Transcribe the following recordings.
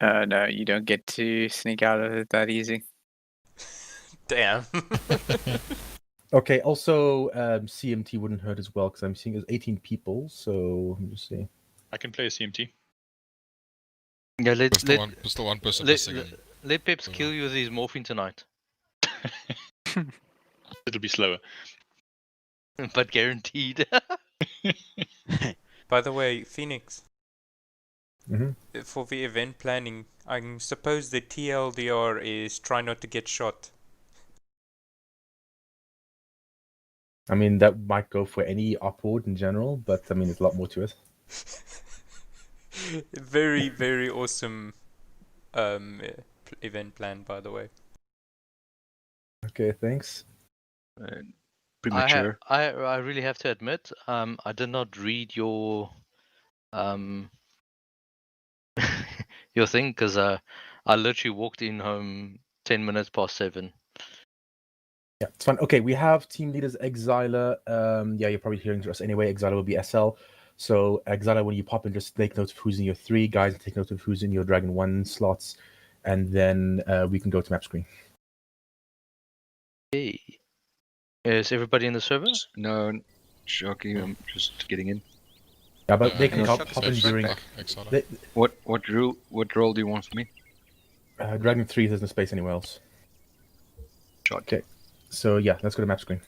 No, you don't get to sneak out of it that easy. Damn. Okay, also CMT wouldn't hurt as well because I'm seeing there's 18 people, so let me just see. I can play a CMT. Yeah, Just the one person missing. let Peps kill you with his morphine tonight. It'll be slower. But guaranteed. By the way, Phoenix, Mm-hmm. for the event planning, I suppose the TLDR is try not to get shot. I mean, that might go for any upward in general, but I mean, there's a lot more to it. Very, very awesome event plan, by the way. Okay, thanks. Premature. I really have to admit, I did not read your your thing because I literally walked in home 10 minutes past 7. Yeah, it's fine. Okay, we have team leaders Exiler. Yeah, you're probably hearing to us anyway. Exiler will be SL. So Exiler, when you pop in, just take note of who's in your 3 guys, take note of who's in your Dragon 1 slots, and then we can go to map screen. Hey. Is everybody in the server? No, Shocky, I'm just getting in. Yeah, but they can no, pop in during... They, What role do you want for me? Dragon 3 there's no space anywhere else. Shot. Okay, so yeah, let's go to map screen.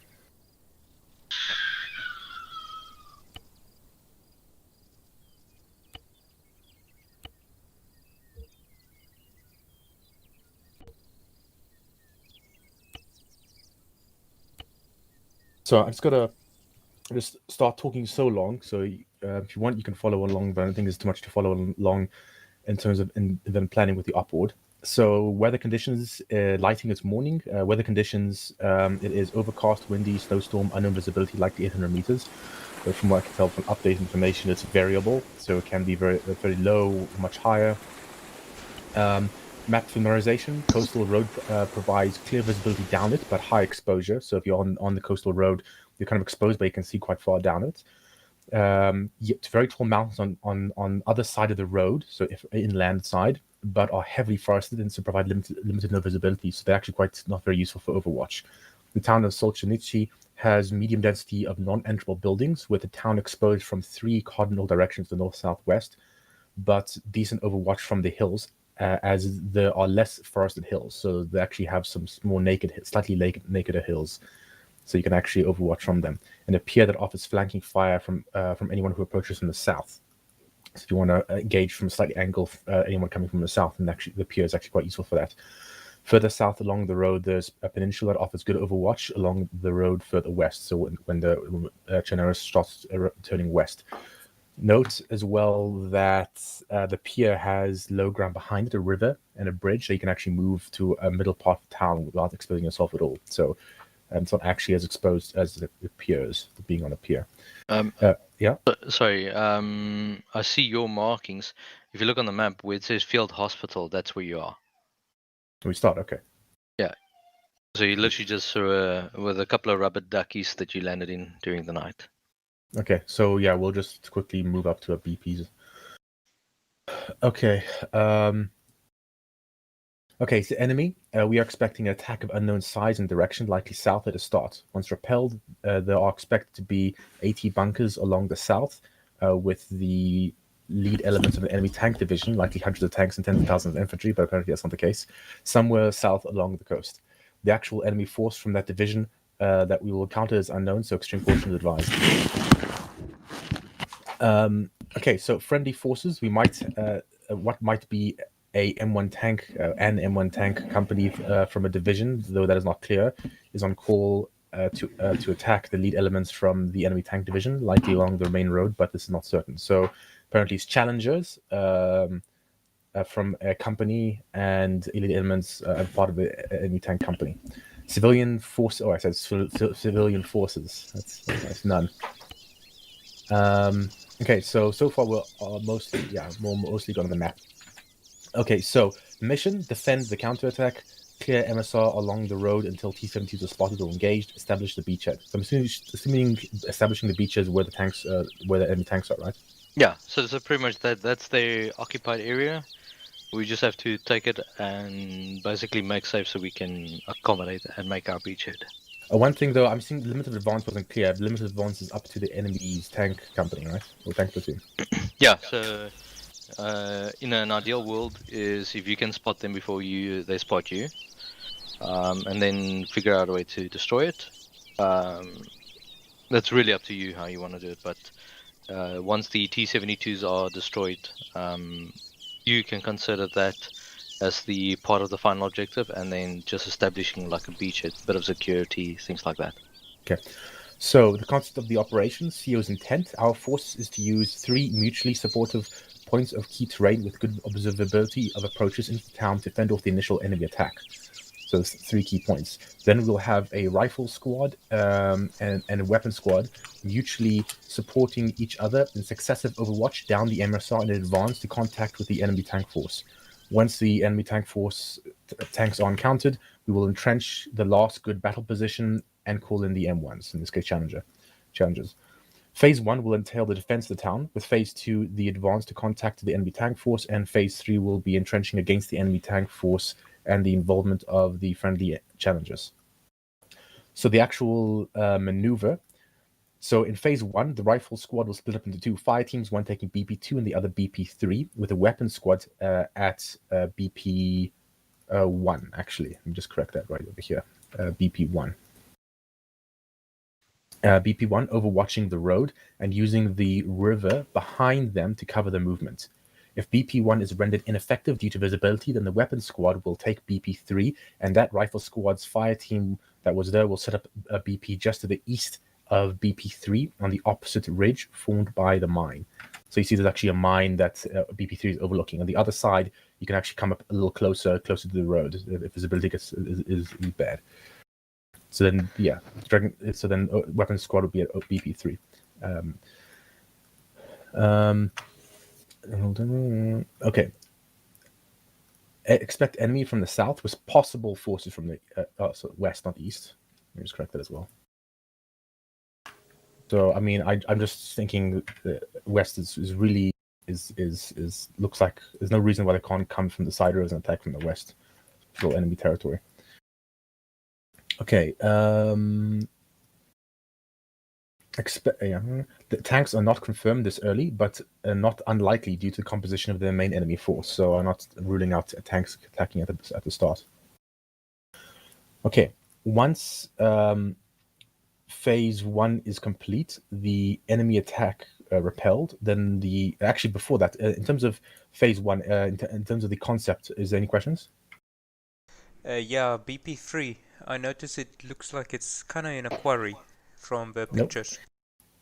So I just gotta start talking so long. So if you want, you can follow along, but I don't think there's too much to follow along in terms of event planning with the upward. So weather conditions, lighting is morning. Weather conditions, it is overcast, windy, snowstorm, unknown visibility, likely 800 meters. But from what I can tell from update information, it's variable, so it can be very, very low, much higher. Map familiarization, coastal road provides clear visibility down it, but high exposure. So if you're on the coastal road, you're kind of exposed, but you can see quite far down it. Yet very tall mountains on other side of the road, so if inland side, but are heavily forested and so provide limited no visibility. So they're actually quite not very useful for Overwatch. The town of Solzhenitsyn has medium density of non-enterable buildings, with the town exposed from 3 cardinal directions, the north, south, west, but decent Overwatch from the hills, as there are less forested hills. So they actually have some more slightly nakeder hills. So you can actually overwatch from them, and a pier that offers flanking fire from anyone who approaches from the south. So if you want to engage from a slightly angle anyone coming from the south, and actually the pier is actually quite useful for that. Further south along the road, there's a peninsula that offers good overwatch along the road further west. So when the Chernarus starts turning west. Note as well that the pier has low ground behind it, a river and a bridge, so you can actually move to a middle part of town without exposing yourself at all. So it's not actually as exposed as it appears, being on a pier. Yeah? Sorry, I see your markings. If you look on the map where it says Field Hospital, that's where you are. We start, okay. Yeah. So you literally just with a couple of rubber duckies that you landed in during the night. Okay, so yeah, we'll just quickly move up to our BPs. Okay. Okay, so enemy, we are expecting an attack of unknown size and direction, likely south at the start. Once repelled, there are expected to be 80 bunkers along the south, with the lead elements of an enemy tank division, likely hundreds of tanks and tens of thousands of infantry, but apparently that's not the case, somewhere south along the coast. The actual enemy force from that division that we will encounter is unknown, so extreme caution is advised. Okay, so friendly forces, we might, what might be a M1 tank, an M1 tank company from a division, though that is not clear, is on call to attack the lead elements from the enemy tank division, likely along the main road, but this is not certain. So apparently it's challengers from a company and elite elements and part of the enemy tank company. Civilian force. Oh, I said civilian forces. That's none. Okay, so far we're mostly gone on the map. Okay, so mission: defend the counterattack, clear MSR along the road until T-72s are spotted or engaged, establish the beachhead. So I'm assuming establishing the beachhead is where the tanks, where the enemy tanks are, right? Yeah, so pretty much that's their occupied area. We just have to take it and basically make safe so we can accommodate and make our beachhead. One thing though, I'm seeing the limit of advance wasn't clear. The limit of advance is up to the enemy's tank company, right? Or tank platoon. Yeah, so in an ideal world is if you can spot them before they spot you, and then figure out a way to destroy it. That's really up to you how you want to do it, but once the T-72s are destroyed, you can consider that as the part of the final objective, and then just establishing like a beachhead, bit of security, things like that. Okay. So the concept of the operation, CO's intent, our force is to use 3 mutually supportive points of key terrain with good observability of approaches into the town to fend off the initial enemy attack. So it's 3 key points. Then we'll have a rifle squad and a weapon squad mutually supporting each other in successive overwatch down the MSR in advance to contact with the enemy tank force. Once the enemy tank force tanks are encountered, we will entrench the last good battle position and call in the M1s, in this case challengers. Phase 1 will entail the defense of the town, with Phase 2 the advance to contact the enemy tank force, and Phase 3 will be entrenching against the enemy tank force and the involvement of the friendly challengers. So the actual maneuver. So in Phase 1, the rifle squad will split up into 2 fire teams, one taking BP2 and the other BP3, with a weapon squad at BP1, actually. Let me just correct that right over here. BP1. BP1 overwatching the road and using the river behind them to cover the movement. If BP1 is rendered ineffective due to visibility, then the weapon squad will take BP3, and that rifle squad's fire team that was there will set up a BP just to the east of BP3 on the opposite ridge formed by the mine. So you see there's actually a mine that BP3 is overlooking. On the other side, you can actually come up a little closer to the road if visibility is bad. So then, yeah, weapon squad would be at BP3. Okay. Expect enemy from the south with possible forces from the so west, not east. Let me just correct that as well. So I mean, I'm just thinking the west is really looks like there's no reason why they can't come from the side roads and attack from the west. It's all enemy territory. Okay. The tanks are not confirmed this early, but not unlikely due to the composition of the main enemy force. So I'm not ruling out tanks attacking at the start. Okay, once Phase 1 is complete, the enemy attack repelled. Then before that, in terms of Phase 1, in terms of the concept, is there any questions? Yeah, BP3. I notice it looks like it's kind of in a quarry from the pictures.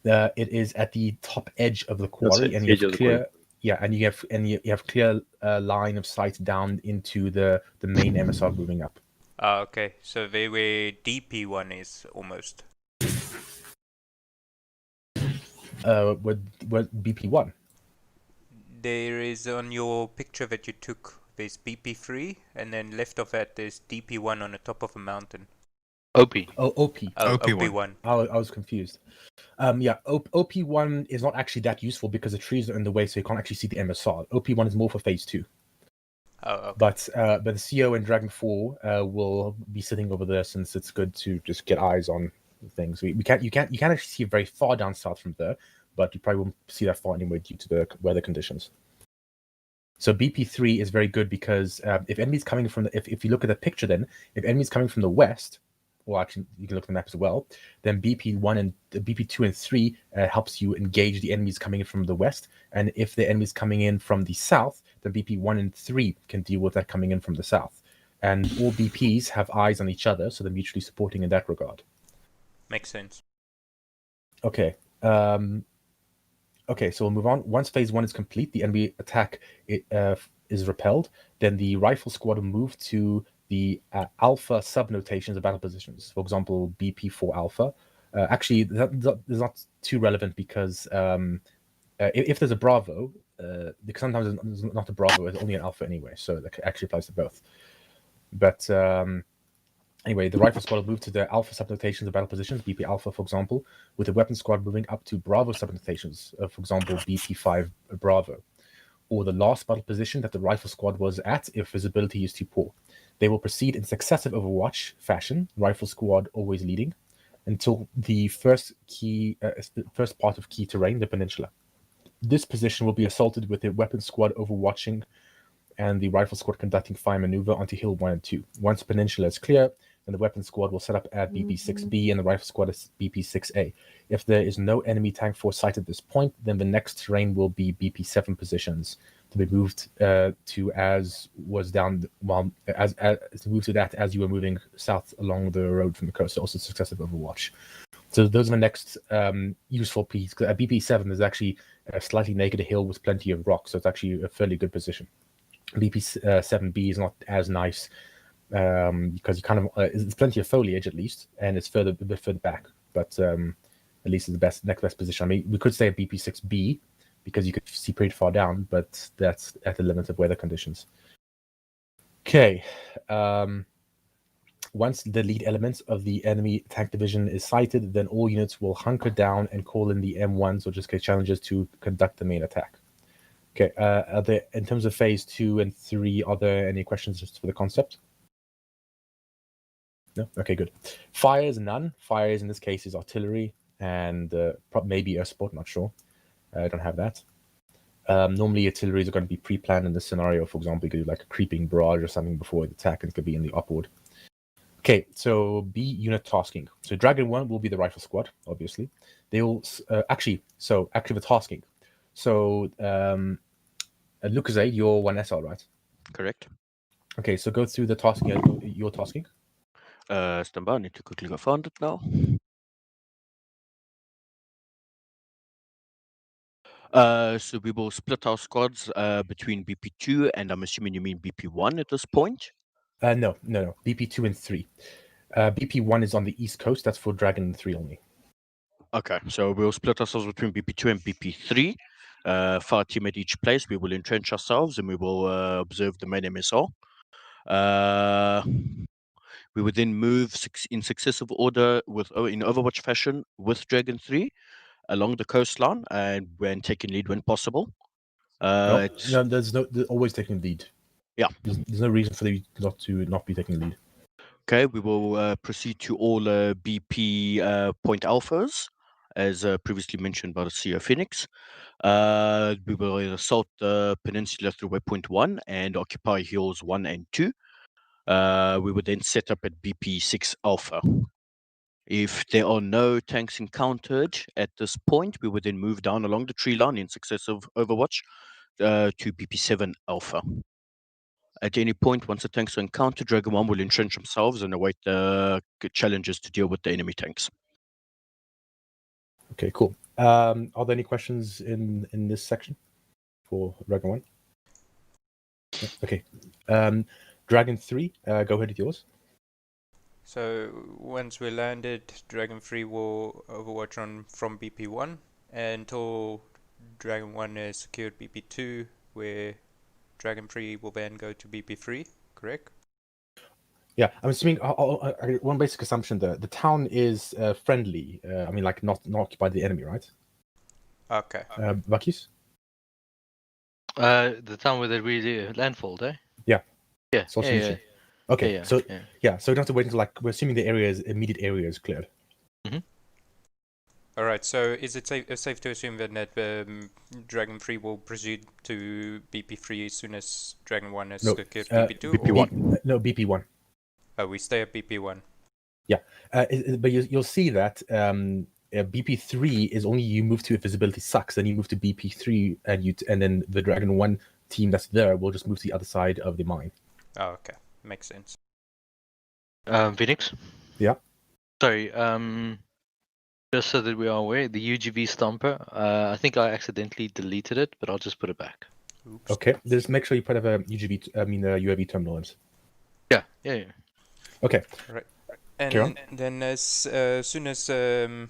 Nope. It is at the top edge of the quarry, and you have clear. Yeah, and you have clear line of sight down into the main MSR moving up. Okay, so where DP1 is almost. What BP1? There is on your picture that you took. There's BP3, and then left of that there's DP1 on the top of a mountain. OP. Oh, OP. Oh, OP1. OP1. I was confused. OP1 is not actually that useful because the trees are in the way, so you can't actually see the MSR. OP1 is more for Phase 2. Oh, okay. But the CO and Dragon 4 will be sitting over there, since it's good to just get eyes on things. You can't actually see very far down south from there, but you probably won't see that far anyway due to the weather conditions. So BP3 is very good because if enemies coming from if you look at the picture, then if enemies coming from the west, well, actually you can look at the map as well, then BP1 and BP2 and 3 helps you engage the enemies coming in from the west, and if the enemies coming in from the south, then BP1 and 3 can deal with that coming in from the south. And all BPs have eyes on each other, so they're mutually supporting in that regard. Makes sense. Okay. Okay, so we'll move on. Once Phase 1 is complete, the enemy attack is repelled. Then the rifle squad will move to the alpha sub-notations of battle positions. For example, BP4 alpha. Actually, that is not too relevant because if there's a Bravo, because sometimes there's not a Bravo, it's only an alpha anyway, so that actually applies to both. But anyway, the rifle squad will move to the alpha subnotations of battle positions, BP alpha, for example, with the weapon squad moving up to Bravo subnotations, for example, BP5 Bravo. or the last battle position that the rifle squad was at if visibility is too poor. They will proceed in successive Overwatch fashion, rifle squad always leading, until the first part of key terrain, the peninsula. This position will be assaulted with the weapon squad overwatching and the rifle squad conducting fire maneuver onto Hill 1 and 2. Once peninsula is clear, then the weapon squad will set up at BP6B and the rifle squad at BP6A. If there is no enemy tank force sighted at this point, then the next terrain will be BP7 positions to be moved to as was down as to move to that as you were moving south along the road from the coast. So also successive Overwatch. So those are the next useful piece. Because at BP7 there's actually a slightly naked hill with plenty of rocks, so it's actually a fairly good position. BP7B is not as nice because you kind of there's plenty of foliage at least, and it's a bit further back. But at least it's the next best position. I mean, we could stay at BP6B because you could see pretty far down, but that's at the limit of weather conditions. Okay. Once the lead elements of the enemy tank division is sighted, then all units will hunker down and call in the M1s or just case challenges to conduct the main attack. Okay, are there, in terms of phase 2 and 3, are there any questions just for the concept? No? Okay, good. Fires, none. Fires in this case is artillery and maybe air support, not sure. I don't have that. Normally artilleries are going to be pre-planned in this scenario. For example, you could do like a creeping barrage or something before the attack, and it could be in the upward. Okay, so B unit tasking. So Dragon 1 will be the rifle squad, obviously. They will actually the tasking. So Lucasade, you're 1SL, right? Correct. Okay, so go through the tasking. Your tasking. Stand by, I need to quickly go find it now. So we will split our squads between BP2 and I'm assuming you mean BP1 at this point? No. BP2 and 3. BP1 is on the east coast. That's for Dragon 3 only. Okay, so we'll split ourselves between BP2 and BP3. For our team at each place, we will entrench ourselves and we will observe the main MSR. We would then move in successive order in Overwatch fashion with Dragon 3 along the coastline and when taking lead when possible. No, there's always taking lead. Yeah. There's no reason for you not be taking lead. Okay, we will proceed to all BP point alphas, as previously mentioned by the CEO Phoenix. We will assault the peninsula through waypoint 1 and occupy hills 1 and 2. We would then set up at BP 6 Alpha. If there are no tanks encountered at this point, we would then move down along the tree line in successive Overwatch to BP 7 Alpha. At any point, once the tanks are encountered, Dragon 1 will entrench themselves and await the challenges to deal with the enemy tanks. Okay, cool. Are there any questions in this section for Dragon 1? No? Okay. Dragon 3, go ahead with yours. So once we're landed, Dragon 3 will overwatch from BP1 until Dragon 1 has secured BP2, where Dragon 3 will then go to BP3, correct? Yeah, I'm assuming one basic assumption there. The town is friendly. I mean, like not occupied by the enemy, right? Okay. Bakis? The town where they really landfall, eh? Yeah. Yeah. Yeah. Okay, yeah, so yeah. So we don't have to wait until we're assuming the immediate area is cleared. All right. So is it safe to assume then that Dragon 3 will proceed to BP3 as soon as Dragon 1 has secured BP2? BP1. No, BP1. Oh, we stay at BP1. Yeah, but you'll see that BP3 is only you move to if visibility sucks, then you move to BP3 and then the Dragon 1 team that's there will just move to the other side of the mine. Oh, okay. Makes sense. Phoenix? Yeah? Sorry, just so that we are aware, the UGV stomper, I think I accidentally deleted it, but I'll just put it back. Oops. Okay, just make sure you put a UAV terminal in. Yeah. Okay. Right. And Kieran? then as soon as the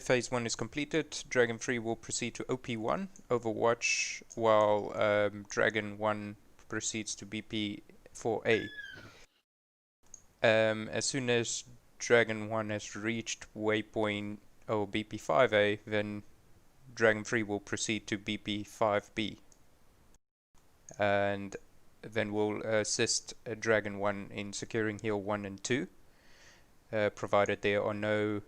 phase 1 is completed, Dragon 3 will proceed to OP1, Overwatch, while Dragon 1 proceeds to BP4A. As soon as Dragon 1 has reached waypoint BP5A, then Dragon 3 will proceed to BP5B. and then we'll assist Dragon 1 in securing Hill 1 and 2, provided there are no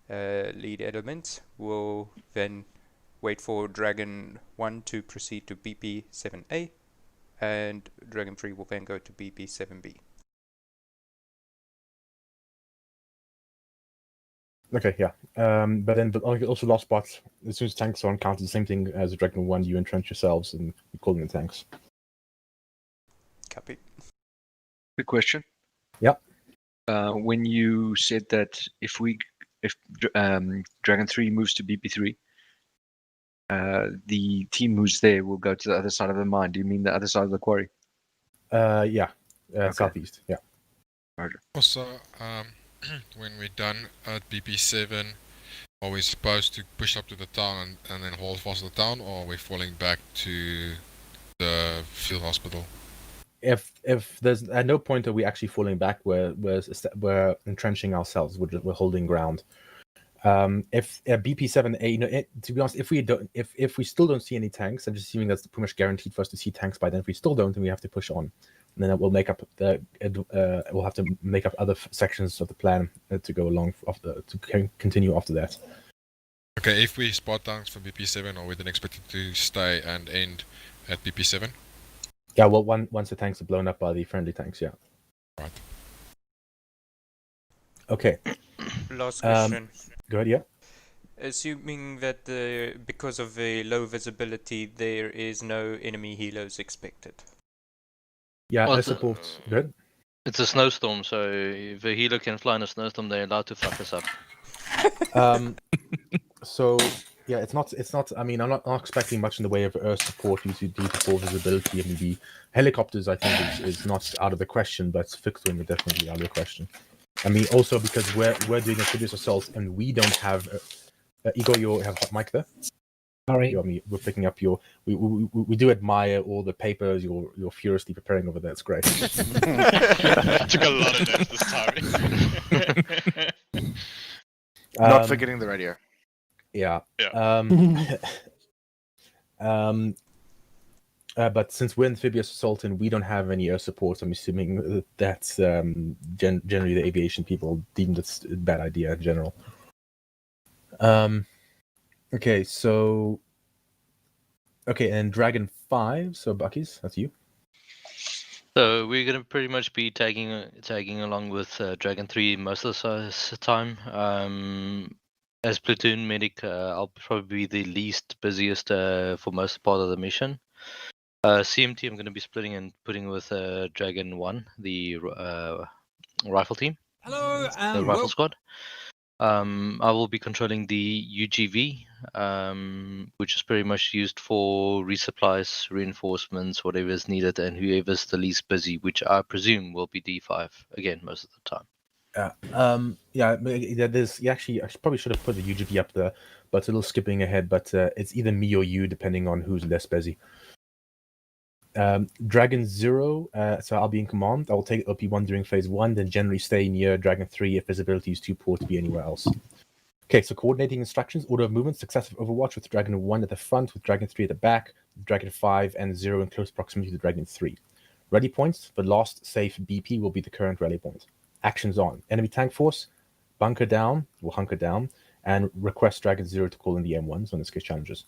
lead elements. We'll then wait for Dragon 1 to proceed to BP7A, and Dragon 3 will then go to BP7B. Okay, yeah. But also last spot, as soon as tanks are encountered, the same thing as Dragon 1, you entrench yourselves and you call them the tanks. Copy. Good question. Yep. When you said that if Dragon 3 moves to BP3, the team who's there will go to the other side of the mine. Do you mean the other side of the quarry? Yeah. Okay. Southeast, yeah. Also, when we're done at BP7, are we supposed to push up to the town and then hold fast the town, or are we falling back to the field hospital? If there's at no point are we actually falling back, we're entrenching ourselves. We're holding ground. If BP7A, to be honest, if we still don't see any tanks, I'm just assuming that's pretty much guaranteed for us to see tanks by then. If we still don't, then we have to push on, and then we'll make up we'll have to make up other sections of the plan to go along to continue after that. Okay, if we spot tanks from BP7, are we then expected to stay and end at BP7? Yeah, well, once the tanks are blown up by the friendly tanks, yeah. Right. Okay. Last question. Go ahead, yeah. Assuming that because of the low visibility, there is no enemy helos expected. Yeah, Well, no it's a- support. Good. It's a snowstorm, so if a healer can fly in a snowstorm, they're allowed to fuck us up. So yeah, it's not. I mean, I'm not expecting much in the way of earth support due to poor visibility. I mean, the helicopters, I think, is not out of the question, but fixed wing are definitely out of the question. I mean, also because we're doing amphibious assault and we don't have. Igor, you have mic there. Sorry. We're picking up your. We do admire all the papers you're furiously preparing over there. It's great. Took a lot of notes this time. Not forgetting the radio. Yeah. Yeah. But since we're amphibious assault and we don't have any air support, I'm assuming that's generally the aviation people deemed it's a bad idea in general. Okay, and Dragon 5, so Bucky's, that's you. So we're gonna pretty much be tagging along with Dragon 3 most of the time. As platoon medic, I'll probably be the least busiest for most part of the mission. CMT, I'm going to be splitting and putting with Dragon 1, the rifle team. Hello, the rifle squad. I will be controlling the UGV, which is pretty much used for resupplies, reinforcements, whatever is needed, and whoever's the least busy, which I presume will be D5 again most of the time. I probably should have put the UGV up there, but it's a little skipping ahead. But it's either me or you, depending on who's less busy. Dragon 0, so I'll be in command. I'll take OP1 during phase 1, then generally stay near Dragon 3 if visibility is too poor to be anywhere else. Okay, so coordinating instructions, order of movement, successive overwatch with Dragon 1 at the front, with Dragon 3 at the back, Dragon 5 and 0 in close proximity to Dragon 3. Rally points, the last safe BP will be the current rally point. Actions on. Enemy tank force, bunker down, will hunker down, and request Dragon 0 to call in the M1s, in this case challenges.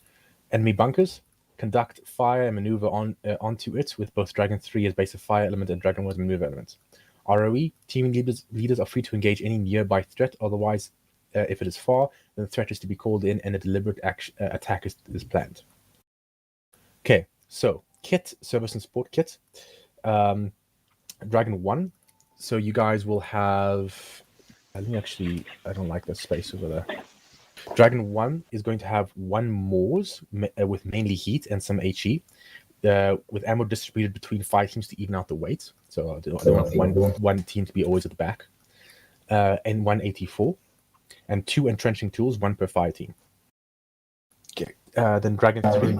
Enemy bunkers, conduct fire and maneuver onto it with both Dragon 3 as base of fire element and Dragon 1 as maneuver element. ROE, teaming leaders are free to engage any nearby threat, otherwise, if it is far, then the threat is to be called in and a deliberate attack is planned. Okay, so kit, service and support kit. Dragon 1, so you guys will have, I don't like that space over there. Dragon 1 is going to have 1 Moors with mainly heat and some HE, with ammo distributed between 5 teams to even out the weight. So I don't want one team to be always at the back. And 1 AT4, and 2 entrenching tools, 1 per fire team. Okay. Then Dragon 3,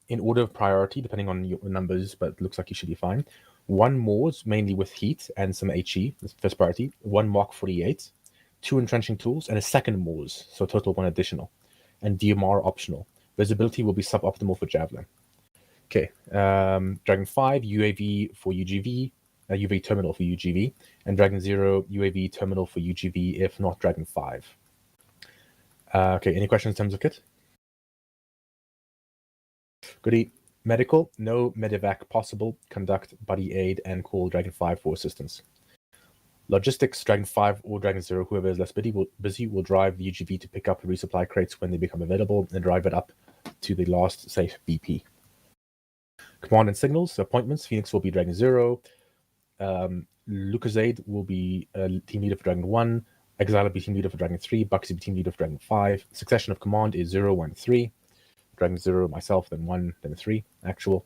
in order of priority, depending on your numbers, but it looks like you should be fine. 1 Moors, mainly with heat and some HE, that's first priority. 1 Mark 48. 2 entrenching tools, and a second Moors, so total 1 additional, and DMR optional. Visibility will be suboptimal for Javelin. Okay. Dragon 5 UAV for UGV, UAV terminal for UGV, and Dragon 0 UAV terminal for UGV. If not, Dragon 5. Okay. Any questions in terms of kit? Goody. Medical, no medevac possible. Conduct buddy aid and call Dragon 5 for assistance. Logistics, Dragon 5 or Dragon 0, whoever is less busy will drive the UGV to pick up the resupply crates when they become available and drive it up to the last safe BP. Command and signals, appointments, Phoenix will be Dragon 0. Lucasade will be team leader for Dragon 1. Exile will be team leader for Dragon 3. Bucks will be team leader for Dragon 5. Succession of command is 0, 1, 3. Dragon 0, myself, then 1, then 3, actual.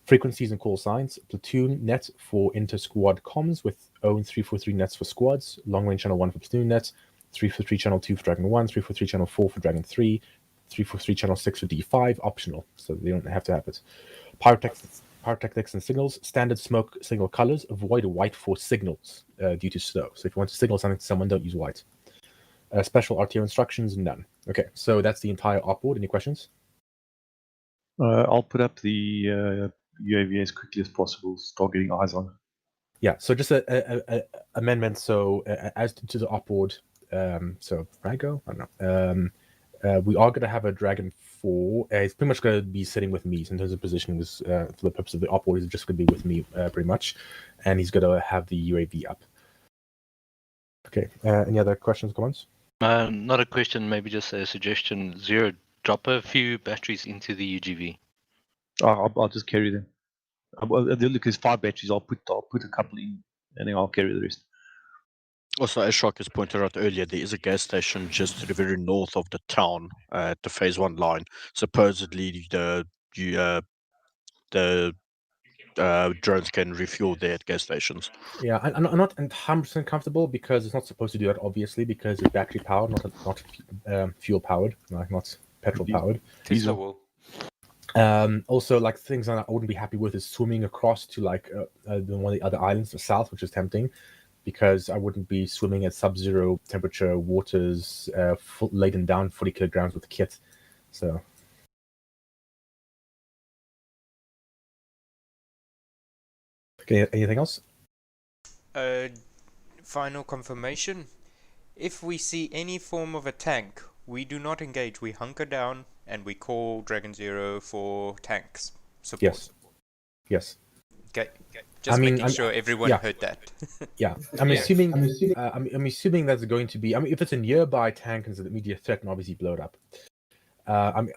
Frequencies and call signs. Platoon net for inter-squad comms with own 343 nets for squads. Long range channel 1 for platoon nets. 343 channel 2 for Dragon 1. 343 channel 4 for Dragon 3. 343 channel 6 for D5. Optional, so they don't have to have it. Pyrotechnics and signals. Standard smoke signal colors. Avoid white for signals due to snow. So if you want to signal something to someone, don't use white. Special RTO instructions, none. Okay, so that's the entire op board. Any questions? I'll put up the UAV as quickly as possible. Start getting eyes on it. Yeah, so just a amendment. So as to the op board, so Franco, I don't know. We are going to have a Dragon 4. It's pretty much going to be sitting with me. So in terms of positioning, this for the purpose of the op board, is just going to be with me pretty much, and he's going to have the UAV up. Okay. Any other questions, comments? Not a question, maybe just a suggestion. Zero, drop a few batteries into the UGV. I'll just carry them. Look, there's 5 batteries. I'll put a couple in, and then I'll carry the rest. Also, as Shock has pointed out earlier, there is a gas station just to the very north of the town at the Phase 1 line. Supposedly, the drones can refuel there at gas stations. Yeah, I'm not 100% comfortable because it's not supposed to do that, obviously, because it's battery powered, not fuel powered, like not petrol powered. Tesla will. Also, like things that I wouldn't be happy with is swimming across to like one of the other islands to the south, which is tempting, because I wouldn't be swimming at sub-zero temperature waters, laden down 40 kilograms with kit. So. Okay, anything else? Final confirmation. If we see any form of a tank, we do not engage. We hunker down and we call Dragon 0 for tanks support. Yes. Okay. Just making sure everyone heard that. Yeah. I'm assuming that's going to be. I mean, if it's a nearby tank and it's an immediate threat, and obviously blow it up. I'm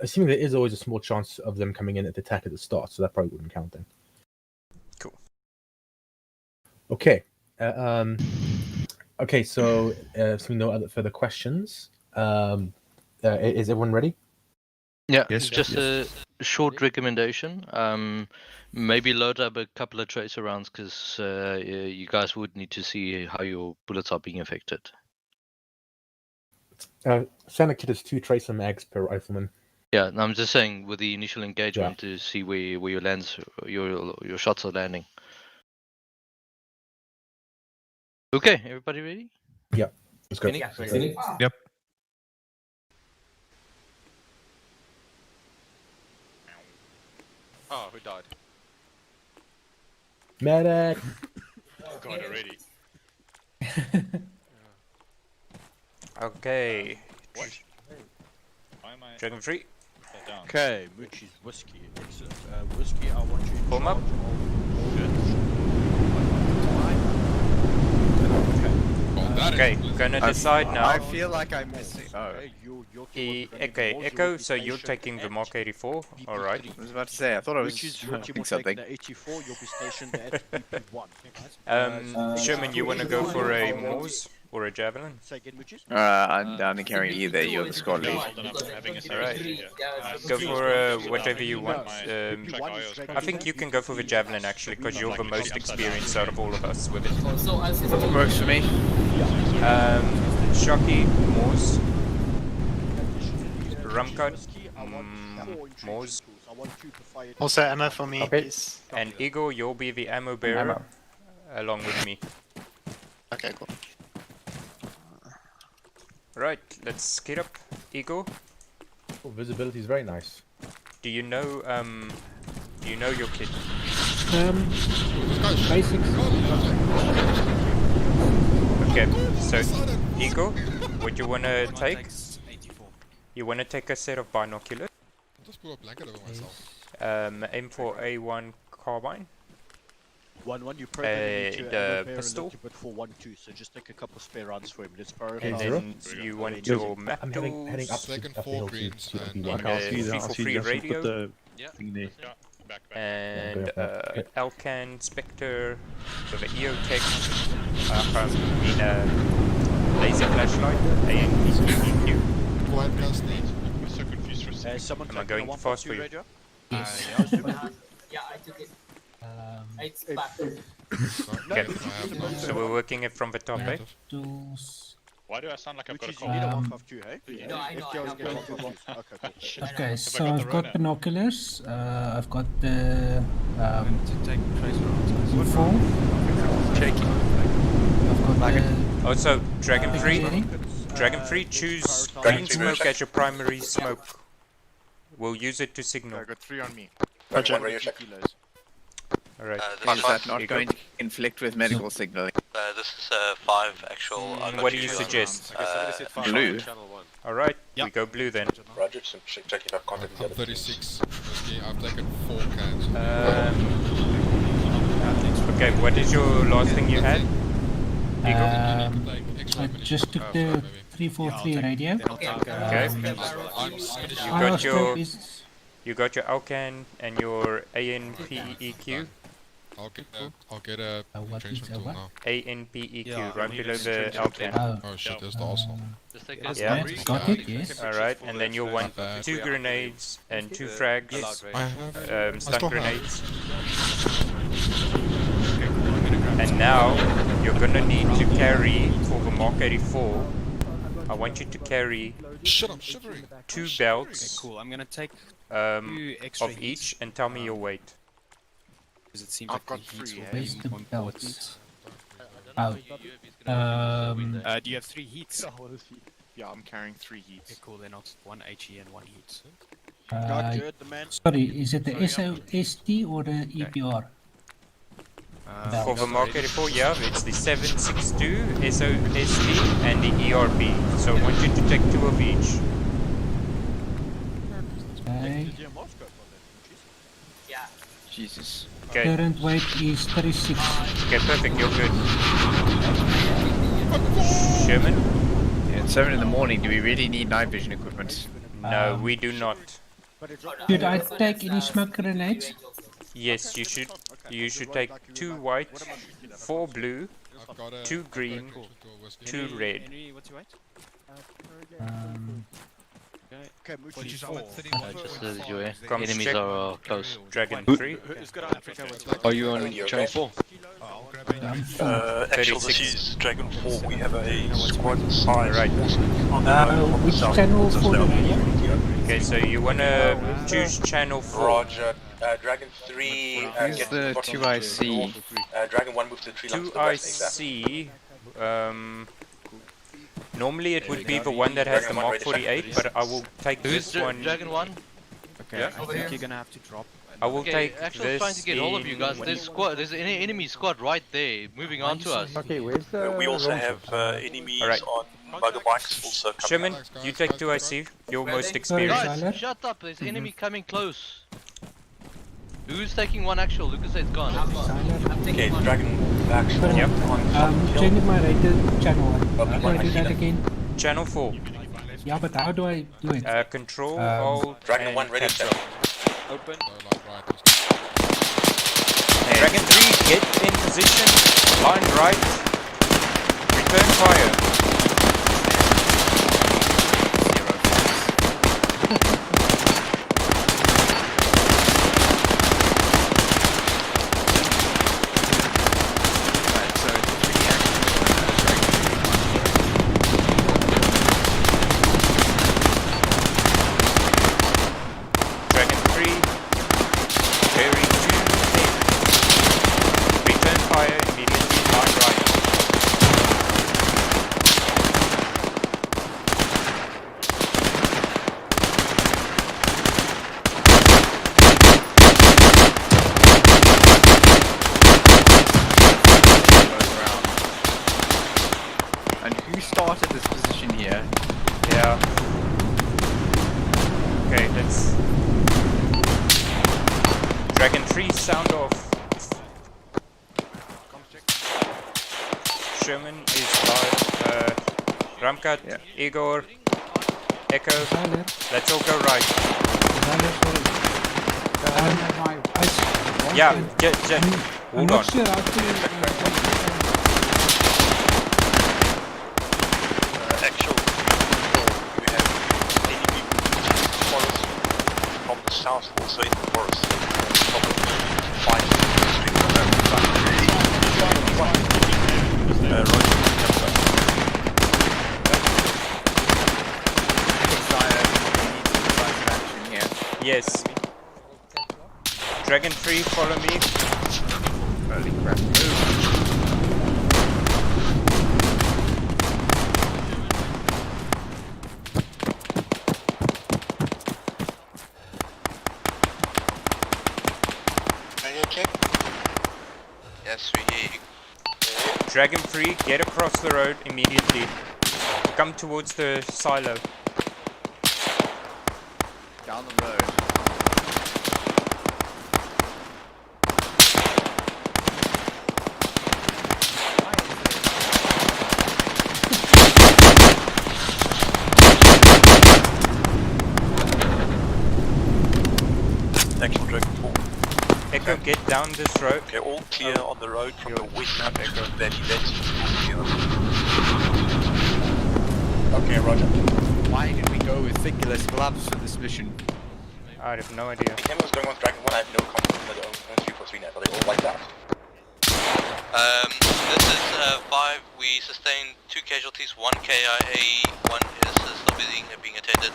assuming there is always a small chance of them coming in at the attack at the start, so that probably wouldn't count then. Cool. Okay. Okay. So, no other further questions. Is everyone ready? Yeah. Yes. Just a short recommendation. Maybe load up a couple of tracer rounds because you guys would need to see how your bullets are being affected. Standard kit is 2 tracer mags per rifleman. Yeah, I'm just saying with the initial engagement to see where your your shots are landing. Okay, everybody ready? Yep. Let's go. Yep. Oh, who died? Medic! Oh god, already. Okay. What? Why am I... Dragon 3. Down. Okay, Moochie's whiskey. Excellent. Whiskey, I want you in Form up. charge of good. Okay, gonna decide now. I feel like I'm missing. Oh. Okay, Echo, so you're taking the Mark 84. Alright. I was about to say, I thought I was doing something. Sherman, you wanna go for a Morse or a Javelin? I'm down to carry either. You're the squad lead. Alright. Go for whatever you want. I think you can go for the Javelin actually, because you're the most experienced out of all of us with it. Works for me. Shocky, Morse. Rumcut, Morse. Also ammo for me, please. And Eagle, you'll be the ammo bearer along with me. Okay, cool. Right, let's get up, Eagle. Oh, visibility is very nice. do you know your kit? Basics. Okay, so Eagle, what you wanna take? You wanna take a set of binoculars. I'll just put a blanket over myself. Aim for A1 carbine. 1-1, you probably need to the prepare pistol. a little bit for 1-2, so just take a couple spare rounds for him. Let's prioritize. And then you want your map I'm heading up Second up the 4 hill greens to and B1. Okay, I'll see you. free I'll for see free you. Just radio. put the Yeah. thing there. Yeah, back. And Yeah, go up there. Alcan, Spectre, with an EOTech, in a laser flashlight, ANPQ. Quiet custody. I'm so confused for a second. Someone Am I taking going a too fast 1.2 for you? radio? Yeah, I took it. It's back. Okay, so we're working it from the top, eh? Why do I sound like I've got a Which is you need a cold? 1.2, hey? No, I know, I FTL's know. getting 1.2s. Okay, cool. Shit. Okay, Have so I got the I've got Rona? binoculars. I've got the U4. I've got the Also, Dragon Free, hearing. Dragon Free, choose green smoke as your primary smoke. We'll use it to signal. I got 3 on me. Roger. Alright. Is that not going to conflict with medical signaling? This is 5 actual. What do you suggest? Blue. Alright, we go blue then. Roger, so check if I've contacted the I'm other 36. Whiskey. I've taken 4 cans. Okay, what is your last thing you had? I just took the 343 radio. Okay. You got your Alcan and your ANPEQ. I'll get a retrenchment tool now. ANPEQ, right below the Alcan. Oh shit, there's the arsenal. Yeah. Got it, yes. Alright, and then you'll want 2 grenades and 2 frags, I have. stun still have. grenades. And now, you're gonna need to carry, for the Mark 84, I want you to carry Shit, I'm shivering. 2 belts Cool, I'm gonna take of each and tell me your weight. because it seems I've like got the heats 3, will eh? be Where's the more belts? important. Oh. Do you have 3 heats? Yeah, I'm carrying 3 Okay, heats. cool, then I'll 1 HE and 1 heat. God, good, the man. Sorry, is it the SOST or the EPR? For the Mark 84, yeah, it's the 762, SOSD, and the ERB. So I want you to take 2 of each. Okay. Yeah. Jesus. Okay, Current weight is 36. okay, perfect, you're good. Sherman? Yeah, it's 7 in the morning. Do we really need night vision equipment? No, we do not. Should I take any smoke grenades? Yes, you should. You should take 2 white, 4 blue, I've got a 2 green, retrenchment tool, whiskey. 2 red. What's your weight? Okay, Moochie. just as you were. Come Enemies check. are close. Dragon 3, Are you on chain 4? Actual, 36. this is Dragon 4. We have a squad size. Alright. Which channel for the radio? Okay, so you wanna choose channel 4. Roger. Dragon 3. Where's get the bottom 2IC? Dragon 1 move to the tree line to the west. 2IC, normally it would be the one that has the Mark 48, but I will take Who's this one. Dragon 1? Okay, I think you're gonna have to drop. I will Okay, take actually this trying to get hold of you guys. in- There's an enemy squad right there, moving on to us. Okay, where's the? We also have enemies Alright. on motorbikes also coming. Sherman, you take 2IC, you're most experienced. Tyler? Guys, shut up! There's enemy coming close. Who's taking 1 actual? Lucas said gone. Okay, Dragon actual. Yep. Changing my rated channel. How do I do that again? Channel 4, Yeah, but how do I do it? control, hold, Dragon and 1 ready to capture. Open. So like right, there's Dragon 3, get in position, line right, return fire. Right, so it's 3 Dragon 3, carry 2 in. Return fire immediately, line right. Sherman is live. Ramkat, Igor, Echo. Let's all go right. Yeah, hold on. Actual, you have enemy forest from the south, also in the forest. Yes. Dragon 3, follow me. Holy crap, move. Are you okay? Yes, we hear you. Dragon 3, get across the road immediately. Come towards the silo. Down the road. Actual Dragon 4. Echo, get down this road. Okay, all clear on the road from the west up Echo. Valley. That's all clear. Okay, roger. Why did we go with fingerless gloves for this mission? I have no idea. The camera was going on Dragon 1, I have no comment on the 343 net, are they all like that? This is 5. We sustained 2 casualties, 1 KIA, 1 is still being attended.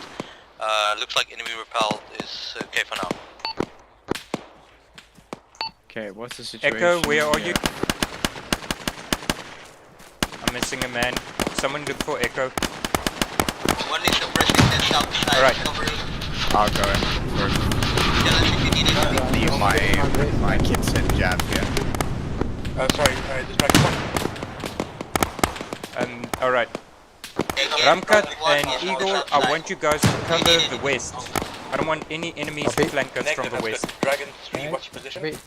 Looks like enemy repel is okay for now. Okay, what's the situation? Echo, where are here? you? I'm missing a man. Someone look for Echo. One is suppressing the south side. Alright. I'll go in first. Leave my kits and jab here. Sorry, this Dragon 1. Alright. Ramkat and Igor, I want you guys to cover the west. I don't want any enemies to flank us from the west. Dragon 3, what's your position?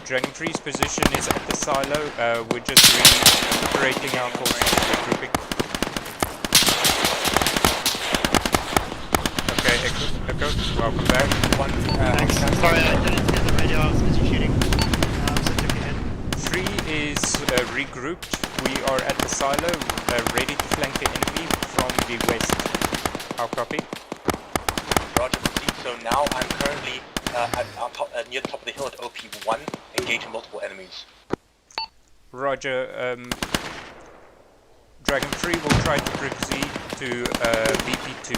Dragon 3's position is at the silo. We're just recuperating our forces, regrouping. Okay, Echo, welcome back. Thanks. Sorry, I didn't hear the radio. I was busy shooting. So took it in. 3 is regrouped. We are at the silo, ready to flank the enemy from the west. How copy? Roger, so now I'm currently near the top of the hill at OP1, engaging multiple enemies. Roger, Dragon 3 will try to proceed to BP2.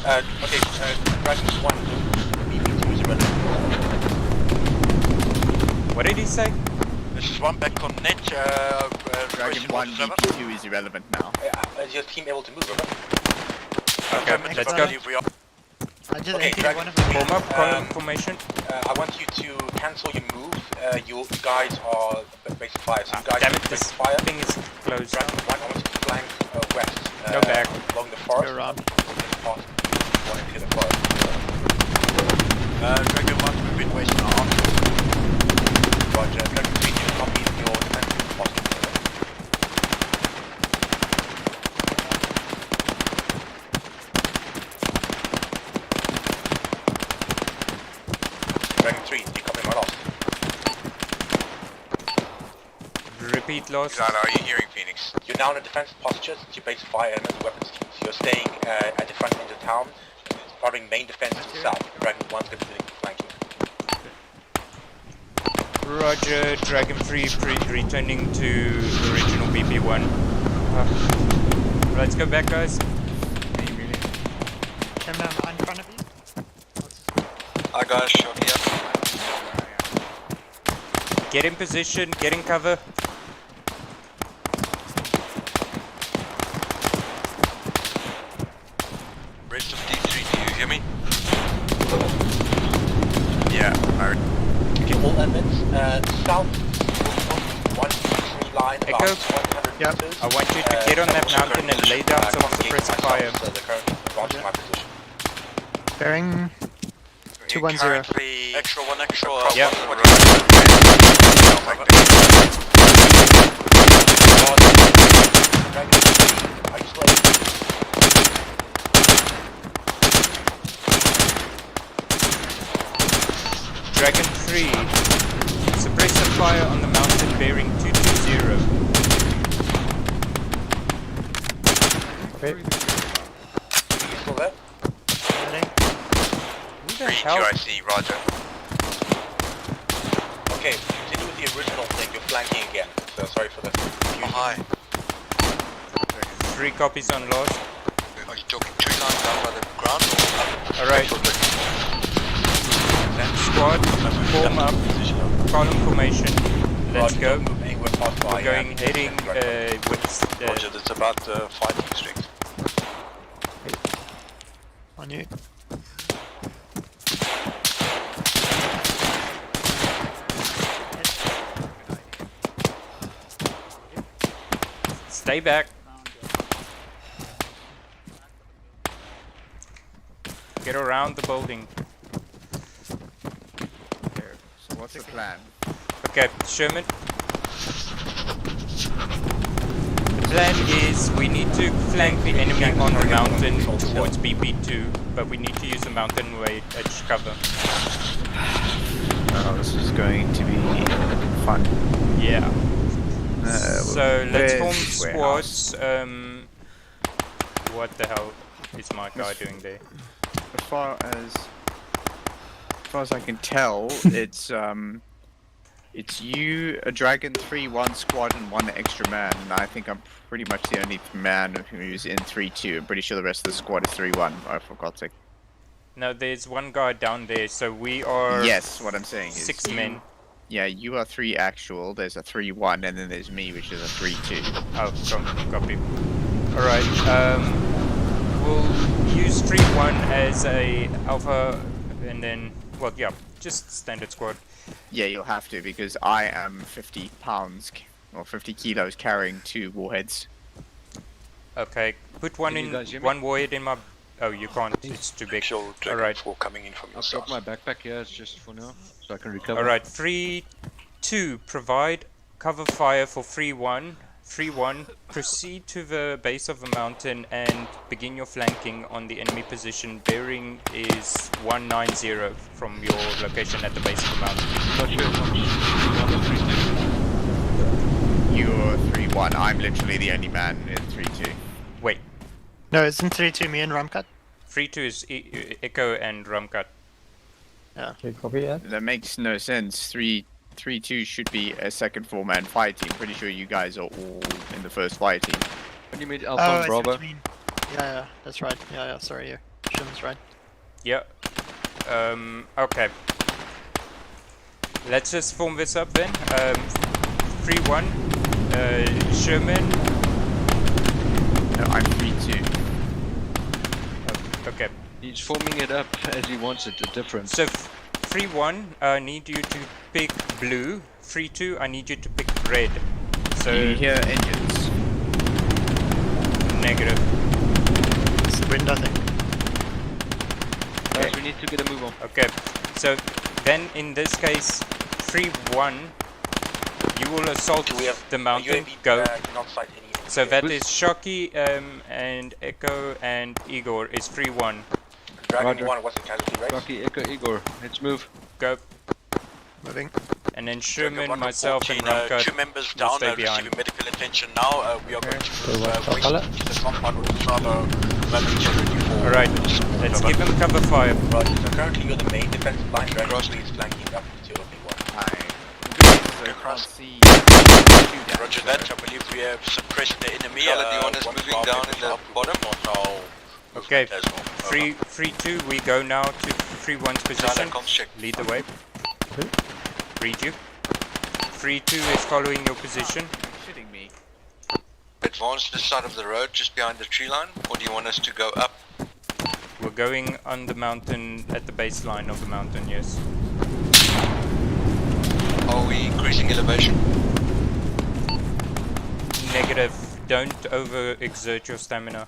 Okay, Dragon 1, BP2 is irrelevant. What did he say? This is 1 back on net, Dragon 1, BP2 is irrelevant now. Is your team able to move, remember? Okay, let's go. I just Okay, emptied one of them. Form up, column formation. I want you to cancel your move. You guys are basic fire, so you guys Damn are it, this basic fire. thing is closed. Dragon 1, I want you to flank west. Go back. Along the forest. Go around. Past one into the forest. Dragon 1, move in west now. Roger. Dragon 3, you copy your defensive posture. Dragon 3, you copy my loss. Repeat loss. Are you hearing Phoenix? You're now in a defensive posture since your base fire elements and weapons teams. You're staying at the front end of town, covering main defense to the south. Dragon 1's going to be flanking. Roger, Dragon 3 returning to original BP1. Let's go back, guys. Camera in front of you. I got a shot here. Get in position, get in cover. Rest of D3, do you hear me? Yeah, Okay, all elements, south, 1-3 line, about Echo? 100 meters. I want you to get on that mountain and lay down some suppressed fire. So they're currently advancing my position. Bearing 210. Extra, one extra. Yeah. Dragon 3, suppressor fire on the mountain bearing 220. Okay. You still there? Who the hell? QIC, roger. Okay, continue with the original thing, you're flanking again. So sorry for the confusion. Oh, hi. 3 copies on lost. Are you talking tree line down by the ground? Alright. Squad, form up, column formation. Let's go. We're going heading with Roger, that's about 5 districts. On you. Stay back. Get around the building. Here. So what's the plan? Okay, Sherman. The plan is we need to flank the enemy on the mountain towards BP2, but we need to use the mountain way edge cover. Oh, this is going to be fun. Yeah. So let's form warehouse? squads. What the hell is my guy doing there? As far as I can tell, it's you, a Dragon 3, 1 squad, and 1 extra man. And I think I'm pretty much the only man who's in 3-2. I'm pretty sure the rest of the squad is 3-1. Oh, for God's sake. No, there's one guy down there, so we are. Yes, what I'm saying is 6 men. Yeah, you are 3 actual. There's a 3-1, and then there's me, which is a 3-2. Oh, copy. Alright. We'll use 3-1 as a alpha, and then, well, yeah, just standard squad. Yeah, you'll have to, because I am 50 pounds or 50 kilos carrying 2 warheads. Okay, put one in, one warhead in my. Oh, you can't. It's too big. Alright. Coming in from your I've got my backpack here, it's just for now, so I can recover. Alright, 3-2, provide cover fire for 3-1. 3-1, proceed to the base of the mountain and begin your flanking on the enemy position. Bearing is 190 from your location at the base of the mountain. You're 3-1, I'm literally the only man in 3-2. Wait. No, isn't 3-2 me and Ramcut? 3-2 is Echo and Ramcut. Yeah. Okay, copy that. That makes no sense. 3-2 should be a second 4-man fight team. Pretty sure you guys are all in the first fight team. When you meet Alpha and Bravo. Yeah, that's right. Yeah, sorry, yeah. Shim's right. Yeah. Okay. Let's just form this up then. 3-1. Sherman. No, I'm 3-2. Okay. He's forming it up as he wants it, a difference. So 3-1, I need you to pick blue. 3-2, I need you to pick red. So you hear engines? Negative. It's the wind, I think. Guys, we need to get a move on. Okay, so then in this case, 3-1, you will assault the mountain. Go. So that is Shocky and Echo and Igor is 3-1. Dragon 1, what's the casualty rate? Rocky, Echo, Igor, let's move. Go. Moving. And then Sherman, myself, and Ramka 2 members will down, stay behind. receiving medical attention now. We are going to move color? to the compound with Bravo, Weapon General for... Alright, let's give them cover fire. Right, so currently you're the main defensive line. Dragon 3 is flanking up to 0B1. Across. See. Roger that, I believe we have suppressed the enemy. The one is moving down in the bottom. Okay, 3-2, we go now to 3-1's position. Lead the way. Read you. 3-2 is following your position. Shitting me. Advance this side of the road, just behind the tree line, or do you want us to go up? We're going on the mountain, at the baseline of the mountain, yes. Are we increasing elevation? Negative. Don't overexert your stamina.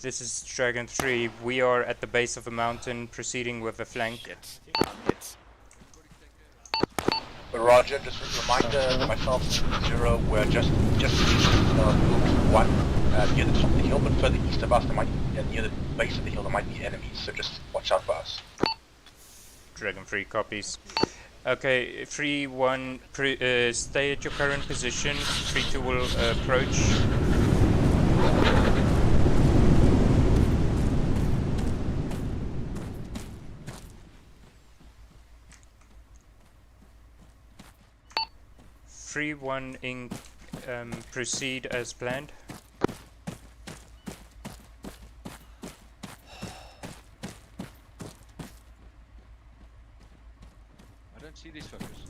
This is Dragon 3. We are at the base of a mountain, proceeding with a flank. Roger, just a reminder, myself and Zero, we're just moving one near the top of the hill, but further east of us, there might near the base of the hill, there might be enemies, so just watch out for us. Dragon 3 copies. Okay, 3-1, stay at your current position. 3-2 will approach. Free 1 in proceed as planned. I don't see these fuckers.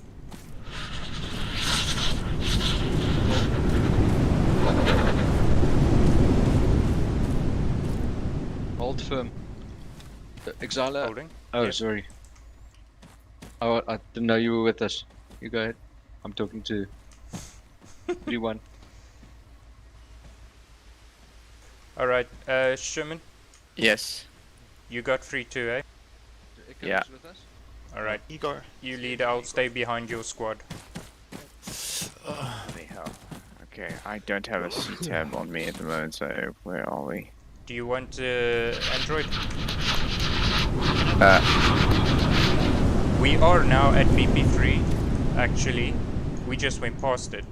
Hold firm. Exiler. Holding. Oh, Yep. sorry. Oh, I didn't know you were with us. You go ahead. I'm talking to 3-1. Alright, Sherman? Yes. You got 3-2, eh? Yeah. Alright. Igor. You lead, I'll stay behind your squad. Holy hell. Okay, I don't have a C-tab on me at the moment, so where are we? Do you want Android? We are now at BP3, actually. We just went past it.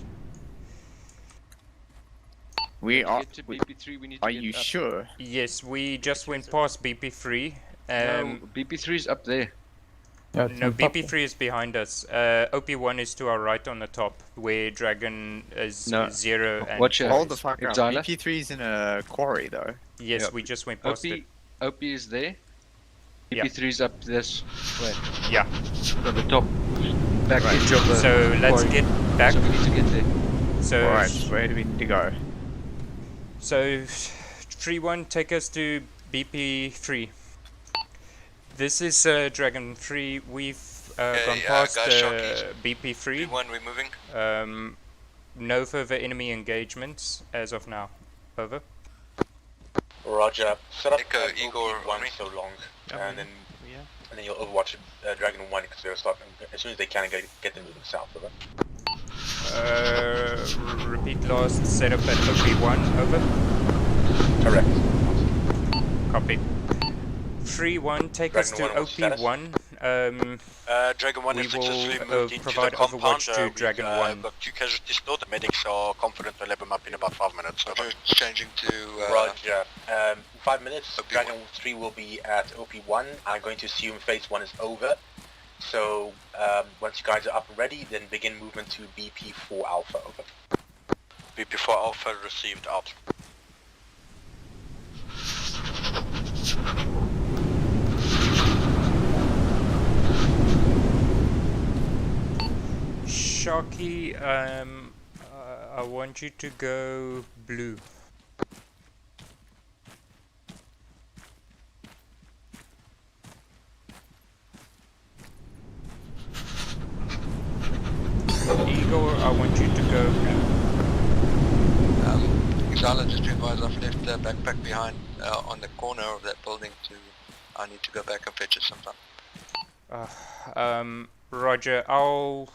We are. To BP3, we need to Are get you up. sure? Yes, we just went past BP3. No, BP3 is up there. No, BP3 is behind us. OP1 is to our right on the top, where Dragon is 0 and... Watch out. Hold the fuck up. Exiler. BP3 is in a quarry, though. Yes, Yeah. we just went past it. OP is there. Yeah. BP3 is up this way. Yeah. From the top. Back Right. edge of the So let's quarry. get back. So we need to get there. So Alright, where do we need to go? So 3-1, take us to BP3. This is Dragon 3. We've gone past BP3. One, we're moving. No further enemy engagements as of now. Over. Roger. Set up Echo, Igor, one so long, and then you'll overwatch Dragon 1 because they'll start as soon as they can get them moving south. Over. Repeat last setup at OP1. Over. Correct. Copy. 3-1, take us to OP1. Dragon 1 we is successfully will moved into provide the compound. overwatch to Dragon 1. Got 2 casualties still. The medics are confident they'll have them up in about 5 minutes. Over. Changing to... Roger. 5 minutes, Dragon 3 will be at OP1. I'm going to assume phase 1 is over. So, once you guys are up and ready, then begin movement to BP4 Alpha. Over. BP4 Alpha received out. Sharky, I want you to go blue. Igor, I want you to go blue. Xala, just to advise, I've left the backpack behind on the corner of that building. I need to go back and fetch it sometime. Roger, I'll...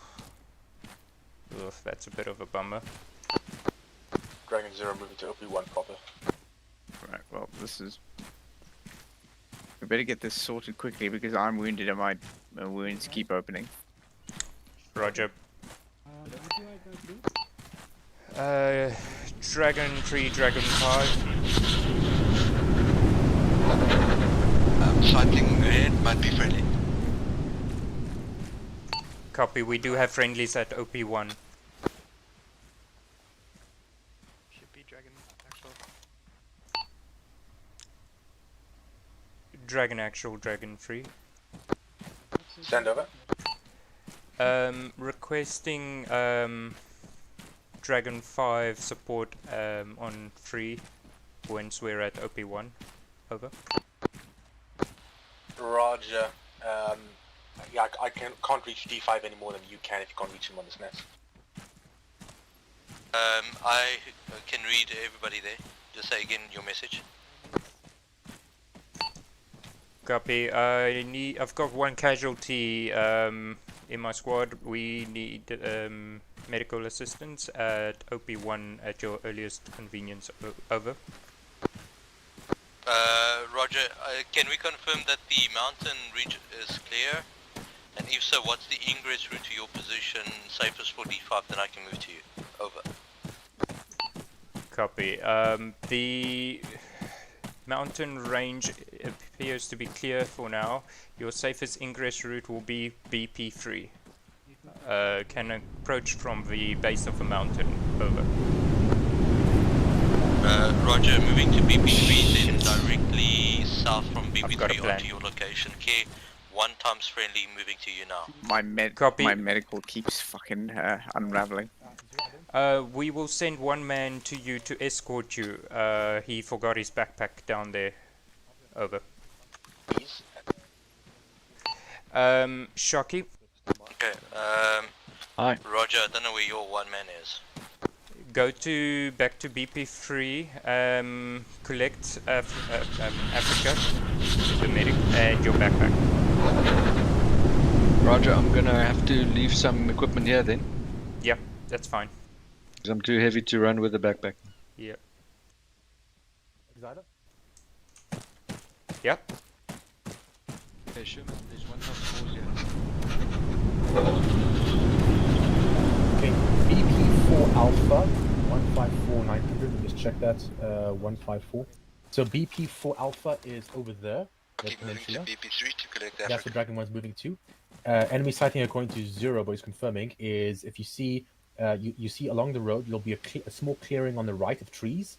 Ugh, that's a bit of a bummer. Dragon 0 moving to OP1 proper. Right, well, this is... We better get this sorted quickly because I'm wounded and my wounds keep opening. Roger. Dragon 3, Dragon 5. Sighting ahead, might be friendly. Copy, we do have friendlies at OP1. Should be Dragon actual. Dragon actual, Dragon 3. Send over. Requesting Dragon 5 support on 3 once we're at OP1. Over. Roger. Yeah, I can't reach D5 any more than you can if you can't reach him on this net. I can read everybody there. Just say again your message. Copy. I've got one casualty in my squad. We need medical assistance at OP1 at your earliest convenience. Over. Roger. Can we confirm that the mountain ridge is clear? And if so, what's the ingress route to your position safest for D5? Then I can move to you. Over. Copy. The mountain range appears to be clear for now. Your safest ingress route will be BP3. Can approach from the base of the mountain. Over. Roger, moving to BP3, then directly south from BP3 onto your location. Care, 1 times friendly, moving to you now. My medical keeps fucking unraveling. We will send one man to you to escort you. He forgot his backpack down there. Over. Shocky. Okay, Hi. Roger, I don't know where your one man is. Go back to BP3, collect Africa, the medic, and your backpack. Roger, I'm gonna have to leave some equipment here then. Yeah, that's fine. 'Cause I'm too heavy to run with the backpack. Yeah. Yep. Okay, sure. There's one top 4 here. Okay, BP4 Alpha 154-900. Let me just check that. 154. So BP4 Alpha is over there. Okay, moving to BP3 to collect Africa. That's what Dragon 1's moving to. Enemy sighting, according to Zero, but he's confirming, is if you see you see along the road, there'll be a small clearing on the right of trees.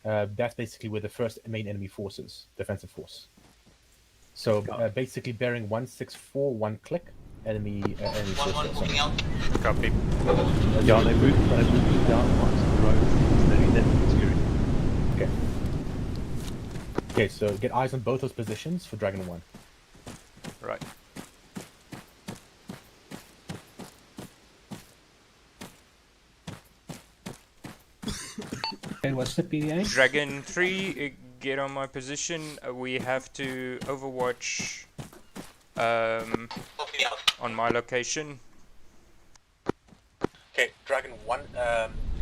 That's basically where the first main enemy force is, defensive force. So basically bearing 164, 1 click, enemy force. Moving out. Copy. Yeah, they moved down onto the road. That's scary. Okay. Okay, so get eyes on both those positions for Dragon 1. Right. And what's the PDA? Dragon 3, get on my position. We have to overwatch on my location. Okay, Dragon 1,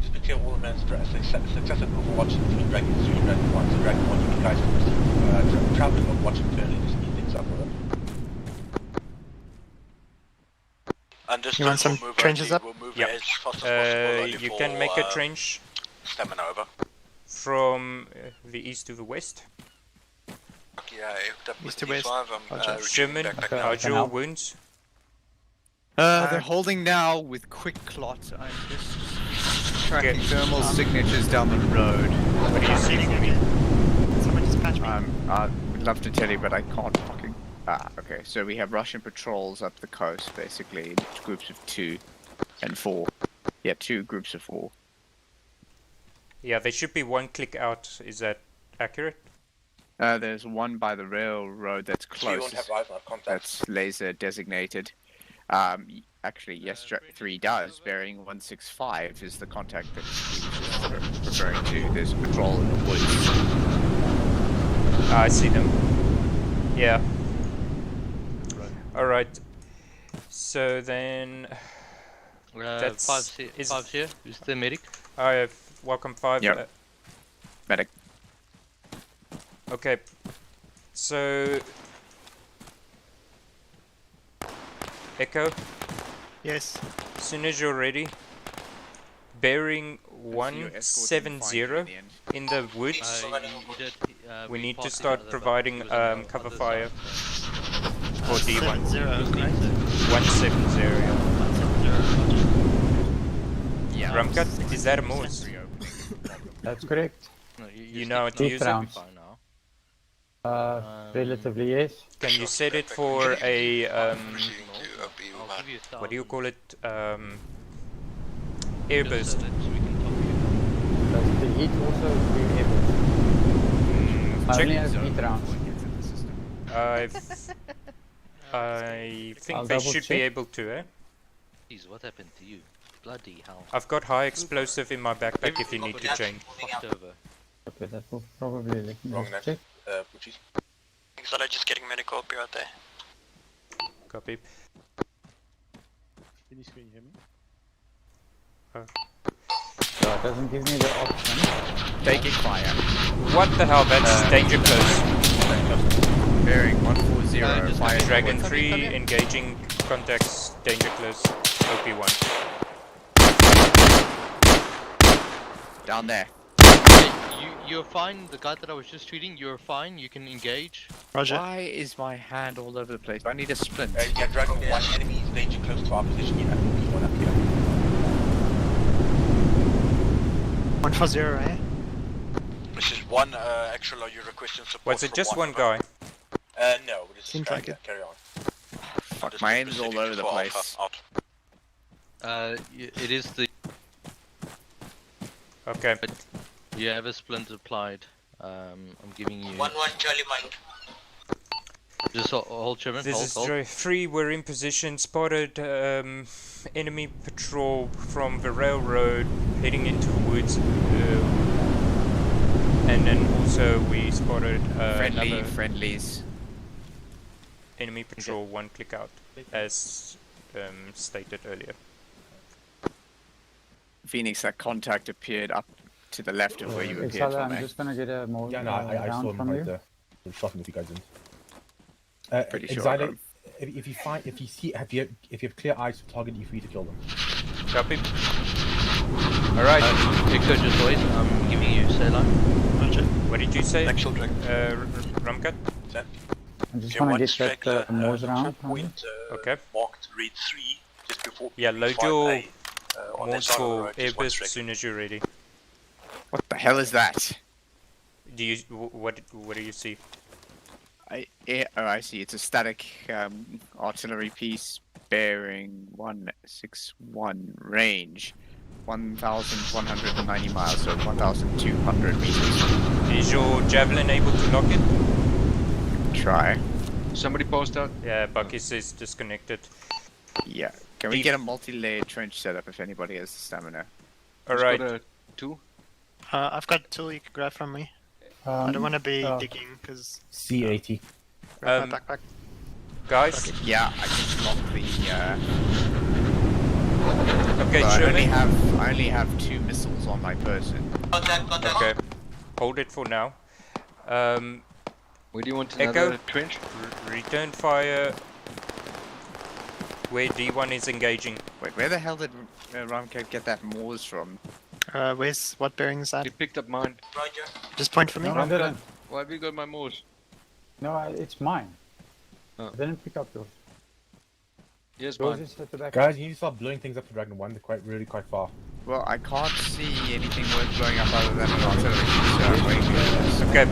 just to clear all the men's successive overwatch between Dragon 3 and Dragon 1. So Dragon 1, you guys can proceed traveling overwatch internally to speed things up with it. Understood. You want some we'll move trenches up? We'll move Yep. as fast as possible. only You for, can make a trench stamina over. from the east to the west. Yeah, if that East to west. Roger. German, backpack are now. your wounds? They're holding now with quick clot. I'm just tracking thermal signatures down the road. What do you see for me? Someone just patch me. I would love to tell you, but I can't fucking... okay. So we have Russian patrols up the coast, basically, in groups of 2 and 4. Yeah, 2 groups of 4. Yeah, they should be 1 click out. Is that accurate? There's one by the railroad that's So you won't close. have eyes on contacts. That's laser designated. Actually, yes, 3 does. Bearing 165 is the contact that he was referring to. There's a patrol in the woods. I see them. Yeah. Alright. So then... that's... Five's here. Who's the medic? I have welcome 5. Yep. Medic. Okay. So... Echo, Yes. as soon as you're ready, bearing So your escort didn't find you 170 in the woods, we need to start providing cover fire for D1. 7-0, right? 170. 170. Yeah. Rumcut, is that a Morse? That's correct. No, You know how to Fifth use it? round. Fine now. Relatively, yes. Can you set it for a, Proceeding to OP I'll give you a what do you 1,000 call it, just airburst? so that we can top you. Does the heat also do everything? Only has heat rounds. I think I'll they double should check. be able to, eh? Jeez, what happened to you? Bloody hell. I've got high explosive in my backpack if you need to change. Fucked over. Okay, that will probably let me Wrong just net. check. Which is Exotic just getting medical, be right there. Copy. Can you hear me? So it doesn't give me the option. Taking fire. What the hell? That's danger close. Bearing 140. Fire. Dragon 3 engaging contacts. Danger close. OP1. Down there. You're fine. The guy that I was just shooting, you're fine. You can engage. Roger. Why is my hand all over the place? I need a splint. Yeah, Dragon 1 enemy is danger close to our position. Yeah, one up here. 140, eh? This is one actual. Are you requesting support? Was it just one guy? No, this is Dragon. carry on. Fuck, my hand's all over the place. It is the. Okay. But you have a splint applied. I'm giving you. 1-1 Charlie Mike. Just hold, Sherman. This is Hold. Dre 3. We're in position. Spotted enemy patrol from the railroad heading into the woods. And then also we spotted another friendlies. enemy patrol 1 click out, as stated earlier. Phoenix, that contact appeared up to the left of where you appeared Exotic, from I'm there. just gonna get a more Yeah, no, I round saw him from right you. there. I shot him if you guys didn't. Pretty sure I got Exotic, him. if you have clear eyes to target, you're free to kill them. Copy. Alright. Echo, just wait. I'm giving you say line. Roger. What did you say? Actual Dragon. Rumcut? I just wanna get that Morse round from you. Okay. Marked red 3 just before. Yeah, load 5A, your on that Morse side of the for road, just one airbus as strike. soon as you're ready. What the hell is that? Do you what do you see? I see. It's a static artillery piece bearing 161 range, 1,190 miles, so 1,200 meters. Is your javelin able to lock it? Try. Somebody post out. Yeah, Bucky's is disconnected. Yeah. Can we get a multi-layered trench setup if anybody has the stamina? Alright. 2. I've got a tool you can grab from me. I don't want to be digging because. C80. Grab my backpack. Guys? Yeah, I can lock the. Okay, I only Sherman. have 2 missiles on my person. Okay. Hold it for now. Where do you want Echo? another trench? Return fire where D1 is engaging. Wait, where the hell did Ramcat get that Moors from? Where's what bearing is that? You picked up mine. Roger. Just point for me. No, I didn't. Why have you got my Morse? No, it's mine. Oh. I didn't pick up yours. Yes, Yours mine. is at the back. Guys, you need to start blowing things up to Dragon 1. They're really quite far. Well, I can't see anything worth blowing up other than an artillery, so I'm waiting for this. Okay.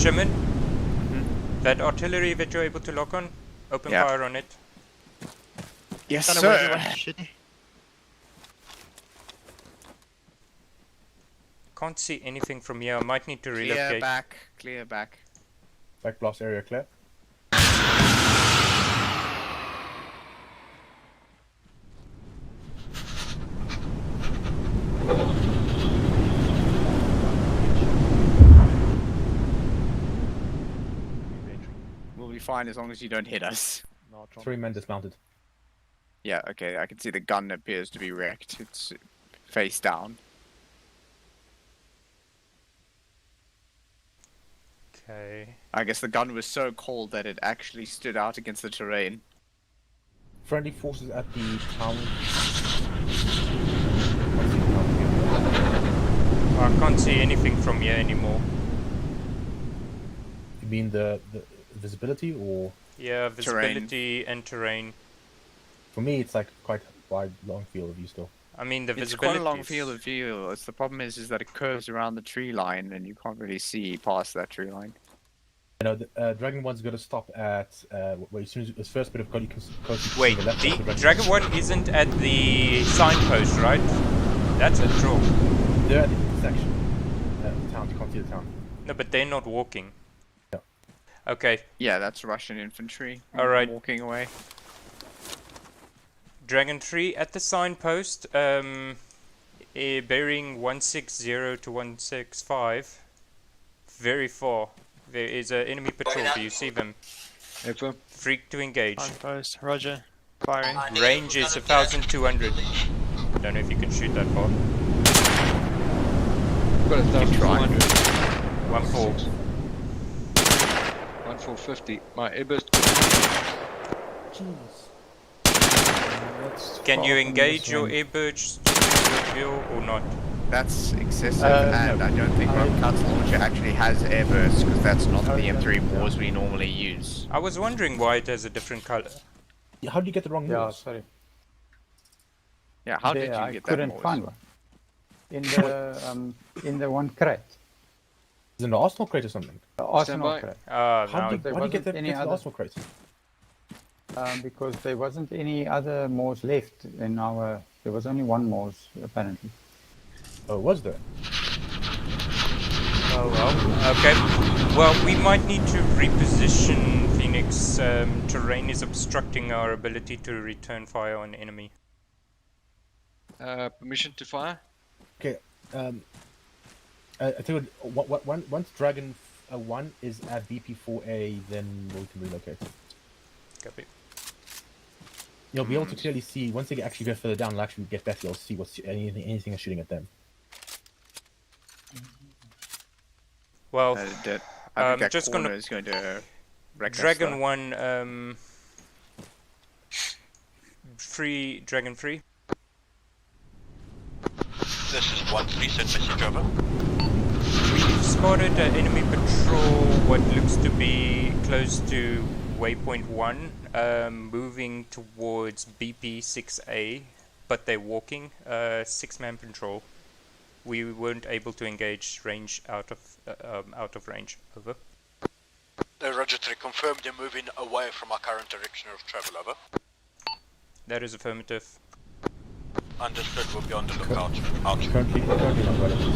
Sherman? That artillery that you're able to lock on, open Yeah. fire on it. Yes, Kinda where do you sir. want to shoot me? Can't see anything from here. I might need to Clear relocate. back, clear back. Back blast area clear. We'll be fine as long as you don't hit us. 3 men dismounted. Yeah, okay, I can see the gun appears to be wrecked. It's face down. Okay. I guess the gun was so cold that it actually stood out against the terrain. Friendly forces at the town. I can't see anything from here anymore. You mean the visibility or? Yeah, visibility and terrain. For me, it's like quite wide, long field of view still. I mean, the It's visibility. quite a long field of view. It's the problem is that it curves around the tree line and you can't really see past that tree line. You know, the Dragon 1's going to stop at where as soon as this first bit of you can see Wait, the left side of the Dragon 1 isn't at the signpost, right? That's a draw. They're at the intersection of the town. You can't see the town. No, but they're not walking. Yeah. Okay. Yeah, that's Russian infantry. Alright. Walking away. Dragon 3 at the signpost, bearing 160 to 165. Very far. There is an enemy patrol. Do you see them? Freak to engage. On post. Roger. Firing. Range is 1,200. Don't know if you can shoot that far. Got 1,400. 1-4. 1,450. My airburst. Jeez. Can you engage your airburst reveal or not? That's excessive, and I don't think Rockcut's launcher actually has airburst, because that's not the M3 wars we normally use. I was wondering why it has a different color. How did you get the wrong moves? sorry. Yeah, how did you I get that couldn't Morse? find one. In the one crate. Is it an Arsenal crate or something? The Arsenal crate. How did you get the any other Arsenal crate? Because there wasn't any other Moors left in our. There was only one Moors apparently. Oh, was there? Oh well. Okay. Well, we might need to reposition Phoenix. Terrain is obstructing our ability to return fire on enemy. Permission to fire? Okay. I tell you what, once Dragon 1 is at BP4A, then we can relocate. Copy. You'll be able to clearly see, once they actually go further down, they'll actually get better, you'll see what's anything is shooting at them. Well, I think that just corner gonna is going to wreck us, Dragon though. 1, free, Dragon free. This is 1-3, send message over. We've spotted an enemy patrol, what looks to be close to waypoint 1, moving towards BP6A, but they're walking, 6-man patrol. We weren't able to engage range out of range. Over. Roger 3, confirm they're moving away from our current direction of travel. Over. That is affirmative. Understood. We'll be on the lookout. Out. Currently not relevant.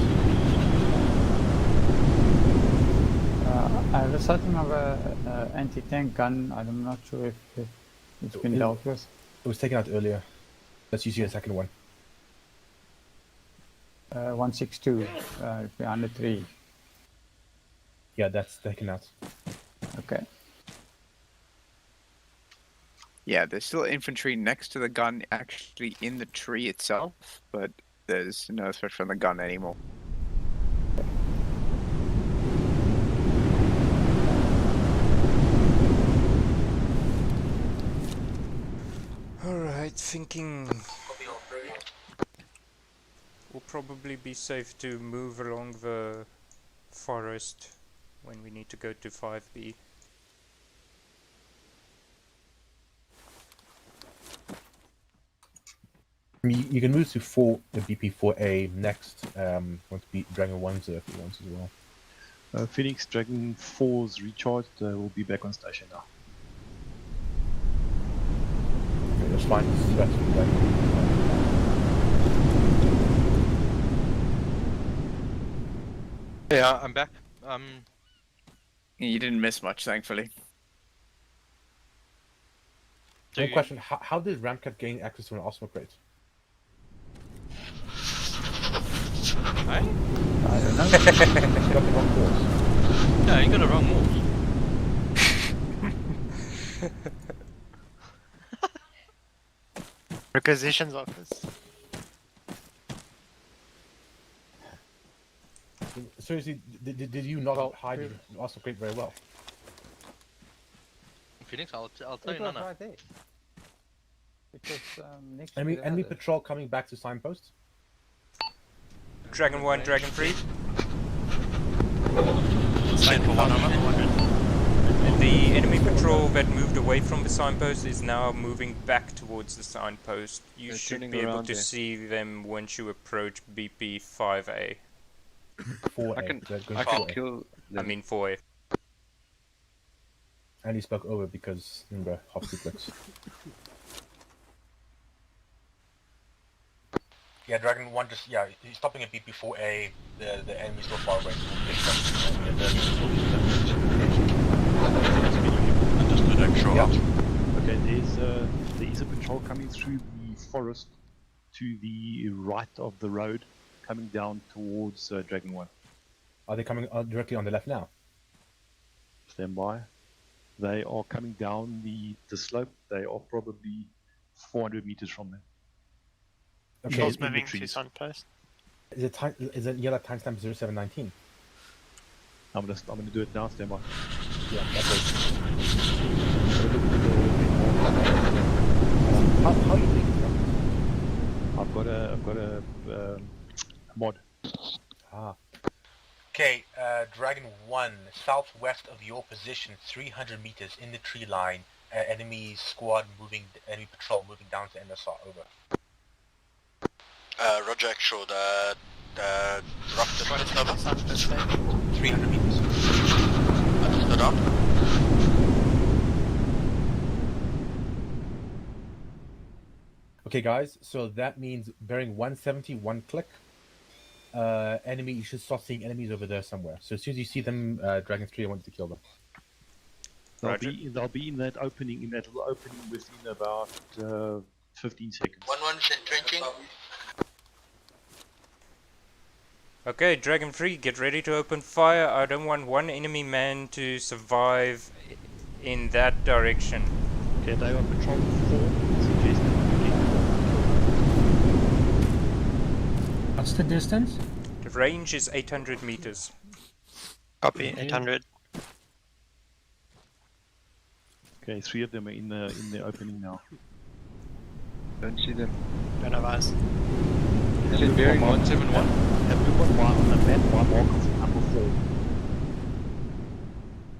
I have a sighting of a anti-tank gun. I'm not sure if it's been dealt with. It was taken out earlier. Let's use the second one. 162, 303. Yeah, that's taken out. Okay. Yeah, there's still infantry next to the gun, actually in the tree itself, but there's no threat from the gun anymore. Alright, thinking we'll probably be safe to move along the forest when we need to go to 5B. You can move to the BP4A next, once Dragon 1's if you want as well. Phoenix, Dragon 4's recharged, we'll be back on station now. Okay, that's fine. That's Yeah, I'm back. You didn't miss much, thankfully. One question, how did Ramcat gain access to an Arsenal crate? Hey? I don't know. You got the wrong course. No, you got the wrong move. Requisitions office. Seriously, did you not hide the Arsenal crate very well? Phoenix, I'll tell It you was now. right there. It was next to Enemy the others. patrol coming back to signpost. Dragon 1, Dragon 3. Stand for 100. The enemy patrol that moved away from the signpost is now moving back towards the signpost. You They're should turning be able around to there. see them once you approach BP 5A. 4A. I can they're going 4A. kill I them. mean 4A. And he spoke over because, remember, hop secrets. Yeah, Dragon 1 just, he's stopping at BP4A, the enemy's still far away. Understood, I'm sure. Okay, there is a patrol coming through the forest to the right of the road, coming down towards Dragon 1. Are they coming directly on the left now? Stand by. They are coming down the slope. They are probably 400 meters from them. Okay, Patrol's in the moving to trees. signpost. Is it yellow timestamp 0719? I'm gonna do it now. Stand by. Yeah, that's it. How are you doing this now? I've got a mod. Ah. Okay, Dragon 1, southwest of your position, 300 meters in the tree line. Enemy squad moving, enemy patrol moving down to MSR, over. Roger, actual, rock distance over. 300 meters. Understood on. Okay, guys, so that means bearing 170, one click. Enemy, you should start seeing enemies over there somewhere. So as soon as you see them, Dragon 3, I want you to kill them. They'll be in that opening, little opening within about 15 seconds. 1-1 is entrenching. Okay, Dragon 3, get ready to open fire. I don't want one enemy man to survive in that direction. Okay, they are patrol 4. Suggest What's the distance? The range is 800 meters. Copy, 800. Okay, 3 of them are in the opening now. Don't see them. Don't have eyes. Is it bearing 171? Have a look on the map, my mark of number 4.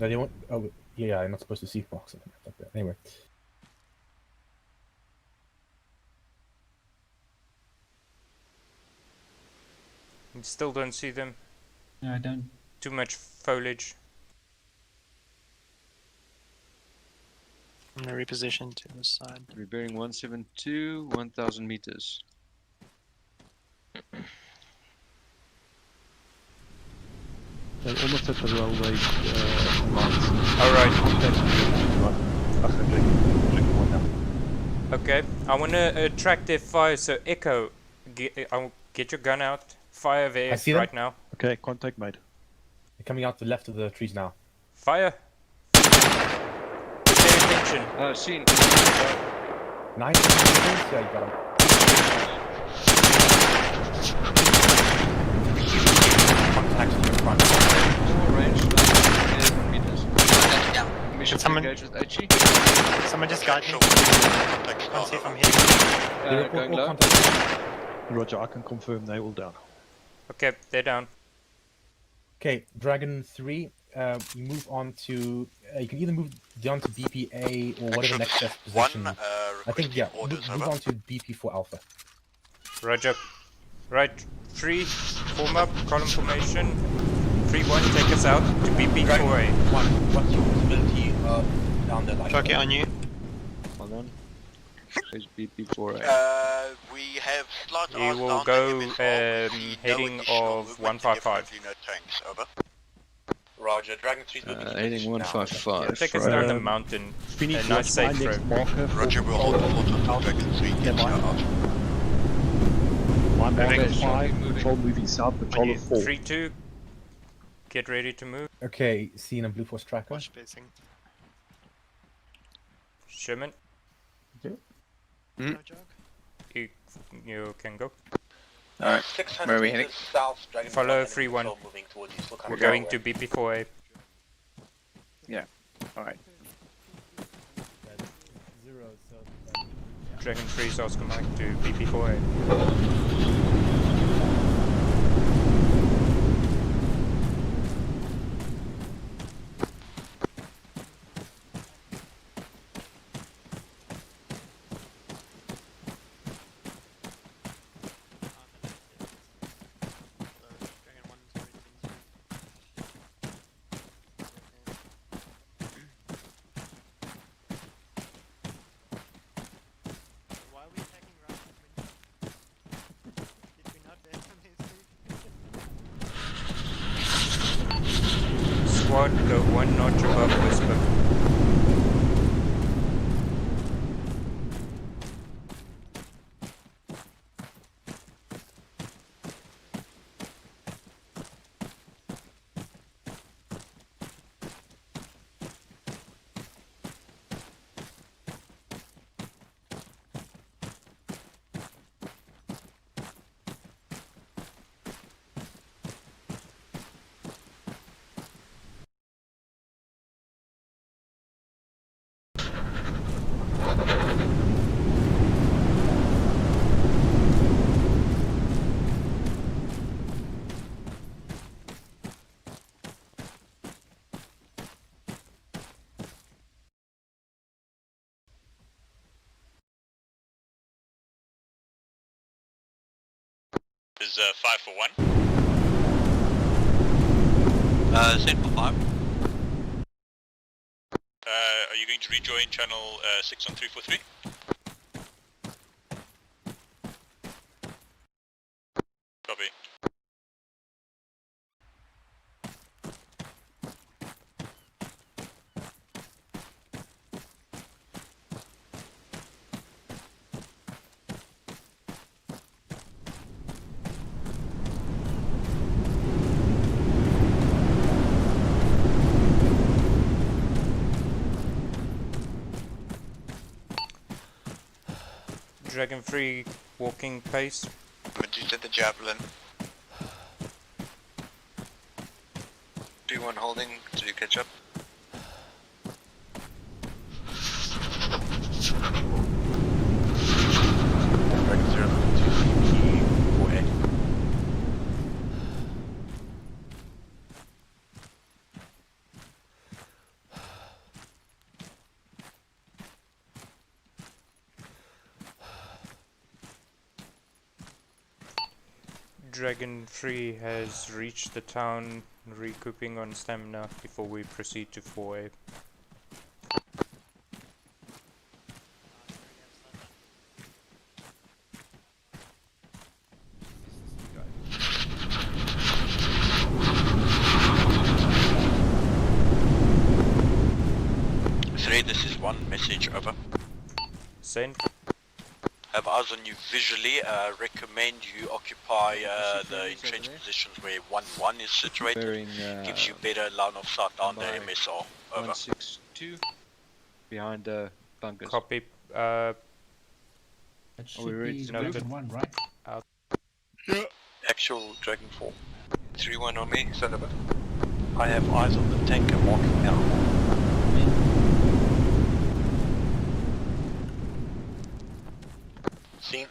No, they won't. Oh, yeah, I'm not supposed to see box like that. Anyway. You still don't see them. No, I don't. Too much foliage. I'm gonna reposition to the side. We're bearing 172, 1000 meters. They're almost at the railway lines. Alright. Drink Okay, I want to attract their fire, so Echo, I'll get your gun out. Fire there I see them. right now. Okay, contact made. They're coming out the left of the trees now. Fire! Pay attention. Seen. 9 meters, yeah, you got him. Contact in your front. Range 11 meters. Mission to Someone- engage with HE. Someone just guide me. Can't see if I'm here. Going low. Roger, I can confirm they all down. Okay, they're down. Okay, Dragon 3, you move on to... you can either move down to BPA or whatever next best position. I think, yeah, move on to BP4 Alpha. Roger. Right, 3, form up, column formation. 3-1, take us out to BP4A. 1, what's your visibility down the line? Jockey on you. Hold on. There's BP4A. We have slot You will go heading of 155. No tanks, over. Roger, Dragon 3 is moving to Heading position now. 155. Take us down the mountain. Phoenix, A nice safe my next road. marker for Roger, we'll hold the fort on Dragon 3. Get you out. My marker Okay, 5, moving. patrol moving south, patrol of 4. 3-2, get ready to move. Okay, seen a Blue Force tracker. Watch spacing. Sherman, Hmm? you can go. Alright, 600 where are we meters heading? south, Dragon Follow 1, 3-1. patrol moving towards you. Still We're coming going to BP4A. Yeah, alright. Dragon 3 is also coming to BP4A. Why are we attacking right did we not Squad, go 1 notch above Whisper. Is 5 for 1? Send for 5. Are you going to rejoin channel 6 on 343? Copy. Dragon free walking pace. Medusa the javelin. 3-1 holding to catch up. Dragon 0 moving to CP 48. Dragon free has reached the town, recouping on stamina before we proceed to 4A. This is 1 message over. Send. Have eyes on you visually. Recommend you occupy the entrenched positions where 1-1 is situated. Gives you better line of sight on the MSR. Over. 162 behind the bunkers. Copy. That should be Dragon 1, right? Out. Yeah. Actual Dragon 4. 3-1 on me. Send over. I have eyes on the tanker marking now. Seen.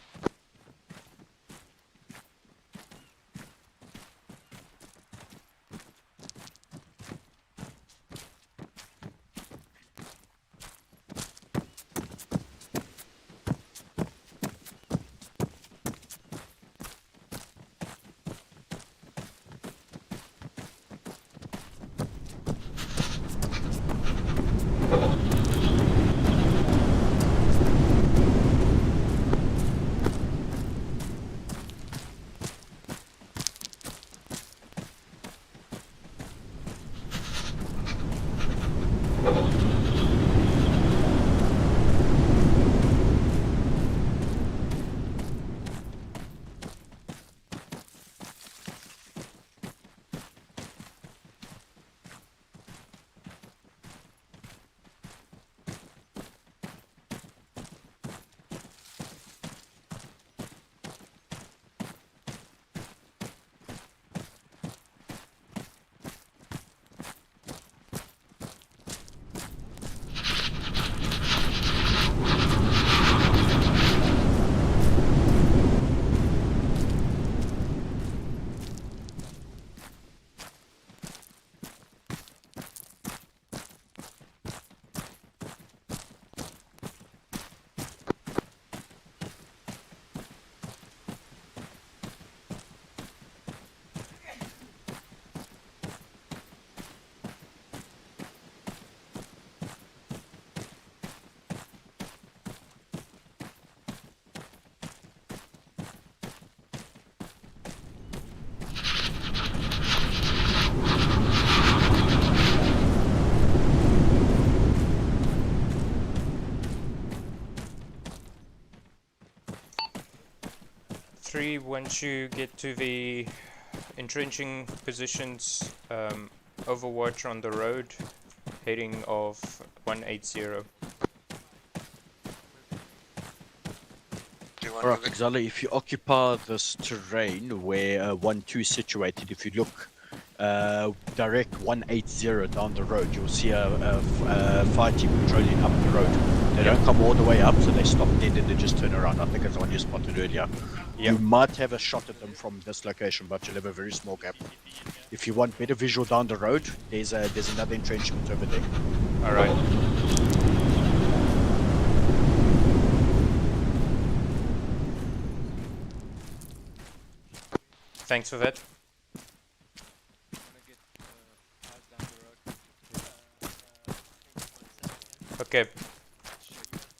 Once you get to the entrenching positions, overwatch on the road, heading of 180. Alright, Xala, if you occupy this terrain where 1-2 is situated, if you look direct 180 down the road, you'll see a fire team patrolling up the road. They don't come all the way up, so they stop dead and they just turn around. I think it's the one you spotted earlier. You might have a shot at them from this location, but you'll have a very small gap. If you want better visual down the road, there's another entrenchment over there. Alright. Thanks for that. Okay.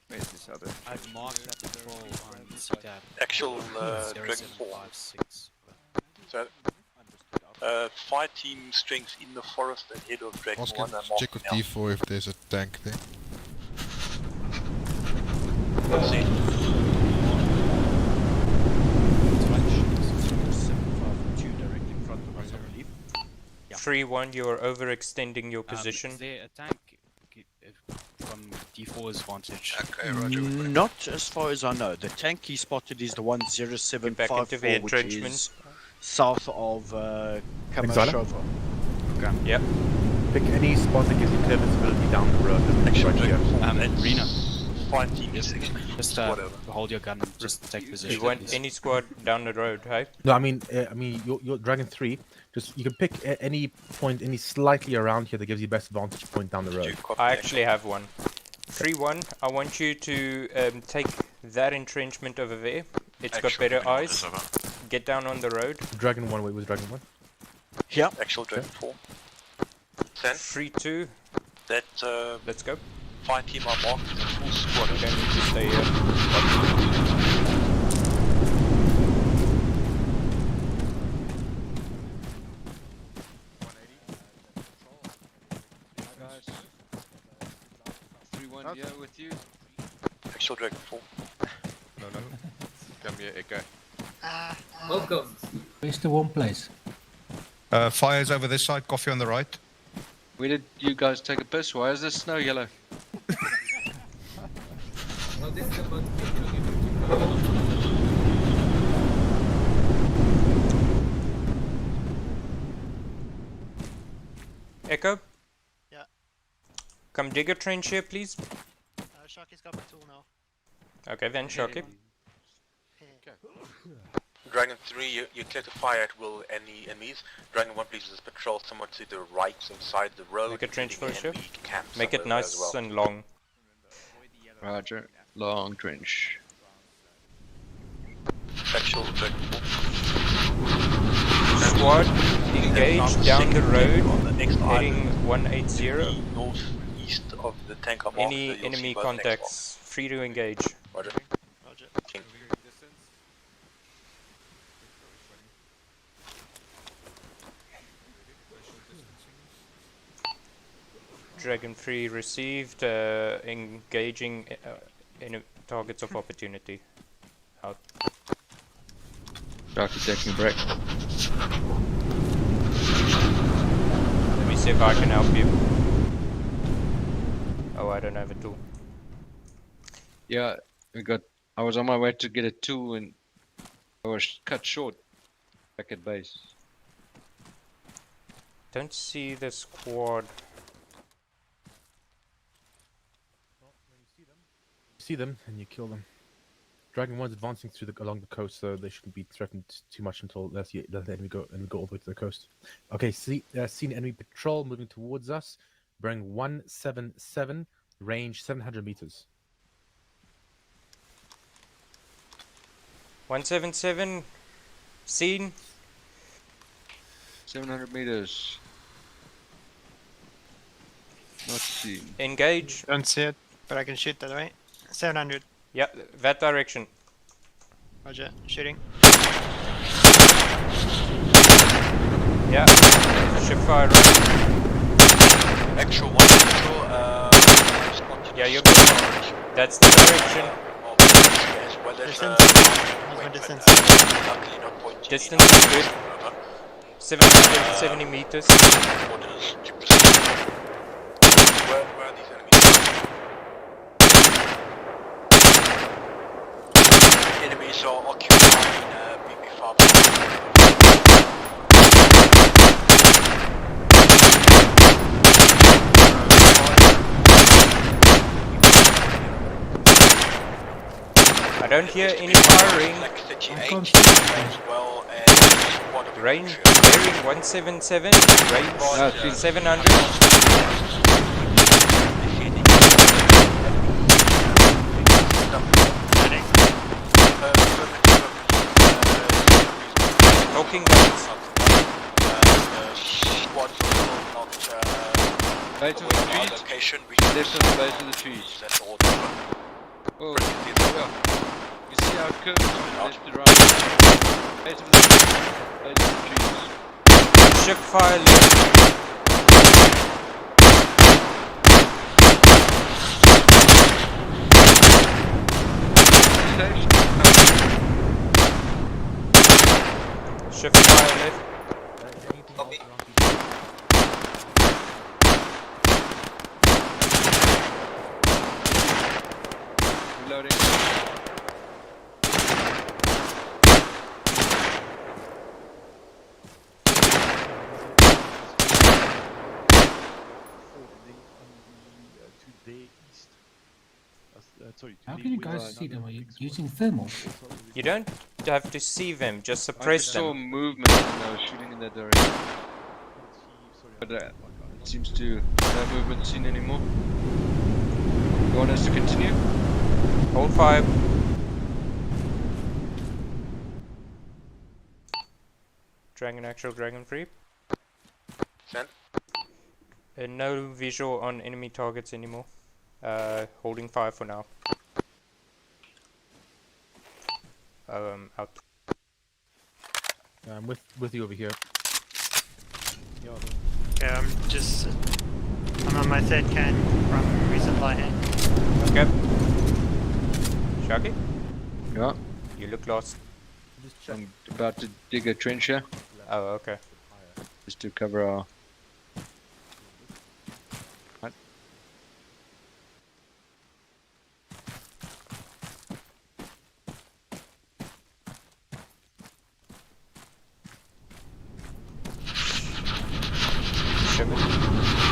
Where's this other? I've marked that patrol on tab. Actual Dragon 4. So, fire team strength in the forest ahead of Dragon Oscar, 1 and check with marking now. D4 if there's a tank there. Let's see. 752 directly in front of us, I believe. 3-1, you are overextending your position. Is there a tank from D4's vantage? Okay, roger. Not as far as I know. The tank he spotted is the 10754, into the which entrenchment. is south of Exile? Kamashova. Okay. Yep. Pick any spot that gives you clear visibility down the road. Actually, Right here. Rena, fire team is just hold your gun and just take position. You want please. any squad down the road, hey? No, I mean, your Dragon 3. Just you can pick any point, any slightly around here that gives you best vantage point down the road. I actually have one. 3-1, I want you to take that entrenchment over there. It's got better eyes. Get down on the road. Dragon 1, wait, was Dragon 1? Yeah. Actual Dragon 4. 10. 3-2. That Let's go. fire team are marked in full squad. You don't need to stay here. Guys, 3-1 here with you. Actual Dragon 4. No. Come here, Echo. Welcome. Where's the warm place? Fire's over this side, coffee on the right. Where did you guys take a piss? Why is the snow yellow? Echo? Yeah. Come dig a trench here, please. Sharky's got my tool now. Okay, then Sharky. Dragon 3, you clear to fire at will any enemies. Dragon 1 places patrol somewhat to the right inside the road. Make a trench including first, yeah? enemy camp Make it somewhere nice as well. and long. Roger. Long trench. Actual Dragon 4. Squad, engage down the road, on the next heading island, 180. northeast of the tank I'm Any after, you'll enemy see both tanks contacts, free to engage. marked. Roger. Roger. King. Dragon 3 received, engaging in targets of opportunity. Out. Sharky taking a break. Let me see if I can help you. Oh, I don't have a tool. Yeah, I was on my way to get a tool and I was cut short back at base. Don't see the squad. See them and you kill them. Dragon 1's advancing along the coast, so they shouldn't be threatened too much until let the enemy go all the way to the coast. Okay, seen enemy patrol moving towards us, bearing 177, range 700 meters. 177, seen. 700 meters. Not seen. Engage. Don't see it, but I can shoot that way. 700. Yeah, that direction. Roger. Shooting. Yeah, ship fire. Actual 1 patrol, yeah, you're good. That's the direction. as well as, Distance. How's my distance? luckily not pointing Distance is good. 770 meters. orders to proceed. Where are these enemies? Enemies are occupying BP5. I don't hear any firing. Black 38 as well as squad of Range infantry. bearing 177. Range 700. smoking guns. The squads are still not Base of aware the of our trees. location. We Left of the base of the trees. That's all done. Oh, yeah. You see how it curves from left to right. Base of the trees. Base of the trees. Ship fire left. Shift fire left. Copy. Reloading. How can you guys see them? Are you using thermal? You don't have to see them, just I suppress just saw them. movement and I was shooting in that direction. But it seems to no movement seen anymore. You want us to continue? Hold fire. Dragon actual, Dragon free. Send. No visual on enemy targets anymore. Holding fire for now. Out. I'm with you over here. Yeah, I'm on my third can from recent lighting. Okay. Sharky? Yeah. You look lost. I'm about to dig a trench here. Oh, okay. Just to cover our... What?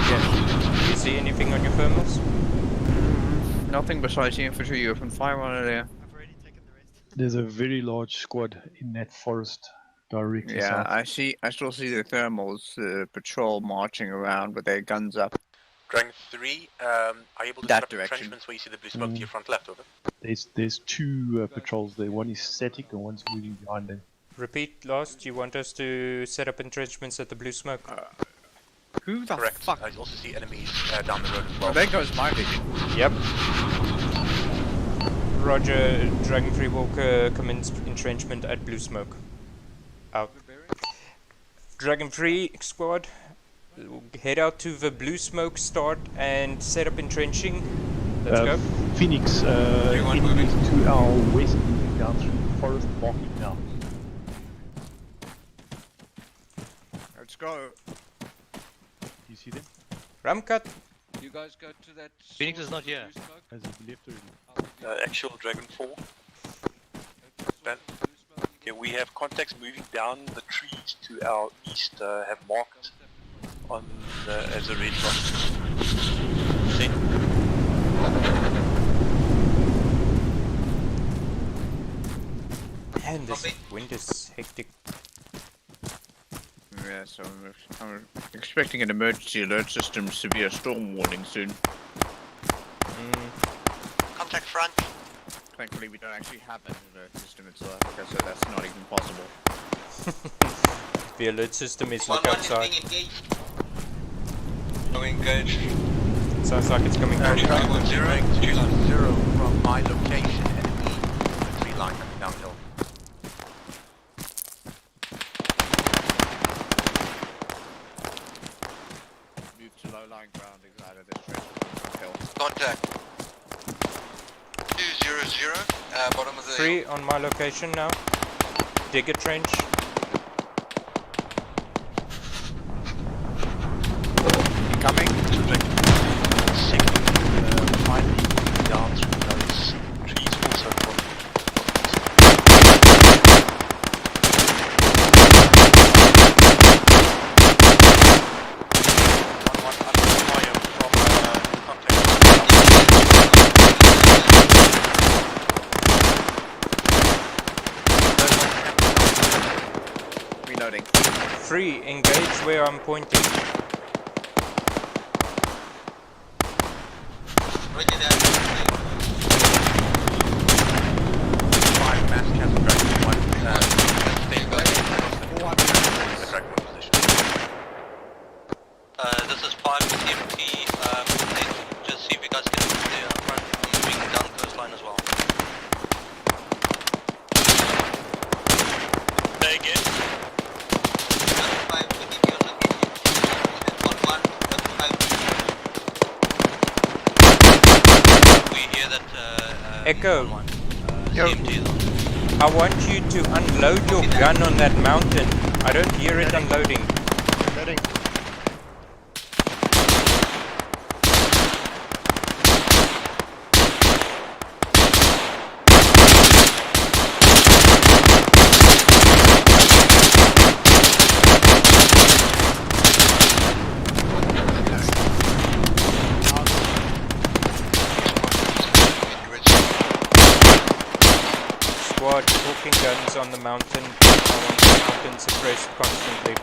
Yes. Do you see anything on your thermals? Nothing besides the infantry. You open fire on it there. There's a very large squad in that forest directly Yeah, south. I still see the thermals patrol marching around with their guns up. Dragon 3, are you able to That set up direction. entrenchments where you see the blue smoke to your front left, over? There's two patrols there. One is static and one's moving behind them. Repeat, last. You want us to set up entrenchments at the blue smoke? Who the Correct. fuck? I also see enemies down the road as well. Well, there goes my vision. Yep. Roger, Dragon 3 will commence entrenchment at blue smoke. Out. Dragon 3 squad, head out to the blue smoke, start and set up entrenching. Let's go. Phoenix, enemies to our west, moving down through the forest, marking now. Let's go. Do you see them? Ramcut. You guys go to that... Phoenix is not here. Has he left already? Actual Dragon 4. Ben. Okay, we have contacts moving down the trees to our east, have marked on as a red dot. Send. Man, this wind is hectic. Yeah, so I'm expecting an emergency alert system severe storm warning soon. Contact front. Thankfully, we don't actually have that alert system in South Africa, so that's not even possible. The alert system is look outside. No engage. Sounds like it's coming from Dragon 0 from my location, enemy infantry line coming downhill. Move to low-lying ground inside of this trench hill. Contact. 200, bottom of the 3 on my location now. Dig a trench. Coming. Finally down through those trees also. Reloading. 3, engage where I'm pointing. Echo, CMT though. I want you to unload your gun on that mountain. I don't hear it unloading. Loading. Squad, talking guns on the mountain. I want the mountain suppressed constantly.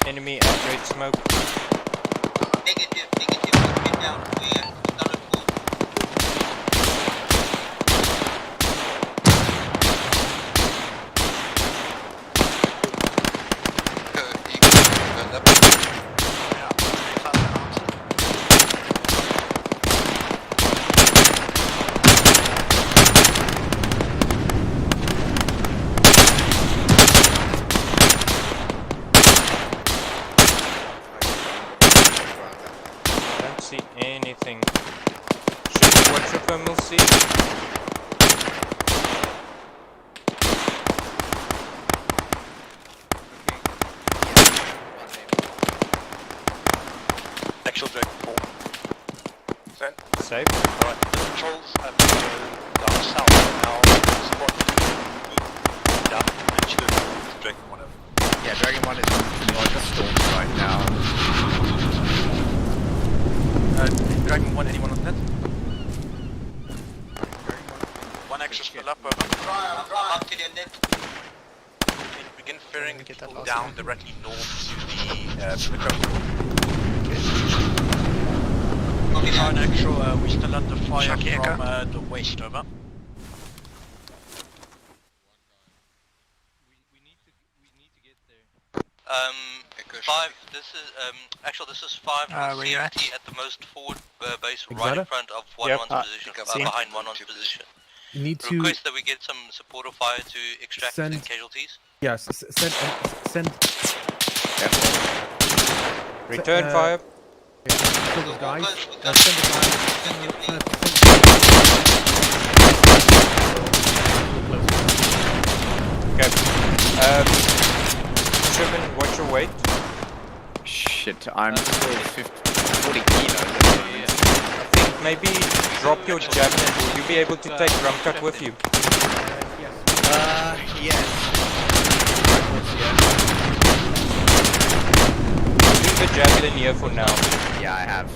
Enemy at great smoke. Don't see anything. Shoot, watch your thermal see. Actual Dragon 4. Send. Safe. Alright, the controls have to go down south now. Squad move down and shoot the Dragon 1 over. Yeah, Dragon 1 is in larger storms right now. Dragon 1, anyone on net? One extra still up, over. Begin ferrying people down directly north to the coast. One extra, we still under fire from the west, over. This is 5 where you at? at the most forward base right Exotic? in front of Yep. 1-1's position, behind 1-1's position. You need to Request that we get some supporter fire to extract the Send- casualties. yes send Return fire. kill those guys. Okay. Sherman, watch your weight. Shit, I'm still 40 kilos at the moment. I think maybe drop your javelin. Will you be able to take drum cut with you? Yes. Leave the javelin here for now. Yeah, I have.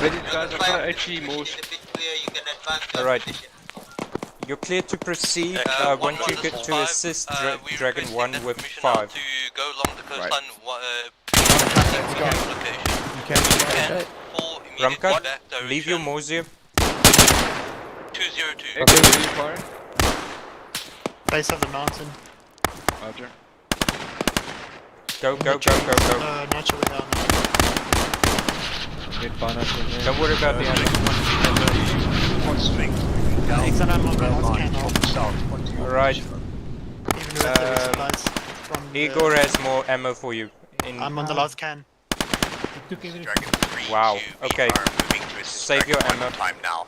Ready guys, I've got HE more. Alright. You're clear to proceed. I want you to assist Dragon 1 with 5. To go along the coastline, Let's go. location. And 4 immediate Rumcut, back direction. leave your Mosir. 202. Okay, where are you firing? Base of the mountain. Roger. Go. Not sure where down. Get finance in there. Don't worry about the enemy. One swing. Exit ammo on the last can now. South. Alright. Even with the resupplies from the- Igor has more ammo for you. I'm on the last can. Dragon 3, Wow, 2, okay. we are moving to assist Save your Dragon 1 ammo. time now.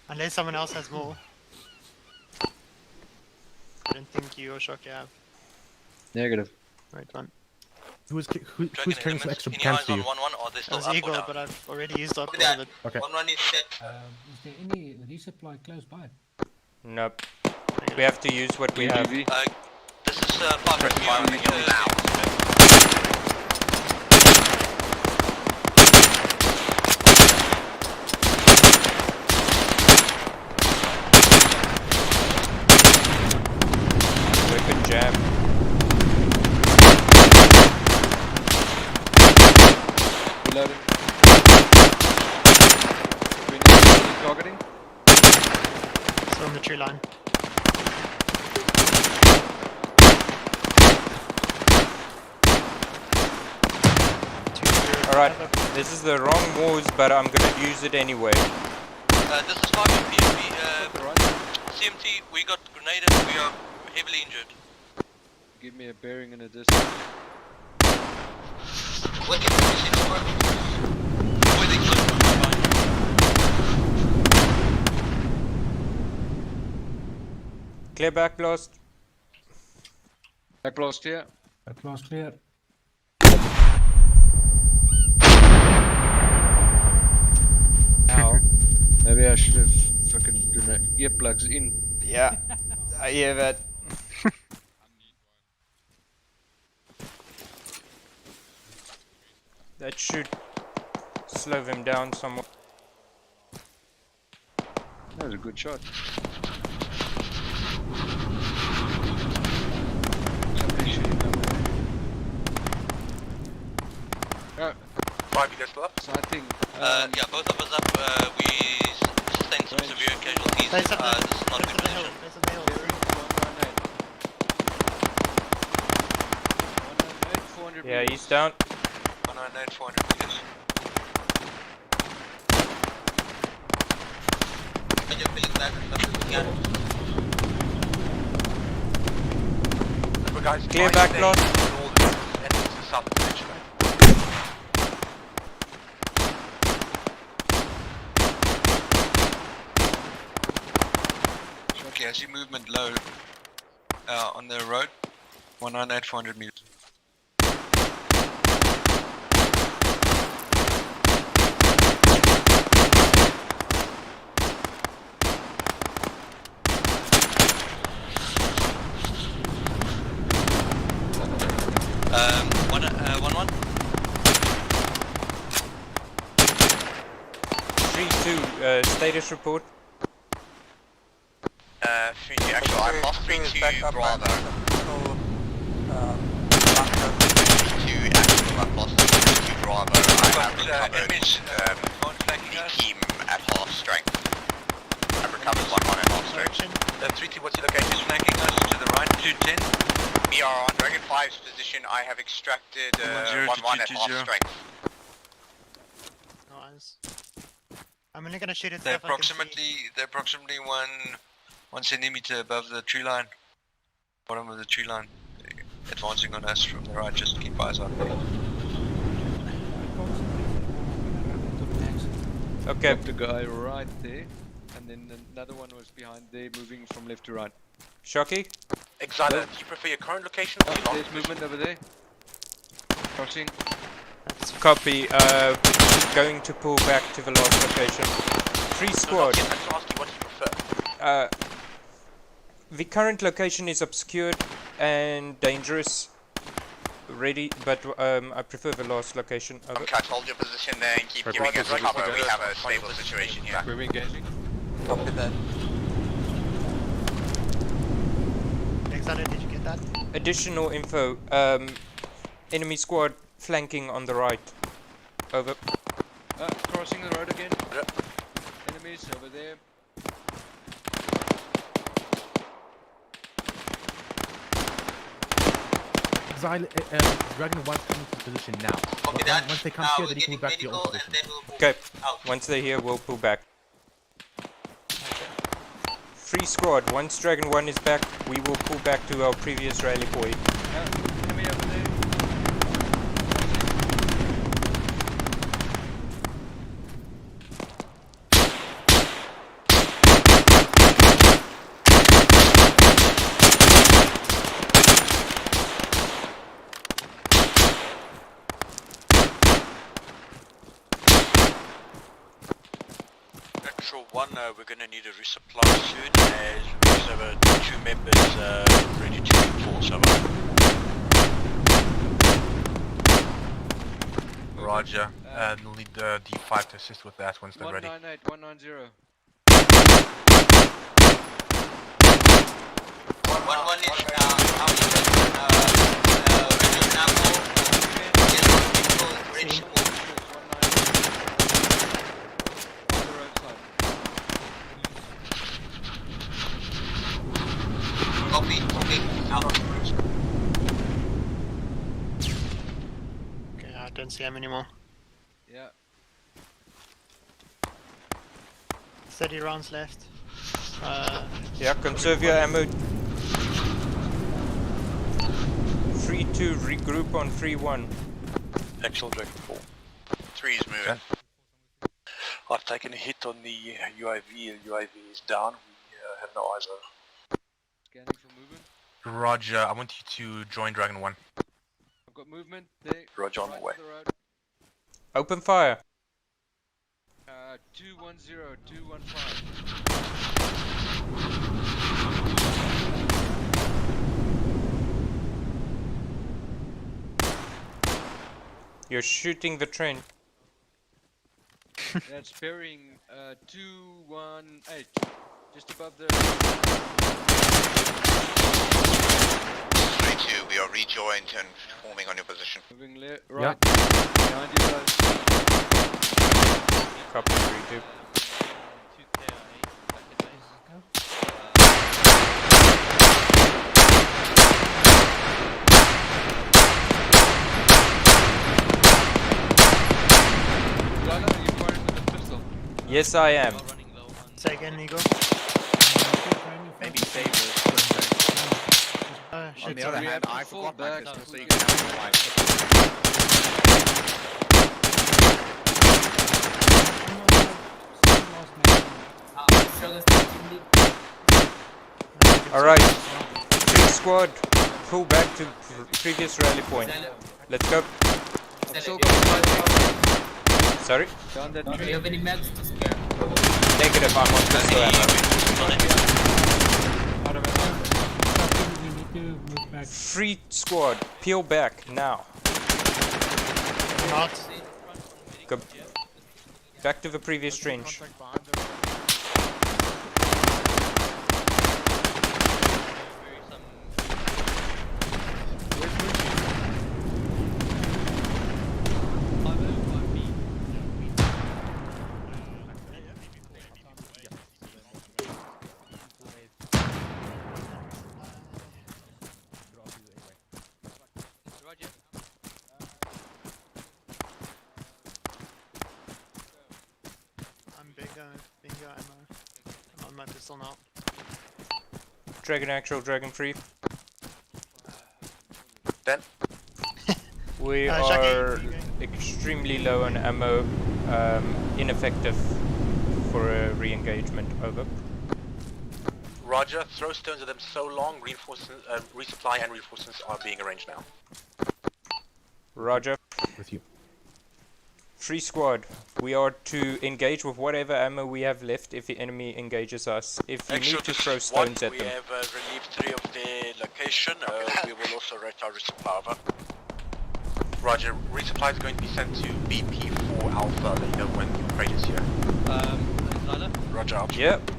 Unless someone else has more. I don't think you or Shocky have. Negative. Wait, one. Who's Dragon carrying some elements, extra any cans eyes for on you? 1-1 or they're That still was up or Eagle, down? but I've already used up all of it. Okay. Is there any resupply close by? Nope. We have to use what we have. This is 5 firing now. Weapon jam. tree line. Alright, this is the wrong moves, but I'm gonna use it anyway. This is 5 PMP. CMT, we got grenaded. We are heavily injured. Give me a bearing and a distance. What is Clear back blast. Back blast here. Back blast clear. Ow. Maybe I should have fucking done earplugs in. Yeah, I hear that. That should slow him down somewhat. That was a good shot. Somebody shooting over there. 5, you guys still up? Sighting. yeah, both of us up. We sustained some severe casualties. This is not a good position. Yeah, he's down. 198, 400 meters. Clear back blast. Okay, I see movement low on the road. 198, 400 meters. One. 3-2, status report. 3-2, actually, I lost 3-2 Bravo. 3-2, actually, I've lost 3-2 Bravo. I have recovered the team at half strength. I've recovered 1-1 at half strength. 3-2, what's your location? Flanking us to the right, 210. We are on Dragon 5's position. I have extracted 1-1 at half strength. Nice. I'm only gonna shoot it. They're approximately one centimeter above the tree line. Bottom of the tree line. Advancing on us from the right, just keep eyes on there. Okay. The guy right there, and then another one was behind there, moving from left to right. Shocky? Exile, do you prefer your current location or your last There's movement over there. Crossing. Copy. Going to pull back to the last location. Free squad. I just asked you what you prefer. The current location is obscured and dangerous. Ready, but I prefer the last location. Over. Okay, hold your position there and keep giving us cover. We have a stable situation here. We're engaging. Copy that. Exile, did you get that? Additional info. Enemy squad flanking on the right. Over. Crossing the road again. Enemies over there. Exile, Dragon 1's coming to position now. Once they come here, then you can move back to your own position. Okay, once they're here, we'll pull back. Free squad, once Dragon 1 is back, we will pull back to our previous rally point. Enemy over there. Actual 1, we're going to need a resupply soon as we have 2 members ready to reinforce. Roger. We'll need D5 to assist with that once they're ready. 198, 190. 1-1 is ready to move. see him anymore. Yeah. 30 rounds left. Yeah, conserve your ammo. 3-2, regroup on 3-1. Actual Dragon 4. 3 is moving. I've taken a hit on the UAV. The UAV is down. We have no eyes over. Scanning for movement. Roger, I want you to join Dragon 1. I've got movement there. Roger, on the way. To the road. Open fire. 210, 215. You're shooting the train. That's bearing 218. Just above the... 3-2, we are rejoined and forming on your position. Moving left, right. Behind you guys. Copy 3-2. Yes, I am. Say again, Eagle. Maybe save us. On the other hand, I forgot my pistol, so you can have the line. Alright. 3 squad, pull back to previous rally point. Let's go. Sorry? Do you have any meds to spare? Negative, I'm on pistol ammo. Free squad, peel back now. Not. Go back to the previous range. Bingo ammo. I'm on my pistol now. Dragon actual, Dragon free. Ben? We are extremely low on ammo, ineffective for a re-engagement, over. Roger, throw stones at them so long, resupply and reinforcements are being arranged now. Roger. With you. Free squad, we are to engage with whatever ammo we have left if the enemy engages us. If you need to throw stones at we them. have relieved 3 of their location. We will also rate our resupply over. Roger, resupply is going to be sent to BP4 Alpha. Let you know when your crate is here. Zyla? Roger, Alpha. Yep.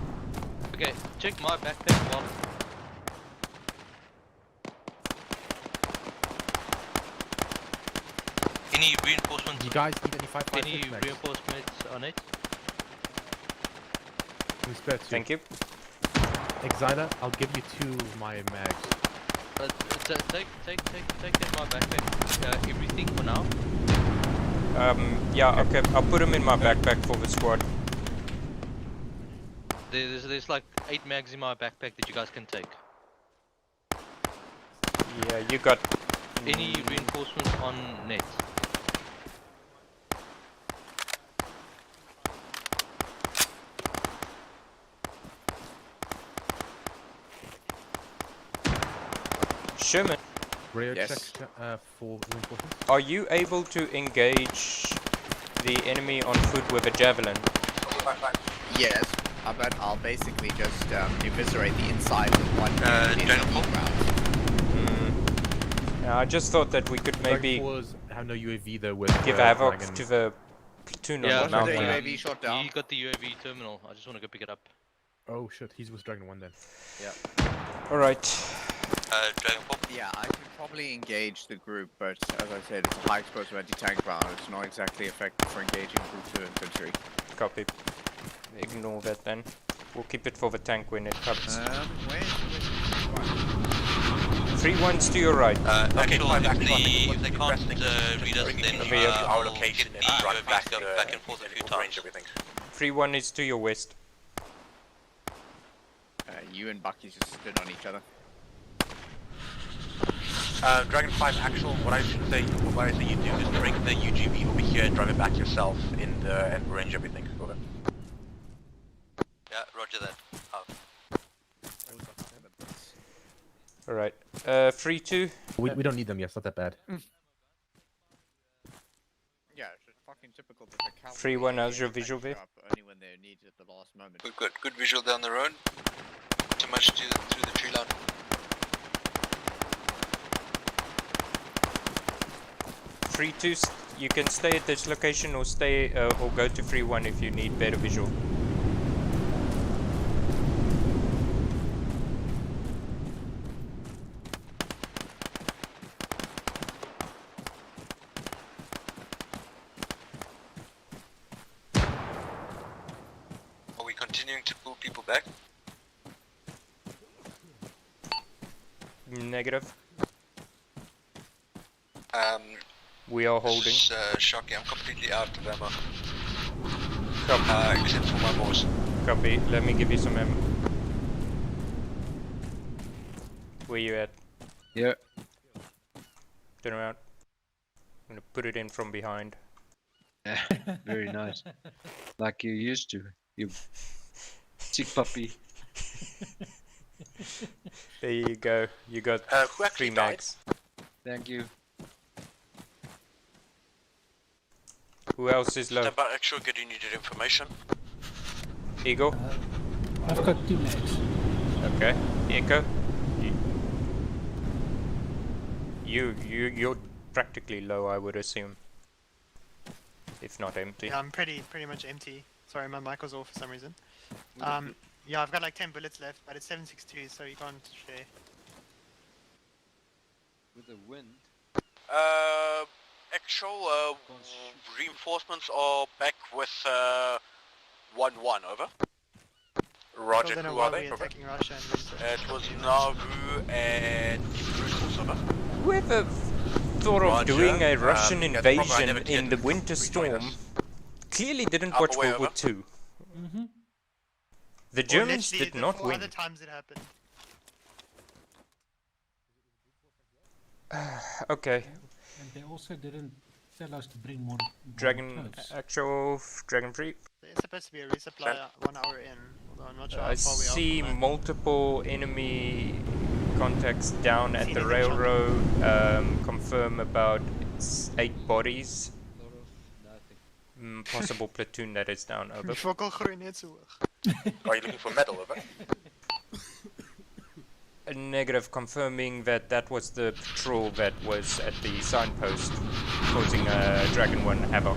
Okay, check my backpack while... Any reinforcements? You guys need any 5.56 Any reinforcements on it? Thank you. Exila, I'll give you 2 of my mags. Take them my backpack. Everything for now. Yeah, okay. I'll put them in my backpack for the squad. There's like 8 mags in my backpack that you guys can take. Yeah, you got... Any reinforcements on net? Sherman, Radio Yes. check for reinforcements. are you able to engage the enemy on foot with a javelin? Yes, but I'll basically just eviscerate the inside with one round. Yeah, I just thought that we could maybe have no UAV though with give havoc to the platoon on the mountain. UAV shot down. You got the UAV terminal. I just want to go pick it up. Oh shit, he's with Dragon 1 then. Yeah. Alright. Dragon 4? Yeah, I could probably engage the group, but as I said, it's a high explosive anti-tank round. It's not exactly effective for engaging group 2 infantry. Copy. Ignore that then. We'll keep it for the tank when it comes. 3-1's to your right. Actual, if they can't read us, then our location and drive back and forth a few times. everything. 3-1 is to your west. You and Bucky just stood on each other. Dragon 5 actual, what I say you do is bring the UGV over here and drive it back yourself and arrange everything for them. Yeah, roger that. Alright. 3-2. We don't need them yet, it's not that bad. Yeah, it's just fucking typical that the cavalry 3-1, how's your visual, Viv? only when they're needed at the last moment. Good visual down the road. Too much through the tree line. 3-2, you can stay at this location or stay or go to 3-1 if you need better visual. Are we continuing to pull people back? Negative. We are holding. This is shocking. I'm completely out of ammo. Copy. Except for my boss. Copy. Let me give you some ammo. Where you at? Yeah. Turn around. I'm gonna put it in from behind. Very nice. Like you used to. You sick puppy. There you go. You got Who actually 3 mags. Thank you. Who else is low? About actual good needed information. Eagle? I've got 2 mags. Okay. Echo? You're practically low, I would assume. If not empty. Yeah, I'm pretty much empty. Sorry, my mic was off for some reason. Yeah, I've got like 10 bullets left, but it's 7.62, so you can't share. With the wind. Actual reinforcements are back with 1-1, over. Roger, I don't know who why are they? we're attacking Russia and It was Navu and Bruce, over. Whoever thought of Roger. doing a Russian Yeah, probably I invasion never in did. the Winter Rejoin Storm us. clearly didn't Up watch away, World War over. II. The Germans did not the 4 win. other times it happened. Okay. And they also didn't tell us to bring more. Dragon actual Dragon Free. There's supposed to be a resupply 1 hour in, although I'm not sure how I far we are see from that. multiple enemy contacts down at the railroad. Confirm about 8 bodies. Possible platoon that is down. Over. Are you looking for metal, over? A negative, confirming that that was the patrol that was at the signpost causing Dragon 1 havoc.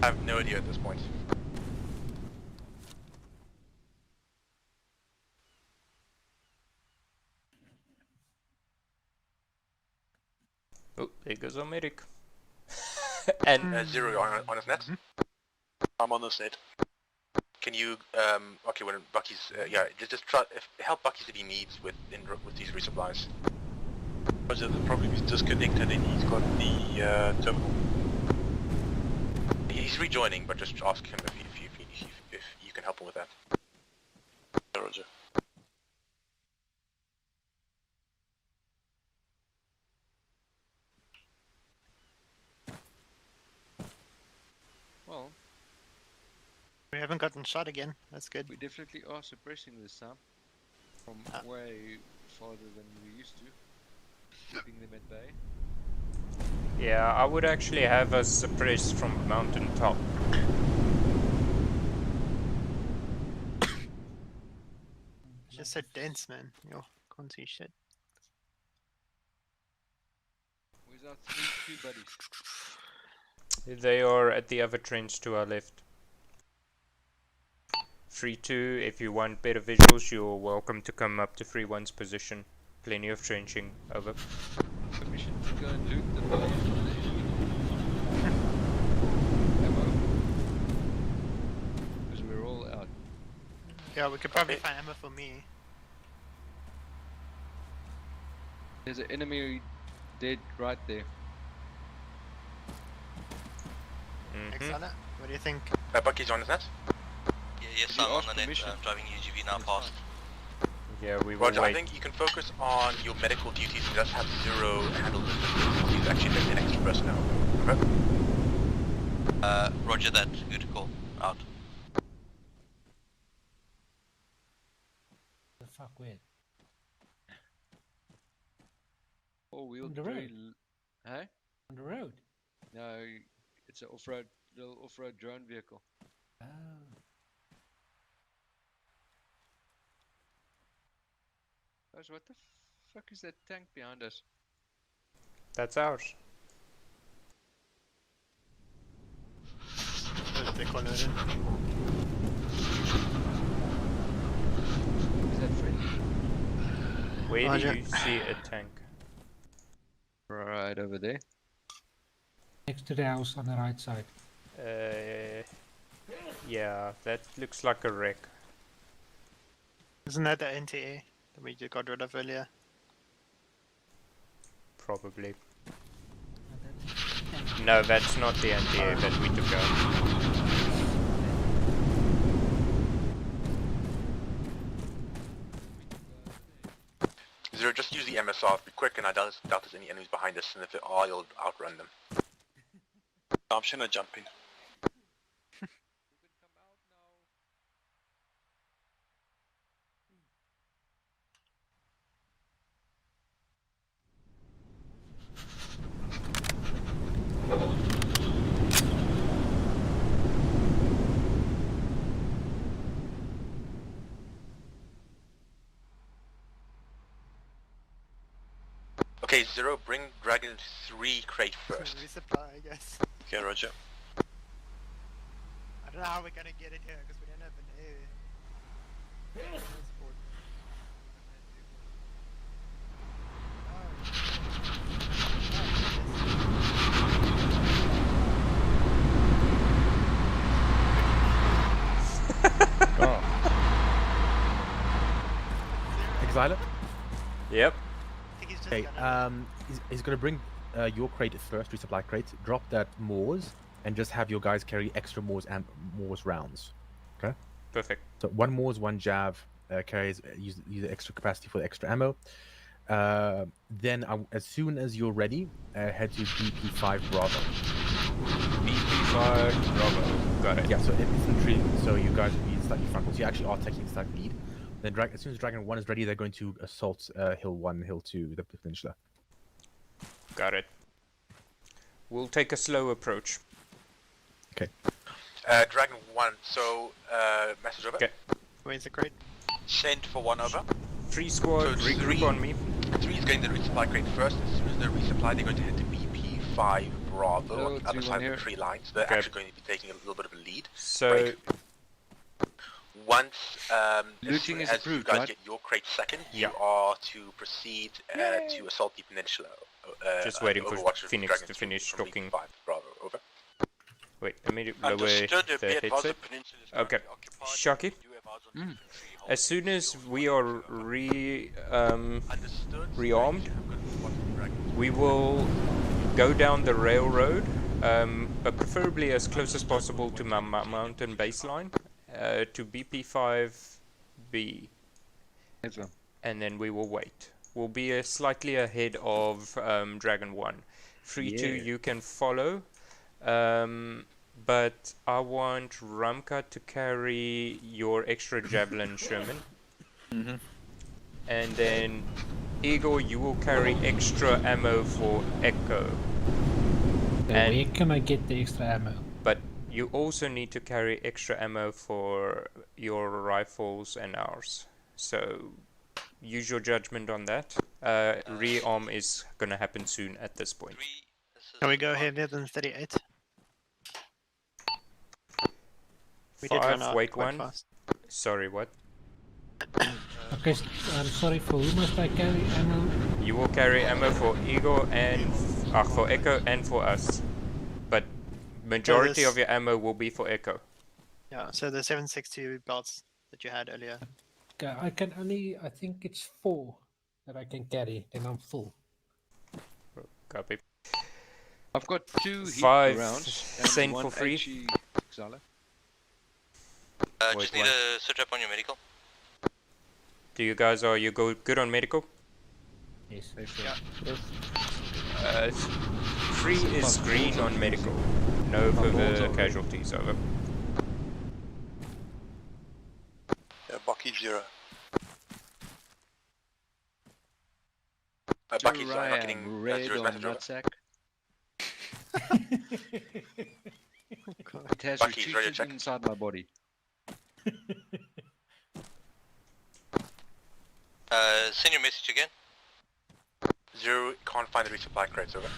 I have no idea at this point. Oh, there goes our medic. And Zero on his net. I'm on this net. Can you okay, when Bucky's yeah, just try help Bucky if he needs with these resupplies. Roger, probably he's disconnected and he's got the terminal. He's rejoining, but just ask him if you can help him with that. Roger. Well, We haven't gotten shot again. That's good. we definitely are suppressing this time. From way farther than we used to. Keeping them at bay. yeah, I would actually have us suppressed from the mountain top. It's just so dense, man. Yo, can't see shit. Where's our 3-2 buddies? They are at the other trench to our left. 3-2, if you want better visuals, you're welcome to come up to 3-1's position. Plenty of trenching. Over. Permission to go and loot the building. Ammo. Because we're all out. Yeah, we could probably find ammo for me. There's an enemy dead right there. Exana, what do you think? Bucky's on his net? Yes, I'm on the net, driving UGV now past. Yeah, we will Roger, I wait. think you can focus on your medical duties. He does have 0 handle distance. He's actually left an extra personnel. Okay? Roger that. Good call. Out. The fuck with? Four-wheel On the road? Huh? On the road? No, it's an off-road, little off-road drone vehicle. Oh. Gosh, what the fuck is that tank behind us? That's ours. They call it in. Is that friendly? Where Roger. do you see a tank? Right over there. Next to the house on the right side. Yeah, that looks like a wreck. Isn't that the NTA that we just got rid of earlier? Probably. No, that's not the NTA that we took out. Zero, just use the MSR. Be quick, and I doubt there's any enemies behind us, and if there are, you'll outrun them. I'm just gonna jump in. Okay, Zero, bring Dragon 3 crate first. Resupply, I guess. Okay, Roger. I don't know how we're gonna get it here because we don't have an air. Transport. Exiler? Yep. Okay, he's gonna bring your crate first, resupply crate, drop that Moors, and just have your guys carry extra Moors and Moors rounds. Okay? Perfect. So 1 Moors, 1 Jav, carries, use the extra capacity for the extra ammo. Then, as soon as you're ready, head to BP5 Bravo. BP5 Bravo, got it. Yeah, so infantry, so you guys will be slightly frontal. So you actually are taking slight lead. Then as soon as Dragon 1 is ready, they're going to assault Hill 1, Hill 2, the peninsula. Got it. We'll take a slow approach. Okay. Dragon 1, so, message over. Okay. Where's the crate? Send for 1 over. 3 squad, So regroup on me. 3 is getting the resupply crate first. As soon as they're resupplied, they're going to head to BP5 Bravo Hello, on the other 3-1 side here. of the tree line. So they're Okay. actually going to be taking a little bit of a lead. So, Break. Once Looting is as approved, you guys right? get your crate second, Yeah. you are to proceed to assault the peninsula. just waiting for Overwatch Phoenix Dragon to 2 finish from talking. BP5 Bravo, over. Wait, let me lower Understood. the Be advised the headset. peninsula is Okay, currently occupied. Shaki. Do advise on infantry As soon as we are Understood. rearmed, we will go down the railroad, but preferably as close as possible to my mountain baseline, to BP5B, and then we will wait. We'll be slightly ahead of Dragon 1. 3-2, you can follow, but I want Ramka to carry your extra javelin, Sherman. And then Igor, you will carry extra ammo for Echo. And where can I get the extra ammo? But you also need to carry extra ammo for your rifles and ours. So use your judgment on that. Rearm is gonna happen soon at this point. Can we go heavier than 38? We did run 5, out wait quite 1. fast. Sorry, what? Okay, I'm sorry, for who must I carry ammo? You will carry ammo for Igor and for Echo and for us. But majority this- of your ammo will be for Echo. Yeah, so the 7.62 belts that you had earlier. Okay, I can only, I think it's 4. that I can carry, then I'm full. Copy. I've got 2 heat 5 rounds and send 1 for free. HE Xala. Just need a search up on your medical. Do you guys are you good on medical? Yes. Uh, 3 is green on medical. No further casualties. Over. Bucky 0. Here Bucky 0, I not am, getting red zero's on message over. nutsack. It has Bucky's radio retreated check. inside my body. Send your message again. 0, can't find the resupply crates, over.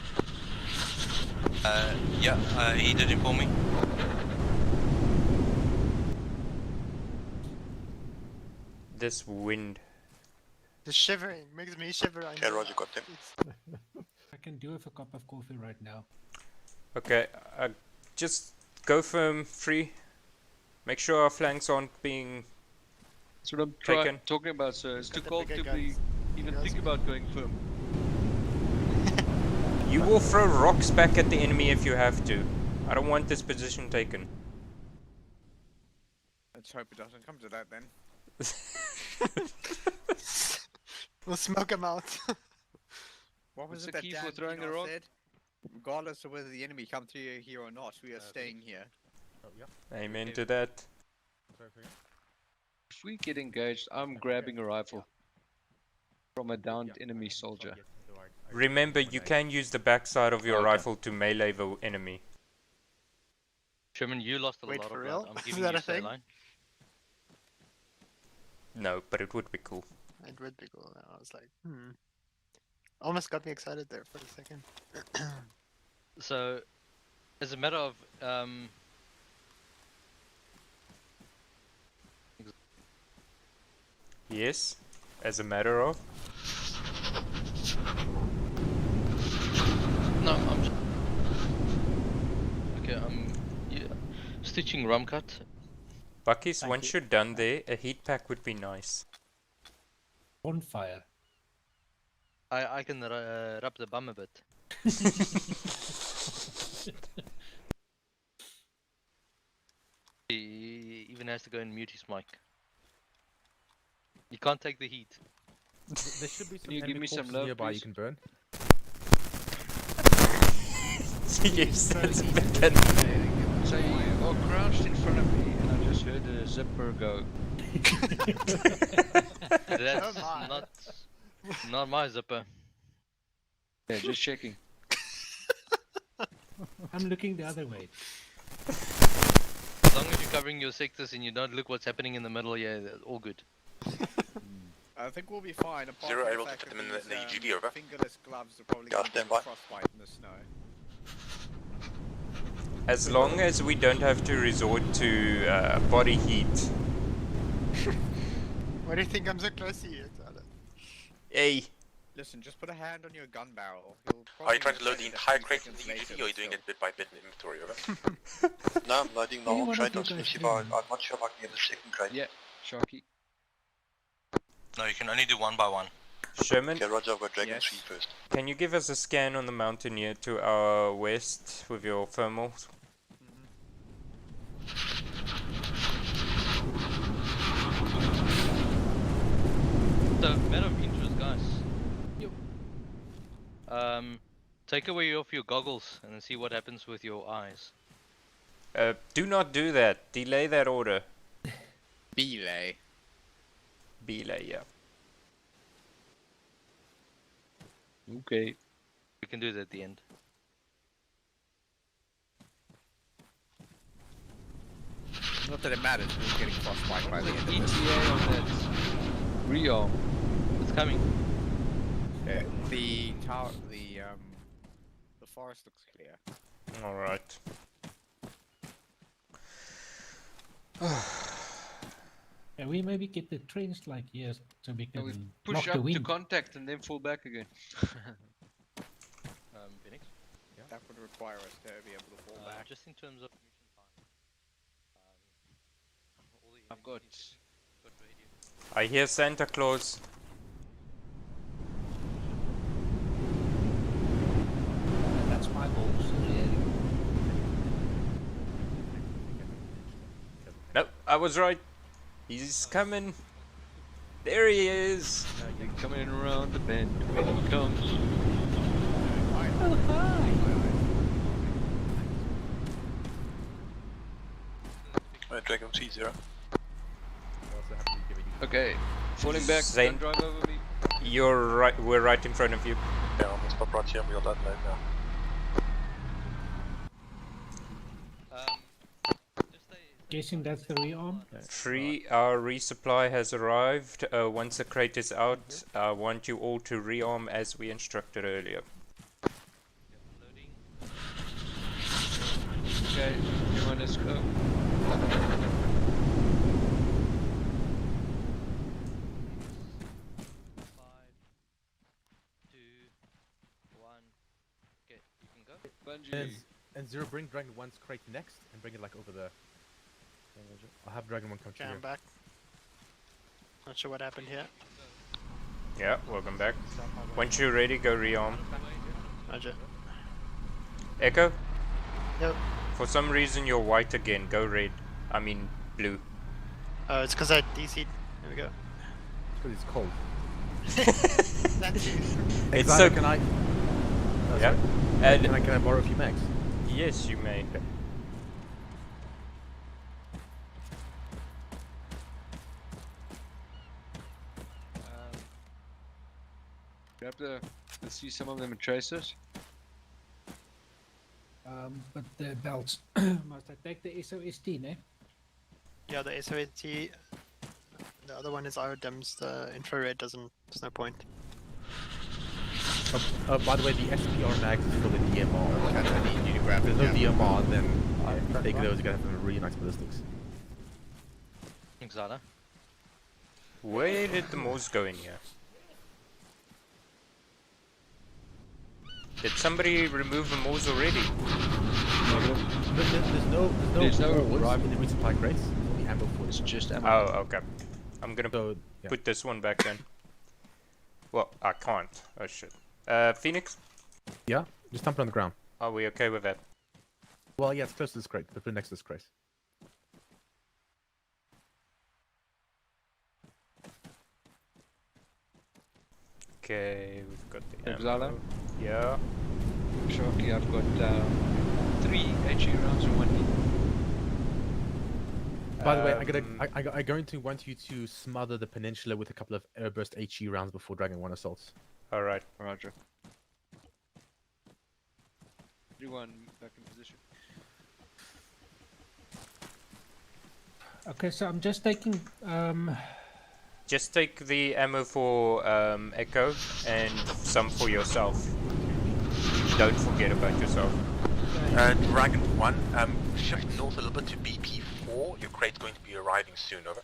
Yeah, he did inform me. This wind. The shivering makes me shiver. Okay, Roger, got them. I can do with a cup of coffee right now. Okay, just go firm, free. Make sure our flanks aren't being That's what I'm taken. talking about, sir. It's too the cold bigger to be even think about going firm. You will throw rocks back at the enemy if you have to. I don't want this position taken. Let's hope it doesn't come to that then. We'll smoke him out. What was What's it the that key Dan for throwing a Pienaar rock? said? Regardless of whether the enemy come through here or not, we are staying here. Amen to that. If we get engaged, I'm grabbing a rifle from a downed enemy soldier. Remember, you can use the backside of your rifle to melee the enemy. Sherman, you lost a Wait, lot for of real? blood. I'm Is giving that you a thing? line. No, but it would be cool. It would be cool. I was like, almost got me excited there for a second. So, as a matter of Yes, as a matter of. no, I'm just okay. Stitching rum cut. Buckies, once you're done there, a heat pack would be nice. Bonfire. I can rub the bum a bit. He even has to go and mute his mic. You can't take the heat. There should be some you give enemy me some corpses love, nearby please? you can burn. Yes, that's better. So you are crouched in front of me and I just heard a zipper go. That's not my zipper. Yeah, just checking. I'm looking the other way. As long as you're covering your sectors and you don't look what's happening in the middle, yeah, that's all good. I think we'll be fine. Apart 0 from able to fact put that them in the these, EGD, over. fingerless gloves are probably Yeah, going to stand get by. frostbite in the snow. As long as we don't have to resort to body heat. Why do you think I'm so close to you, Tyler? Hey. Listen, just put a hand on your gun barrel. Are you trying to load the entire crate in the EGD, or are you doing it bit by bit in inventory, over? No, I'm loading the whole crate. I'm not sure if I can get the second crate. Yeah, Sharky. No, you can only do one by one. Sherman, Okay, Roger, I've got Dragon 3 first. can you give us a scan on the mountain here to our west with your thermals? So, matter of interest, guys. Take away off your goggles and then see what happens with your eyes. Do not do that. Delay that order. Belay. Belay, yeah. Okay. We can do that at the end. Not that it matters, we're getting frostbite by the end of this. ETA on that rearm. It's coming. The tower, the forest looks clear. Alright. And we maybe get the trains like here so we can We block push the up to wind. contact and then fall back again. Phoenix? That would require us to be able to fall back. Just in terms of mission time. I've got I hear Santa Claus. I was right. He's coming. There he is. You're coming around the bend when he comes. Oh, hi. Dragon T0. Okay, falling back, Zane. don't drive over me. You're right. We're right in front of you. Yeah, I'm gonna stop right here and we'll unload now. Guessing that's the rearm? 3, our resupply has arrived. Once the crate is out, I want you all to rearm as we instructed earlier. Okay, everyone, let's go. And Zero, bring Dragon 1's crate next and bring it like over there. I'll have Dragon 1 come to Okay, you. I'm back. Not sure what happened here. Yeah, welcome back. Once you're ready, go rearm. Roger. Echo? Yep. For some reason you're white again. Go red. I mean blue. Oh, it's because I DC'd. There we go. Because it's cold. That's it. It's Xana, so... can I... Oh, yeah. sorry. Can I borrow a few mags? Yes, you may. Okay. Grab let's see some of them in tracers. But the belts. Must I take the SOST, ne? Yeah, the SOST. The other one is IODIMS. The infrared doesn't. There's no point. By the way, the SPR mags is for the DMR. Okay, I need you to grab If it. there's no Yeah. DMR, then if you take those, you're gonna have really nice ballistics. Xana. Where did the Moors go in here? Did somebody remove the Moors already? There's no arrive in the resupply crates. Only ammo for It's just ammo. Oh, okay. I'm gonna yeah. put this one back then. Well, I can't. Oh shit. Phoenix? Yeah, just dump it on the ground. Are we okay with that? Well, yeah, it's close to this crate. Put it next to this crate. Okay, we've got the Xala? ammo. Yeah. Sharky, I've got 3 HE rounds and 1 By the way, I'm going to want you to smother the peninsula with a couple of airburst HE rounds before Dragon 1 assaults. Alright. Roger. 3-1, back in position. Okay, so I'm just taking Just take the ammo for Echo and some for yourself. Don't forget about yourself. Dragon 1, shift north a little bit to BP4. Your crate's going to be arriving soon, over.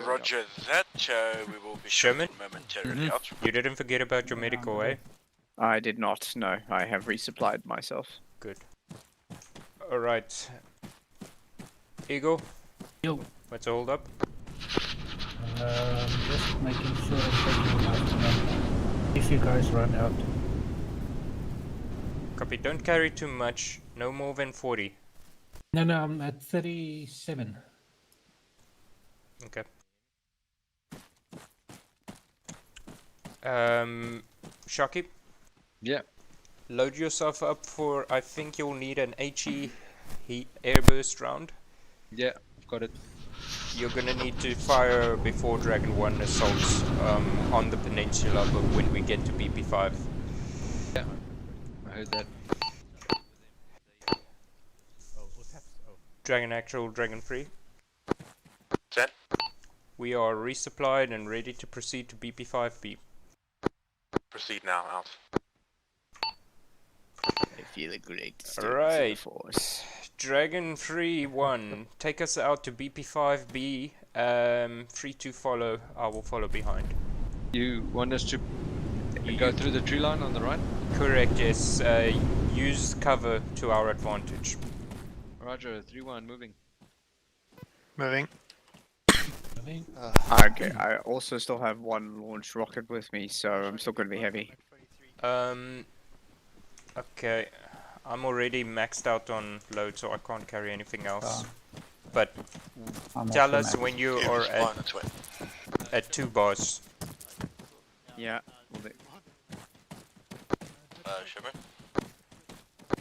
Roger that. We will be Sherman? momentarily out. You didn't forget about your medical, eh? I did not, no. I have resupplied myself. Good. Alright. Eagle? Yo. What's the hold up? just making sure I'm taking my if you guys run out. Copy, don't carry too much. No more than 40. No, I'm at 37. Okay. Sharky? Yeah. Load yourself up for, I think you'll need an HE airburst round. Yeah, I've got it. You're gonna need to fire before Dragon 1 assaults on the peninsula, but when we get to BP5. Yeah, I heard that. Dragon Actual, Dragon 3. Set. We are resupplied and ready to proceed to BP5B. Proceed now, out. I feel a great Alright. force. Dragon 3-1, take us out to BP5B. 3-2 follow, I will follow behind. You want us to go through the tree line on the right? Correct, yes. Use cover to our advantage. Roger, 3-1, moving. Moving. Okay, I also still have one launched rocket with me, so I'm still going to be heavy. Okay. I'm already maxed out on load, so I can't carry anything else. But I'm tell also us maxed. when you Yeah, are it's fine, that's fine. at 2 bars. Yeah. Well, Shimmer?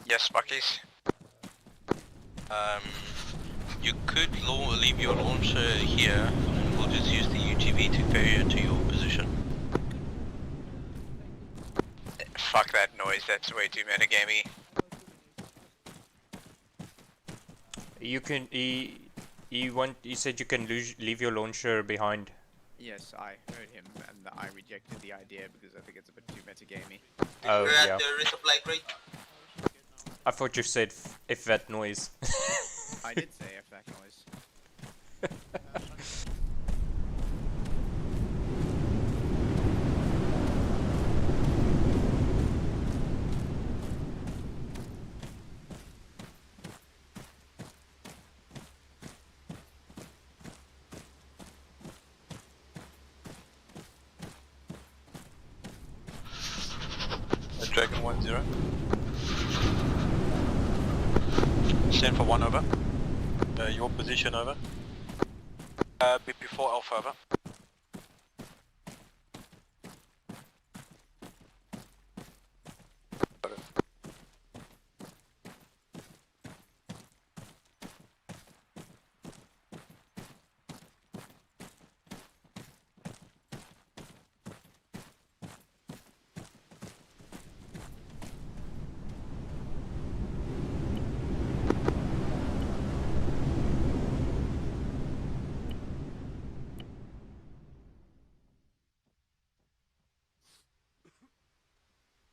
Yes, Buckies. You could leave your launcher here, and we'll just use the UTV to ferry it to your position. Fuck that noise, that's way too metagamey. You can. He said you can leave your launcher behind. yes, I heard him, and I rejected the idea because I think it's a bit too metagamey. Oh, We're yeah. at the resupply crate. I thought you said if that noise. I did say if that noise. Dragon 1-0. Stand for 1 over. Your position over. BP4 Alpha over.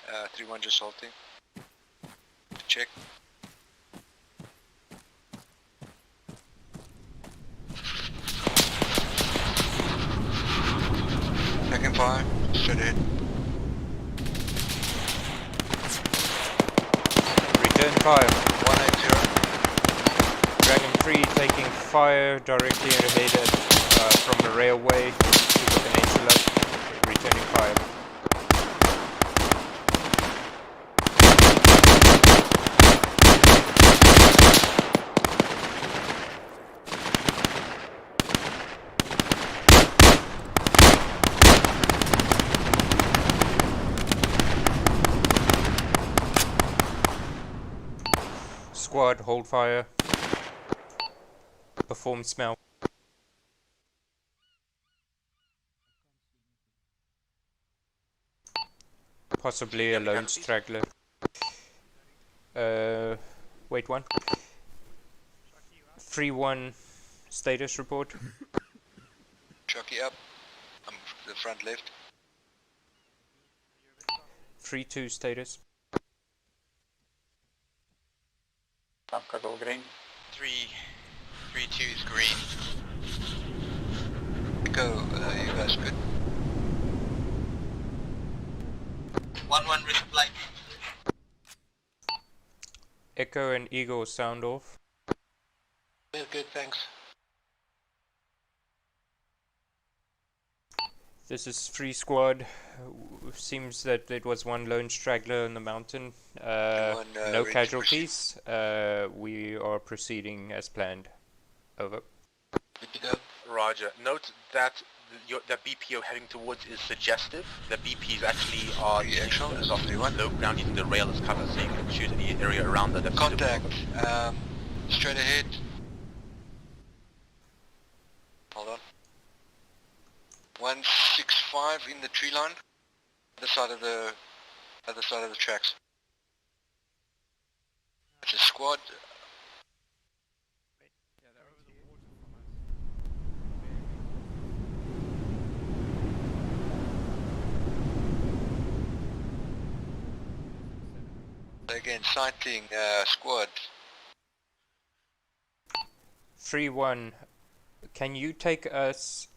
Uh, 3-1 just salting. Check. Second fire, straight ahead. Return fire. 180. Dragon 3 taking fire directly ahead from the railway to the peninsula. Returning fire. Squad, hold fire. Perform smell. Possibly a lone straggler. Wait one. 3-1 status report. Chucky up. I'm the front left. 3-2 status. Go green. 3-2 is green. Go, you guys good? 1-1 resupply. Echo and Eagle sound off. We're good, thanks. This is free squad. Seems that it was one lone straggler in the mountain. No ready to casualties. We are proceeding as planned. Over. Good to go. Roger. Note that the BP you're heading towards is suggestive. The BPs actually are low ground using the rail as cover, so you can shoot any area around that. Contact. Straight ahead. Hold on. 165 in the tree line. Other side of the tracks. It's a squad. Again, sighting squad. 3-1. Can you take us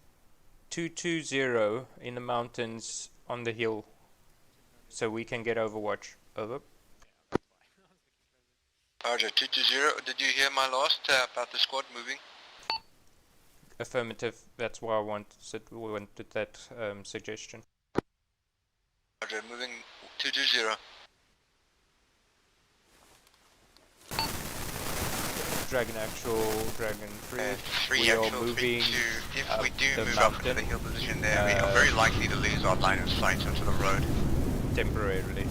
220 in the mountains on the hill so we can get overwatch? Over. Roger, 220. Did you hear my last about the squad moving? Affirmative. That's why I wanted that suggestion. Roger, moving 220. Dragon Actual, Dragon 3. 3 We are actual, 3 moving 2. If up we do the move up to mountain, the hill position there, we are very likely to lose our line of sight onto the road. temporarily.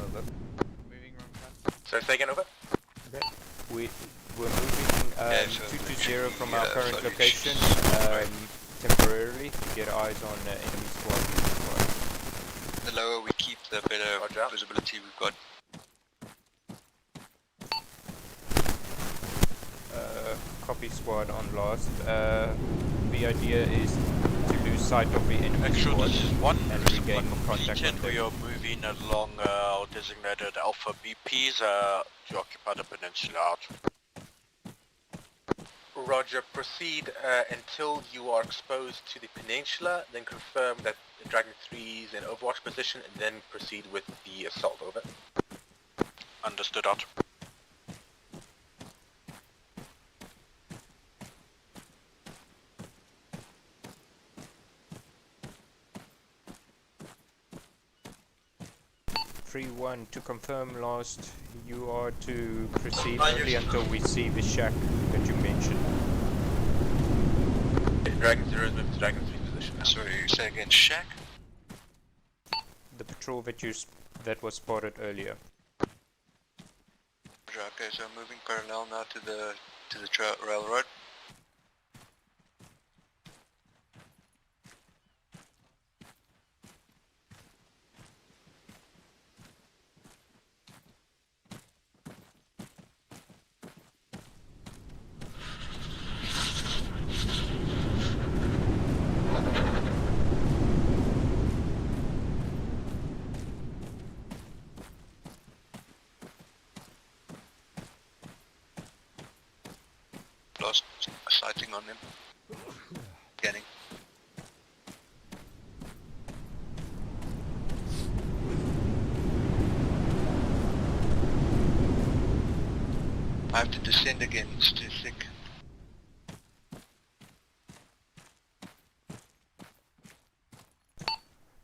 Over. So say again, over. We're moving 220 from our current location temporarily to get eyes on enemy squad. The lower we keep, the better visibility we've got. Copy squad on last. The idea is to lose sight of the enemy squad and regain contact on We them. are moving along our designated Alpha BPs to occupy the peninsula out. Roger, proceed until you are exposed to the peninsula, then confirm that the Dragon 3 is in overwatch position, and then proceed with the assault, over. Understood, out. One to confirm last, you are to proceed only until we see the shack that you mentioned. Dragon 0 is moving to Dragon 3 position now. Sorry, say again, shack? The patrol that was spotted earlier. Okay, so moving parallel now to the railroad. Lost a sighting on him. Getting. I have to descend again, it's too thick.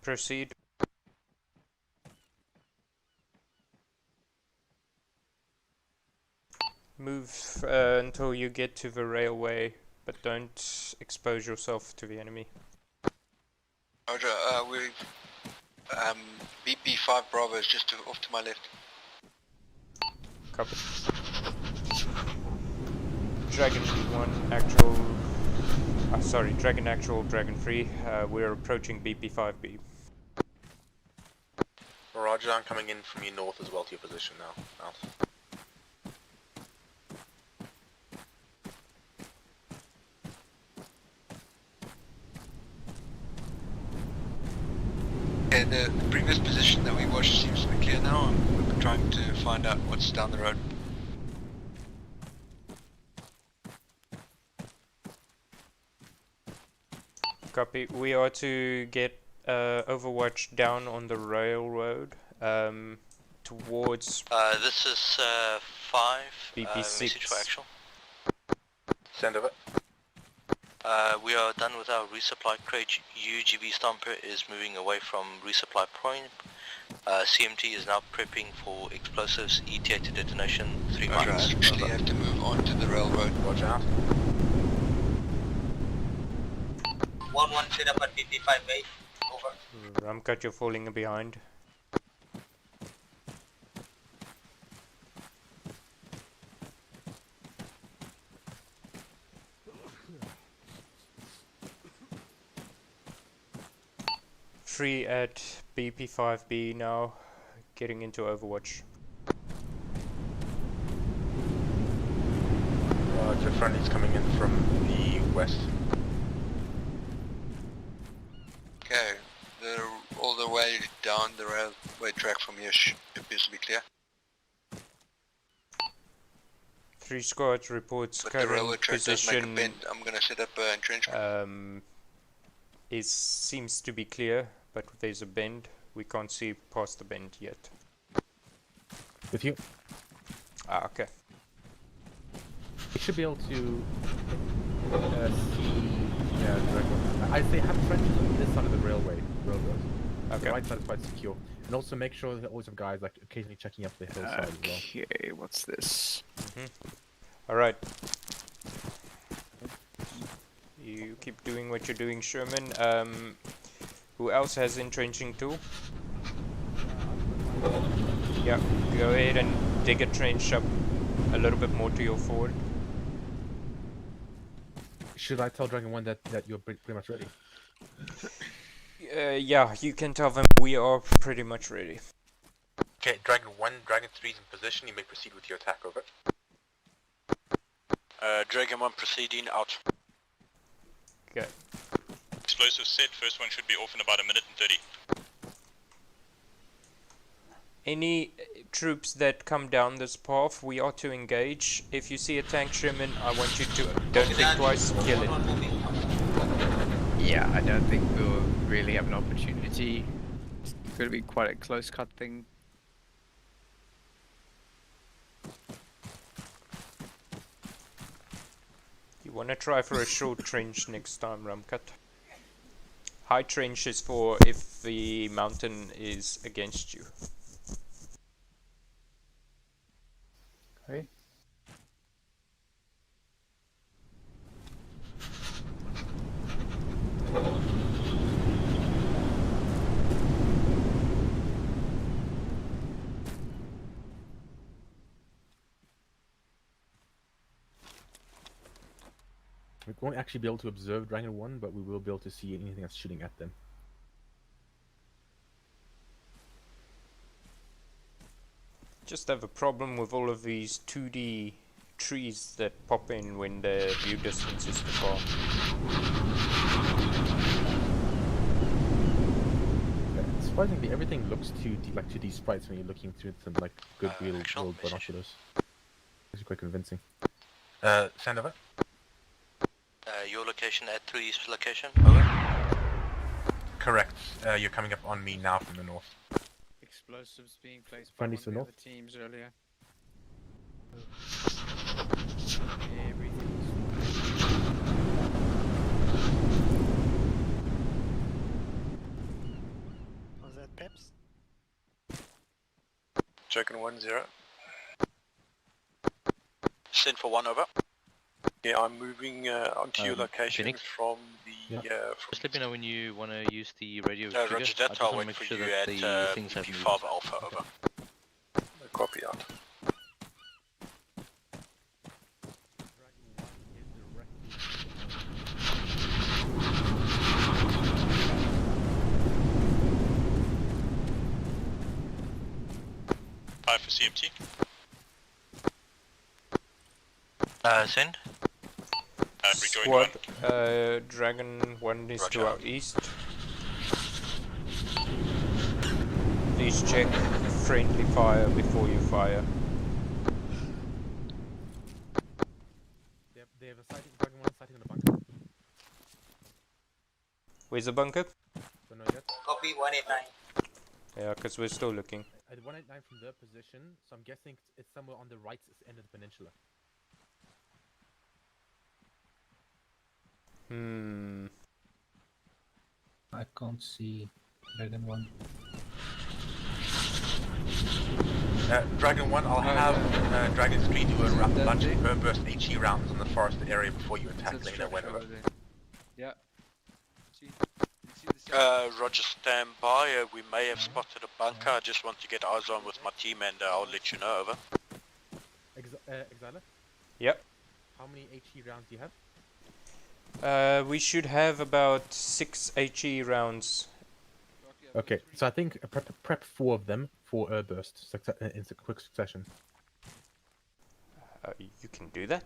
Proceed. Move until you get to the railway, but don't expose yourself to the enemy. Roger, we've BP5 Bravo is just off to my left. Copy. Dragon 1 actual, sorry, Dragon actual, Dragon 3, we're approaching BP5B. Roger, I'm coming in from you north as well to your position now. Out. Okay, the previous position that we watched seems to be clear now. I'm trying to find out what's down the road. Copy. We are to get Overwatch down on the railroad towards This is 5. BP6. Message for actual. Send over. We are done with our resupply crate. UGV Stomper is moving away from resupply point. CMT is now prepping for explosives. ETA to detonation 3 miles. Roger, Actually have to move on to the railroad. Watch out. 1-1 set up at BP5 base. Over. Ramcut, you're falling behind. Free at BP5B now, getting into Overwatch. Roger, friendly's coming in from the west. Okay, all the way down the railway track from here appears to be clear. 3 squads reports But the railway current track does make a position bend. I'm gonna set up an entrenchment. seems to be clear, but there's a bend. We can't see past the bend yet. With you. Ah, okay. You should be able to see I'd say have trenches on this side of the railroad. Okay. The right side is quite secure. And also make sure that always have guys like occasionally checking up the hillside as well. Okay, what's this? Alright. You keep doing what you're doing, Sherman. Who else has entrenching tool? Yeah, go ahead and dig a trench up a little bit more to your forward. Should I tell Dragon 1 that you're pretty much ready? Yeah, you can tell them we are pretty much ready. Okay, Dragon 1, Dragon 3 is in position. You may proceed with your attack, over. Dragon 1 proceeding out. Okay. Explosive set, first one should be off in about 1 minute and 30. Any troops that come down this path, we are to engage. If you see a tank, Sherman, I want you to, don't think twice, kill it. Yeah, I don't think we'll really have an opportunity. It's going to be quite a close cut thing. You want to try for a short trench next time, Ramkat. High trench is for if the mountain is against you. Okay. We won't actually be able to observe Dragon 1, but we will be able to see anything that's shooting at them. Just have a problem with all of these 2D trees that pop in when the view distance is too far. Surprisingly, everything looks 2D, like 2D sprites when you're looking through some like good real-world binoculars. It's quite convincing. Send over. Your location at 3's location, over. Correct. You're coming up on me now from the north. Explosives being placed by Friendly one of to the north. other teams earlier. Was that Peps? Dragon 1-0. Send for 1, over. Yeah, I'm moving onto your location Phoenix? from the... Just let me know when you want to use the radio trigger. Roger I that, just I'll want to wait make for sure you that at the things have moved. BP5 Alpha, over. Copy out. Hi for CMT. Send. Rejoin Squad, 1. Dragon 1 is Roger. to our east. Please check friendly fire before you fire. They have a sighting, Dragon 1 sighting on the bunker. Where's the bunker? Don't know yet. Copy 189. Yeah, because we're still looking. At 189 from their position, so I'm guessing it's somewhere on the right end of the peninsula. I can't see Dragon 1. Dragon 1, I'll have Dragon 3 do a bunch of burst HE rounds in the forest area before you attack. Let me know whenever. Yeah. Roger, stand by. We may have spotted a bunker. I just want to get eyes on with my team and I'll let you know, over. Exiler? Yep. How many HE rounds do you have? We should have about 6 HE rounds. Okay, so I think prep 4 of them for burst in quick succession. You can do that?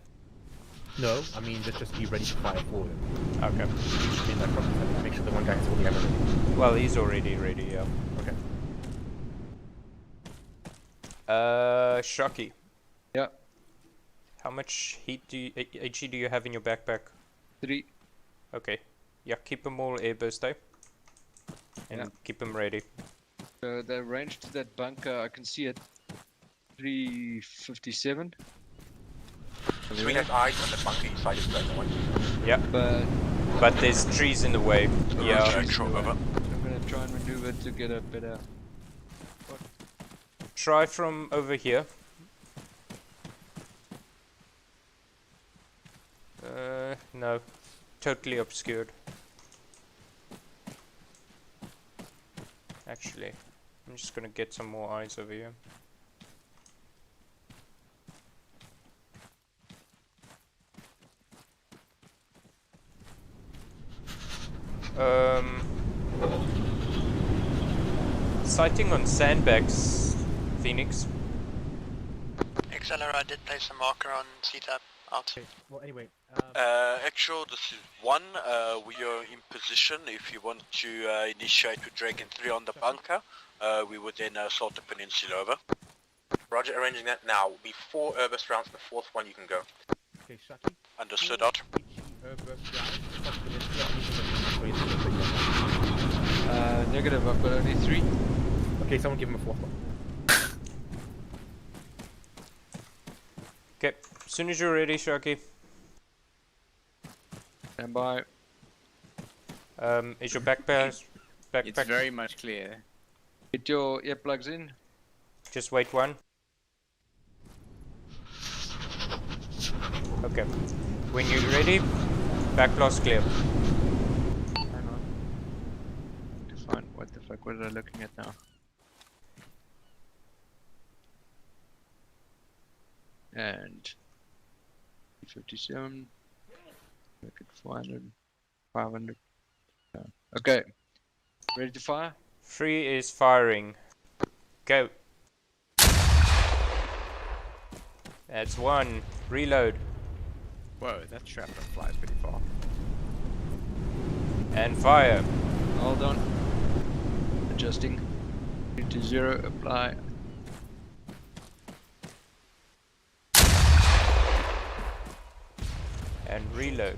No, I mean just be ready to fire for them. Okay. In that process, make sure the one guy has all the ammo ready. Well, he's already ready, yeah. Okay. Shocky. Yeah. How much heat HE do you have in your backpack? 3. Okay. Yeah, keep them all airburst, eh? And keep them ready. The range to that bunker, I can see at 357. Swing has eyes on the bunker inside of Dragon 1. Yeah. But there's trees in the way. Yeah. I'm gonna try and maneuver to get a better... Try from over here. No, totally obscured. Actually, I'm just gonna get some more eyes over here. Sighting on sandbags, Phoenix. XLR, I did place a marker on C-Tap out. Well, anyway. Actual, this is 1. We are in position. If you want to initiate with Dragon 3 on the bunker, we would then assault the peninsula. Over. Roger, arranging that now. Be 4 Urbus rounds, the 4th one you can go. Okay, Shaki. Understood, out. Negative, I've got only 3. Okay, someone give him a 4th one. Okay, as soon as you're ready, Shaki. Stand by. Is your backpack? It's very much clear. Get your earplugs in. Just wait 1. Okay. When you're ready, back blast clear. Hang on. To find what the fuck was I looking at now? And 57. Make it 400. 500. Yeah. Okay. Ready to fire? 3 is firing. Go. That's 1. Reload. Whoa, that shrapnel flies pretty far. And fire. Hold on. Adjusting. 3 to 0. Apply. And reload.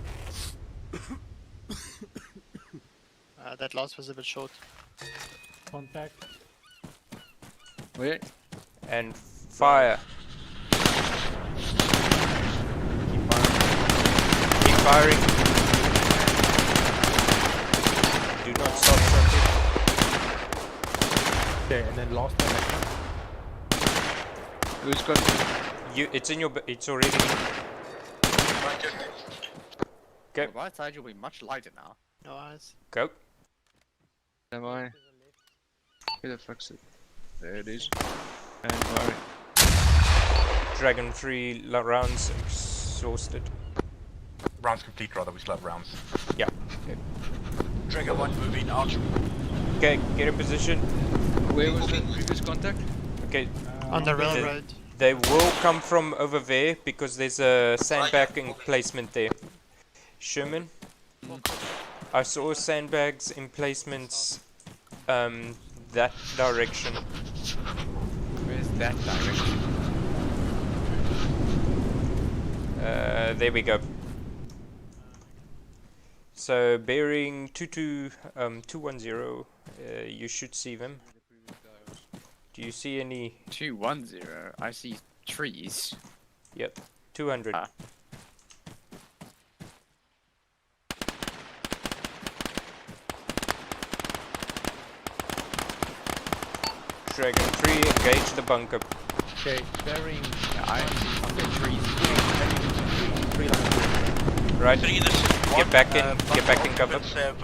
That last was a bit short. Contact. Wait. And fire. Keep firing. Do not stop shooting. Okay, and then last one. Who's got you? It's in your. It's already. Go. The right side will be much lighter now. No eyes. Go. Am I? Where the fuck's it? There it is. And firing. Dragon 3 rounds exhausted. Rounds complete, rather. We still have rounds. Yeah. Okay. Dragon 1 moving out. Okay, get in position. Where was the previous contact? Okay. On the railroad. They will come from over there because there's a sandbag emplacement there. Sherman, I saw sandbags emplacements that direction. Where's that direction? There we go. So bearing 210, you should see them. Do you see any? 210. I see trees. Yep, 200. Ah. Dragon 3, engage the bunker. Okay, bearing. Yeah, I'm on the trees. Right. 3, this is 1. Get back in. Get back in cover. Occupants have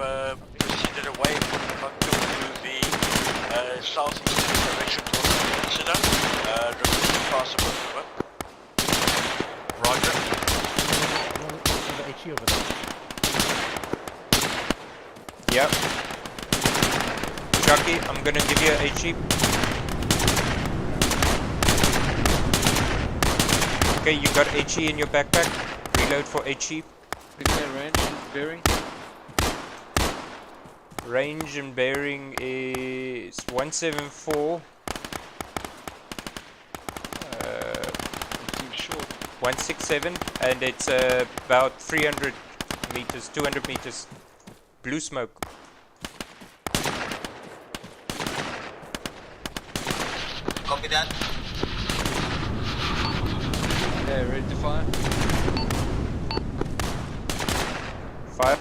proceeded away from the bunker to the southeast direction towards the peninsula. Requesting fast approach. Roger. The HE over there. Yep. Chucky, I'm gonna give you a HE. Okay, you got HE in your backpack. Reload for HE. Declare range and bearing. Range and bearing is 174. 167, and it's about 300 meters, 200 meters. Blue smoke. Copy that. Okay, ready to fire? Fire.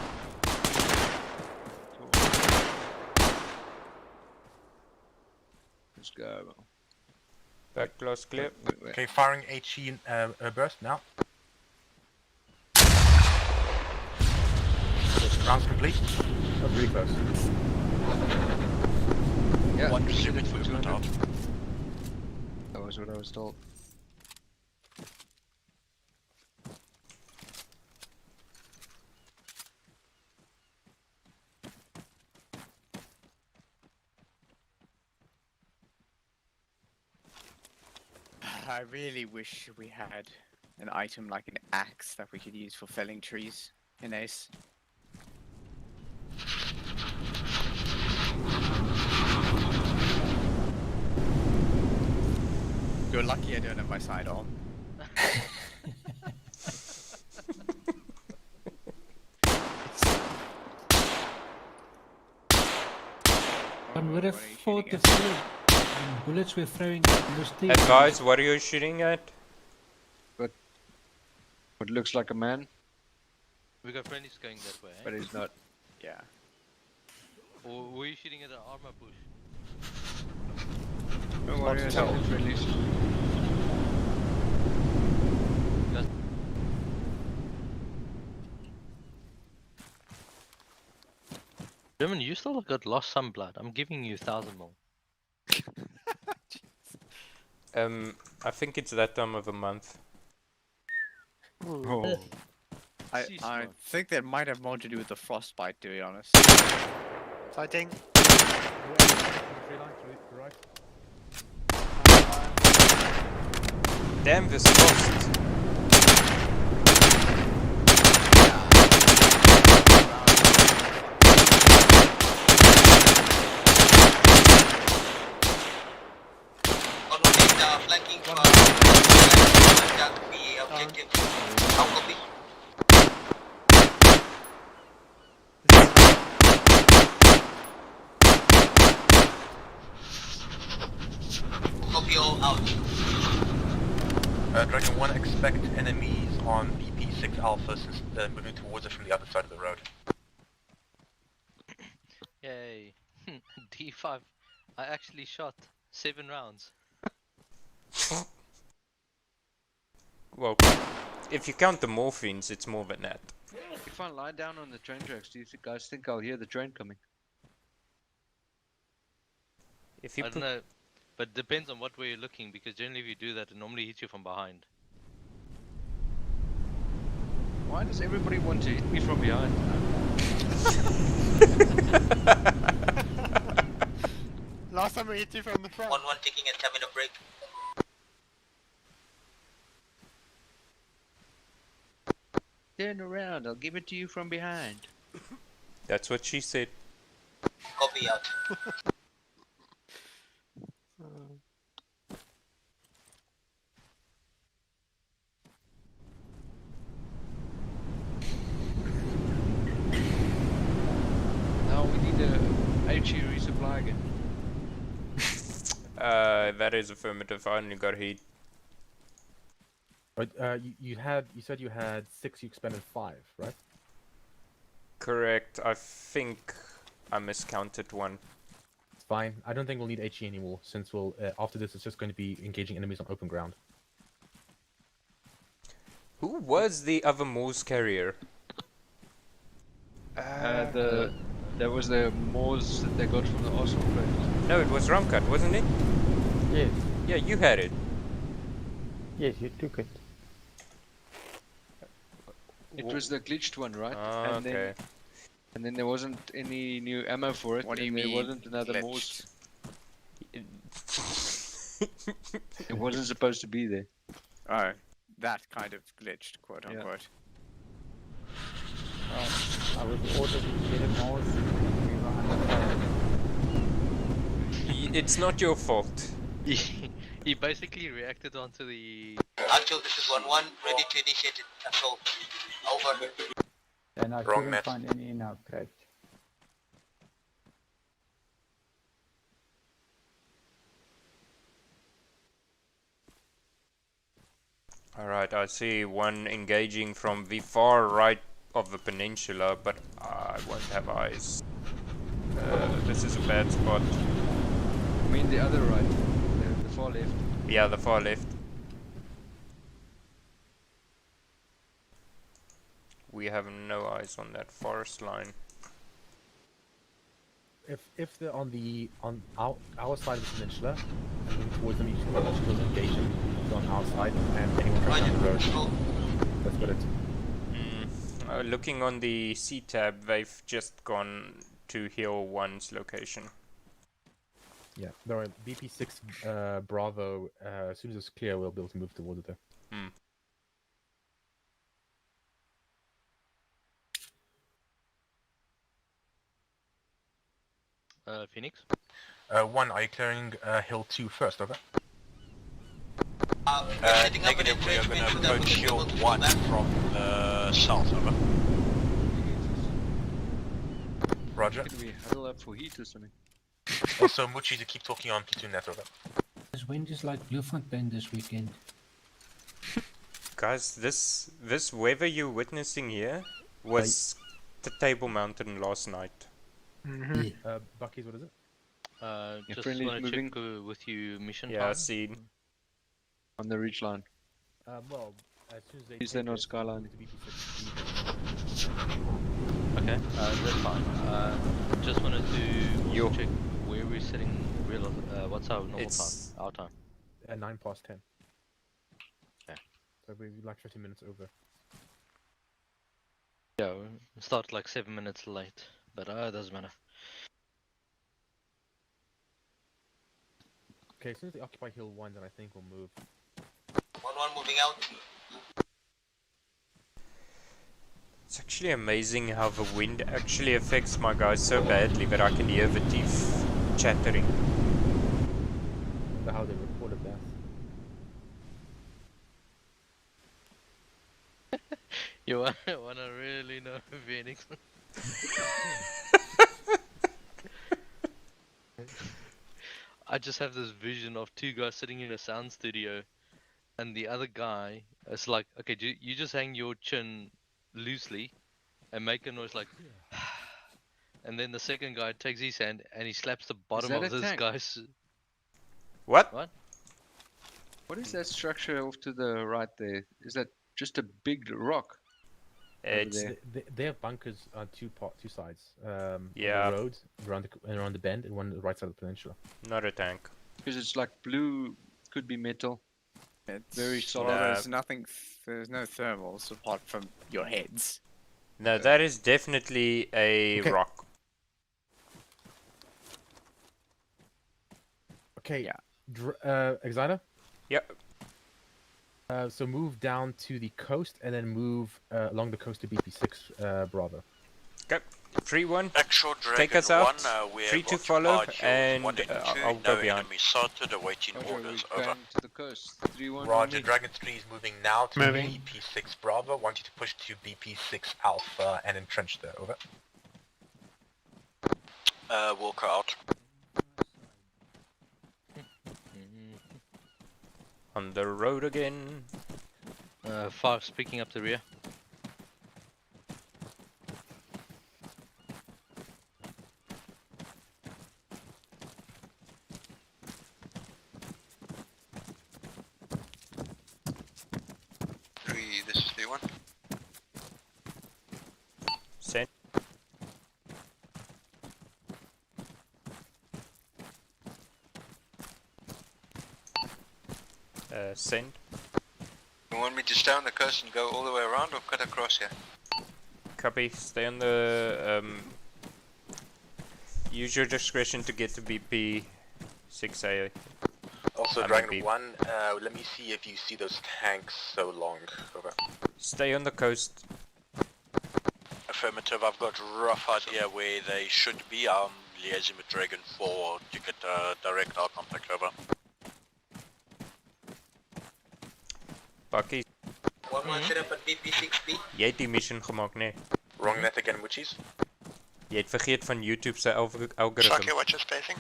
Let's go. Back glass clear. Okay, firing HE burst now. Rounds complete. That's really close. Yeah, One shoot ship it for movement 200. out. That was what I was told. I really wish we had an item like an axe that we could use for felling trees in Ace. You're lucky I don't have my sidearm. One would have thought the bullets we're throwing at those things. Advise, what are you shooting at? But what looks like a man, We got friendlies going that way, eh? but he's not. Yeah. Or were you shooting at an armor push? Don't worry, I saw the friendlies. German, you still got lost some blood. I'm giving you 1,000 more. I think it's that time of the month. Oh. I think that might have more to do with the frostbite, to be honest. Fighting. Damn, this frost. Flanking for the objective. How copy? Copy all out. Dragon 1, expect enemies on BP6 Alpha since they're moving towards us from the other side of the road. Yay. D5. I actually shot 7 rounds. Well, if you count the morphines, it's more than that. If I lie down on the train tracks, do you guys think I'll hear the train coming? If you I don't know, but depends on what way you're looking, because generally if you do that, it normally hits you from behind. Why does everybody want to hit me from behind? Last time we hit you from the front. 1-1 taking a 10-minute break. Turn around, I'll give it to you from behind. That's what she said. Copy out. Now we need a HE resupply again. That is affirmative. I only got heat. But you said you had 6. You expended 5, right? Correct. I think I miscounted one. It's fine. I don't think we'll need HE anymore since we'll after this it's just going to be engaging enemies on open ground. Who was the other Moose carrier? There was the Moors that they got from the Arsenal crate. No, it was Rumcut, wasn't it? Yes. Yeah, you had it. Yes, you took it. It was the glitched one, right? Ah, and okay. Then there wasn't any new ammo for it, What do you and mean, there wasn't another glitched? Moors. It wasn't supposed to be there. Oh, that kind of glitched, quote unquote. I was ordered to get a mouse and we were under fire. It's not your fault. He basically reacted onto the... Actual, this is 1-1, ready to initiate it. Assault. Over. And I Wrong couldn't match. find any in our crate. Alright, I see one engaging from the far right of the peninsula, but I won't have eyes. This is a bad spot. I mean the other right, the far left. Yeah, the far left. We have no eyes on that forest line. If they're on our side of the peninsula and moving towards them, you should probably still engage them on our side and anyone coming down the road. That's about it. Looking on the C tab, they've just gone to Hill 1's location. Yeah, there are BP6 Bravo. As soon as it's clear, we'll be able to move towards it there. Phoenix? 1, are you clearing Hill 2 first, over? Negative, we are going to approach Hill 1 from the south, over. Roger. Can we huddle up for heat or something? Also, Muchi to keep talking on P2 net, over. This wind is like Bloemfontein this weekend. Guys, this weather you're witnessing here was the Table Mountain last night. Bucky's, what is it? Just friendly's want to check moving. with you mission Yeah, time. I see. On the ridge line. Well, as soon as they Is there no skyline? Okay, that's fine. Just wanted to check where we're sitting. What's our normal time? Our time. 9 past 10. Okay. So we're like 50 minutes over. Yeah, we started like 7 minutes late, but it doesn't matter. Okay, as soon as they occupy Hill 1, then I think we'll move. 1-1 moving out. It's actually amazing how the wind actually affects my guys so badly that I can hear the teeth chattering. I wonder how they recorded that. You wanna really know, Phoenix? I just have this vision of two guys sitting in a sound studio, and the other guy is like, okay, you just hang your chin loosely and make a noise like, and then the second guy takes his hand and he slaps the bottom that of a this tank? guy's. What? What? What is that structure off to the right there? Is that just a big rock? It's They have bunkers on two sides. Yeah. On the road, around the bend, and one on the right side of the peninsula. not a tank. Because it's like blue, could be metal. It's Very solid. Well, there's nothing. There's no thermals apart from your heads. No, that is definitely a Okay. rock. Okay. Exida? Yep. So move down to the coast and then move along the coast to BP6 Bravo. Okay. 3-1. Actual Take us Dragon out. 1, we 3 have to follow, occupied Hills and 1 and 2, I'll no go behind. enemy sighted, awaiting Roger, orders, we're over. going to the coast. 3-1 on Roger, me. Dragon 3 is moving now to Moving. BP6 Bravo. Want you to push to BP6 Alpha and entrench there, over. Walker out. On the road again. 5 speaking up the rear. This is 3-1. Send. Send. You want me to stay on the coast and go all the way around or cut across here? Copy. Stay on the. Use your discretion to get to BP 6A. Also, I'm Dragon BP. 1, let me see if you see those tanks so long, over. Stay on the coast. Affirmative, I've got a rough idea where they should be. I'm liaising with Dragon 4 to get direct eye contact, over. Bucky, 1-1 set up at BP6B. jy het die mission gemaak, nee. Wrong net again, Muchis. Jy het vergeet van YouTube se algorithm. Shaki, watch your spacing.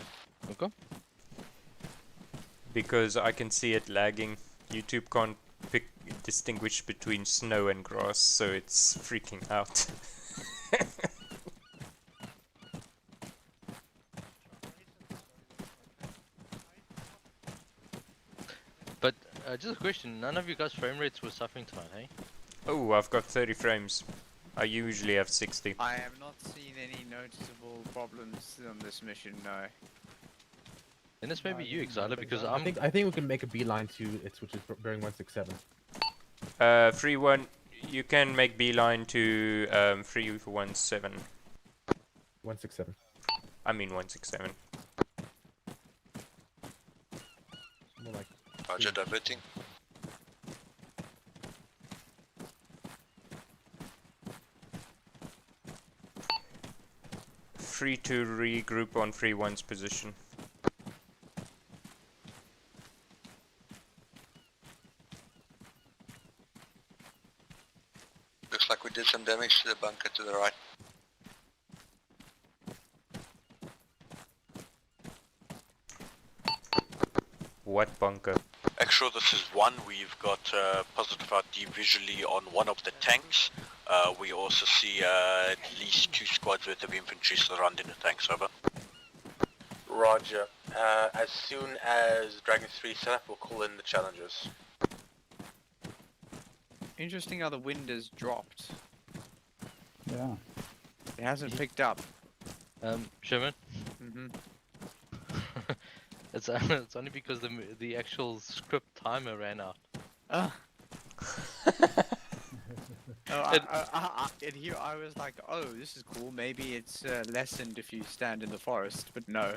Okay. Because I can see it lagging. YouTube can't distinguish between snow and grass, so it's freaking out. But just a question, none of you guys frame rates were suffering tonight, hey? Oh, I've got 30 frames. I usually have 60. I have not seen any noticeable problems on this mission, no. And this may be you, Exile, because I think we can make a beeline to it, which is bearing 167. 3-1, you can make beeline to 317. 167. I mean 167. More like. Roger, diverting. Free to regroup on 3-1's position. Looks like we did some damage to the bunker to the right. What bunker? Actually, this is one. We've got positive ID visually on one of the tanks. We also see at least 2 squads worth of infantry surrounding the tanks, over. Roger. As soon as Dragon 3 set up, we'll call in the challengers. Interesting how the wind has dropped. Yeah. It hasn't picked up. Sherman? Mm-hmm. It's only because the actual script timer ran out. And here I was like, oh, this is cool. Maybe it's lessened if you stand in the forest, but no.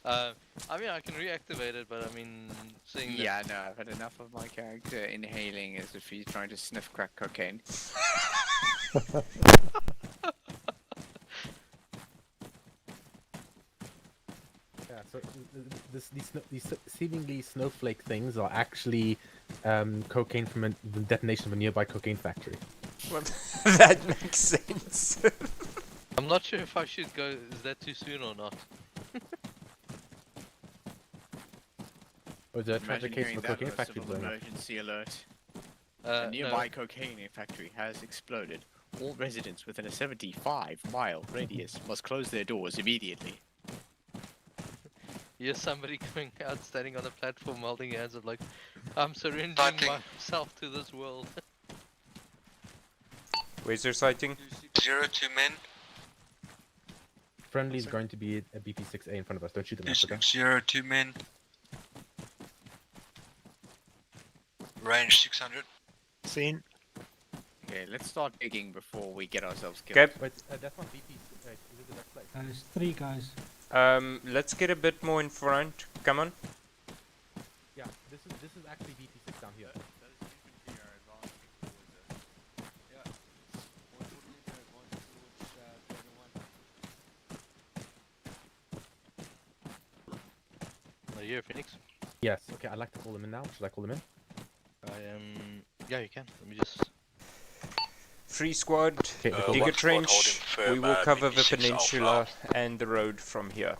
I mean, I can reactivate it, but I mean, seeing that... Yeah, no, I've had enough of my character inhaling as if he's trying to sniff crack cocaine. Yeah, so these seemingly snowflake things are actually cocaine from the detonation of a nearby cocaine factory. Well, that makes sense. I'm not sure if I should go, is that too soon or not? Was there a tragic case of a cocaine factory blowing up? Emergency alert. A nearby cocaine factory has exploded. All residents within a 75-mile radius must close their doors immediately. Here's somebody coming out, standing on the platform, holding hands of like, I'm surrendering myself to this world. Where's your sighting? 02 men. Friendly is going to be a BP-6A in front of us. Don't shoot them. 02 men. Range 600. Seen. Okay, let's start digging before we get ourselves killed. Okay. Wait, that's not BP. Is it the next place? There's 3 guys. Let's get a bit more in front. Come on. Yeah, this is actually BP-6 down here. Are you here, Phoenix? Yes. Okay, I'd like to call them in now. Should I call them in? Yeah, you can. Let me just... Free squad, Okay, dig a one squad trench. holding firm, We will cover the BP6 peninsula Alpha. and the road from here.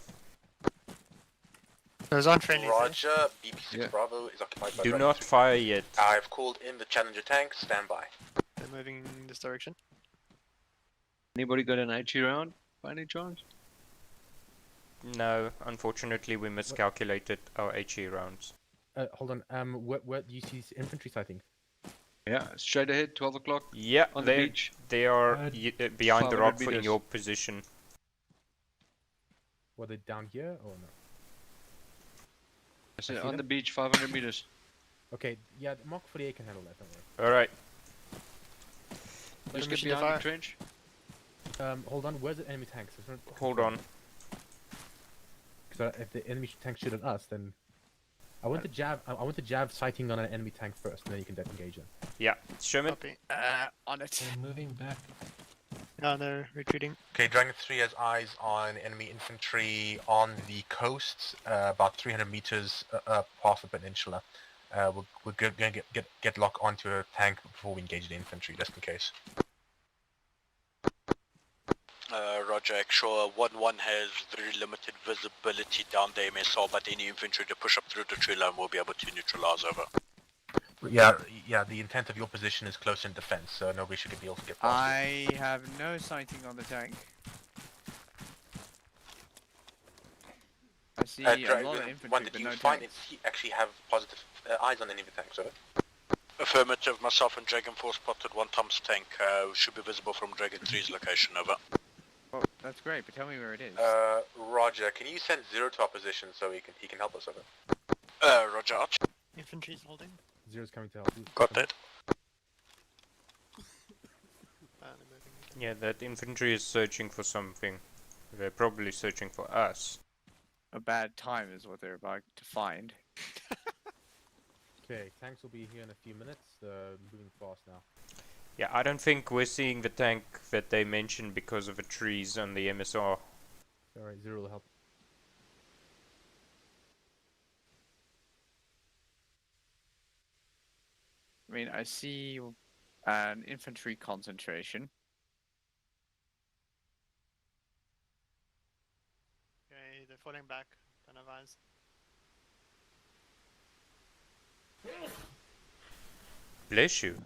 Those aren't friendly. Roger, BP6 Bravo is occupied by Do Dragon not 3. fire yet. I've called in the Challenger tank, stand by. They're moving in this direction. Anybody got an HE round by any chance? No, unfortunately we miscalculated our HE rounds. Hold on. Where do you see infantry sighting? Yeah, straight ahead, 12 o'clock. Yeah, on the beach. They are behind the 500 rock in meters. your position. Were they down here or no? I said see on them. the beach, 500 meters. Okay, yeah, Mark 48 can handle that, don't worry. Alright. Just get Permission to behind fire. the trench. Hold on, where's the enemy tanks? Hold on. Because if the enemy tank shoot at us, then I want to jab sighting on an enemy tank first, and then you can engage them. Yeah, Sherman. Copy. On it. They're moving back. No, they're retreating. Okay, Dragon 3 has eyes on enemy infantry on the coast, about 300 meters past the peninsula. We're going to get lock onto a tank before we engage the infantry, just in case. Roger, actual 1-1 has very limited visibility down the MSR, but any infantry to push up through the tree line will be able to neutralize, over. Yeah, the intent of your position is close in defense, so nobody should be able to get past I have no sighting on the tank. I see a lot of infantry, One, did but you no find tanks. it actually have positive eyes on any of the tanks, over? Affirmative, myself and Dragon 4 spotted one Tom's tank, should be visible from Dragon 3's location, over. Oh, that's great, but tell me where it is. Roger, can you send Zero to our position so he can help us over? Roger, Arch. Infantry's holding. Zero's coming to help you. Got that. They're moving. Yeah, that infantry is searching for something. They're probably searching for us. A bad time is what they're about to find. Okay, tanks will be here in a few minutes. Moving fast now. Yeah, I don't think we're seeing the tank that they mentioned because of the trees on the MSR. Alright, Zero will help. I mean, I see an infantry concentration. Okay, they're falling back. Don't have eyes. Bless you.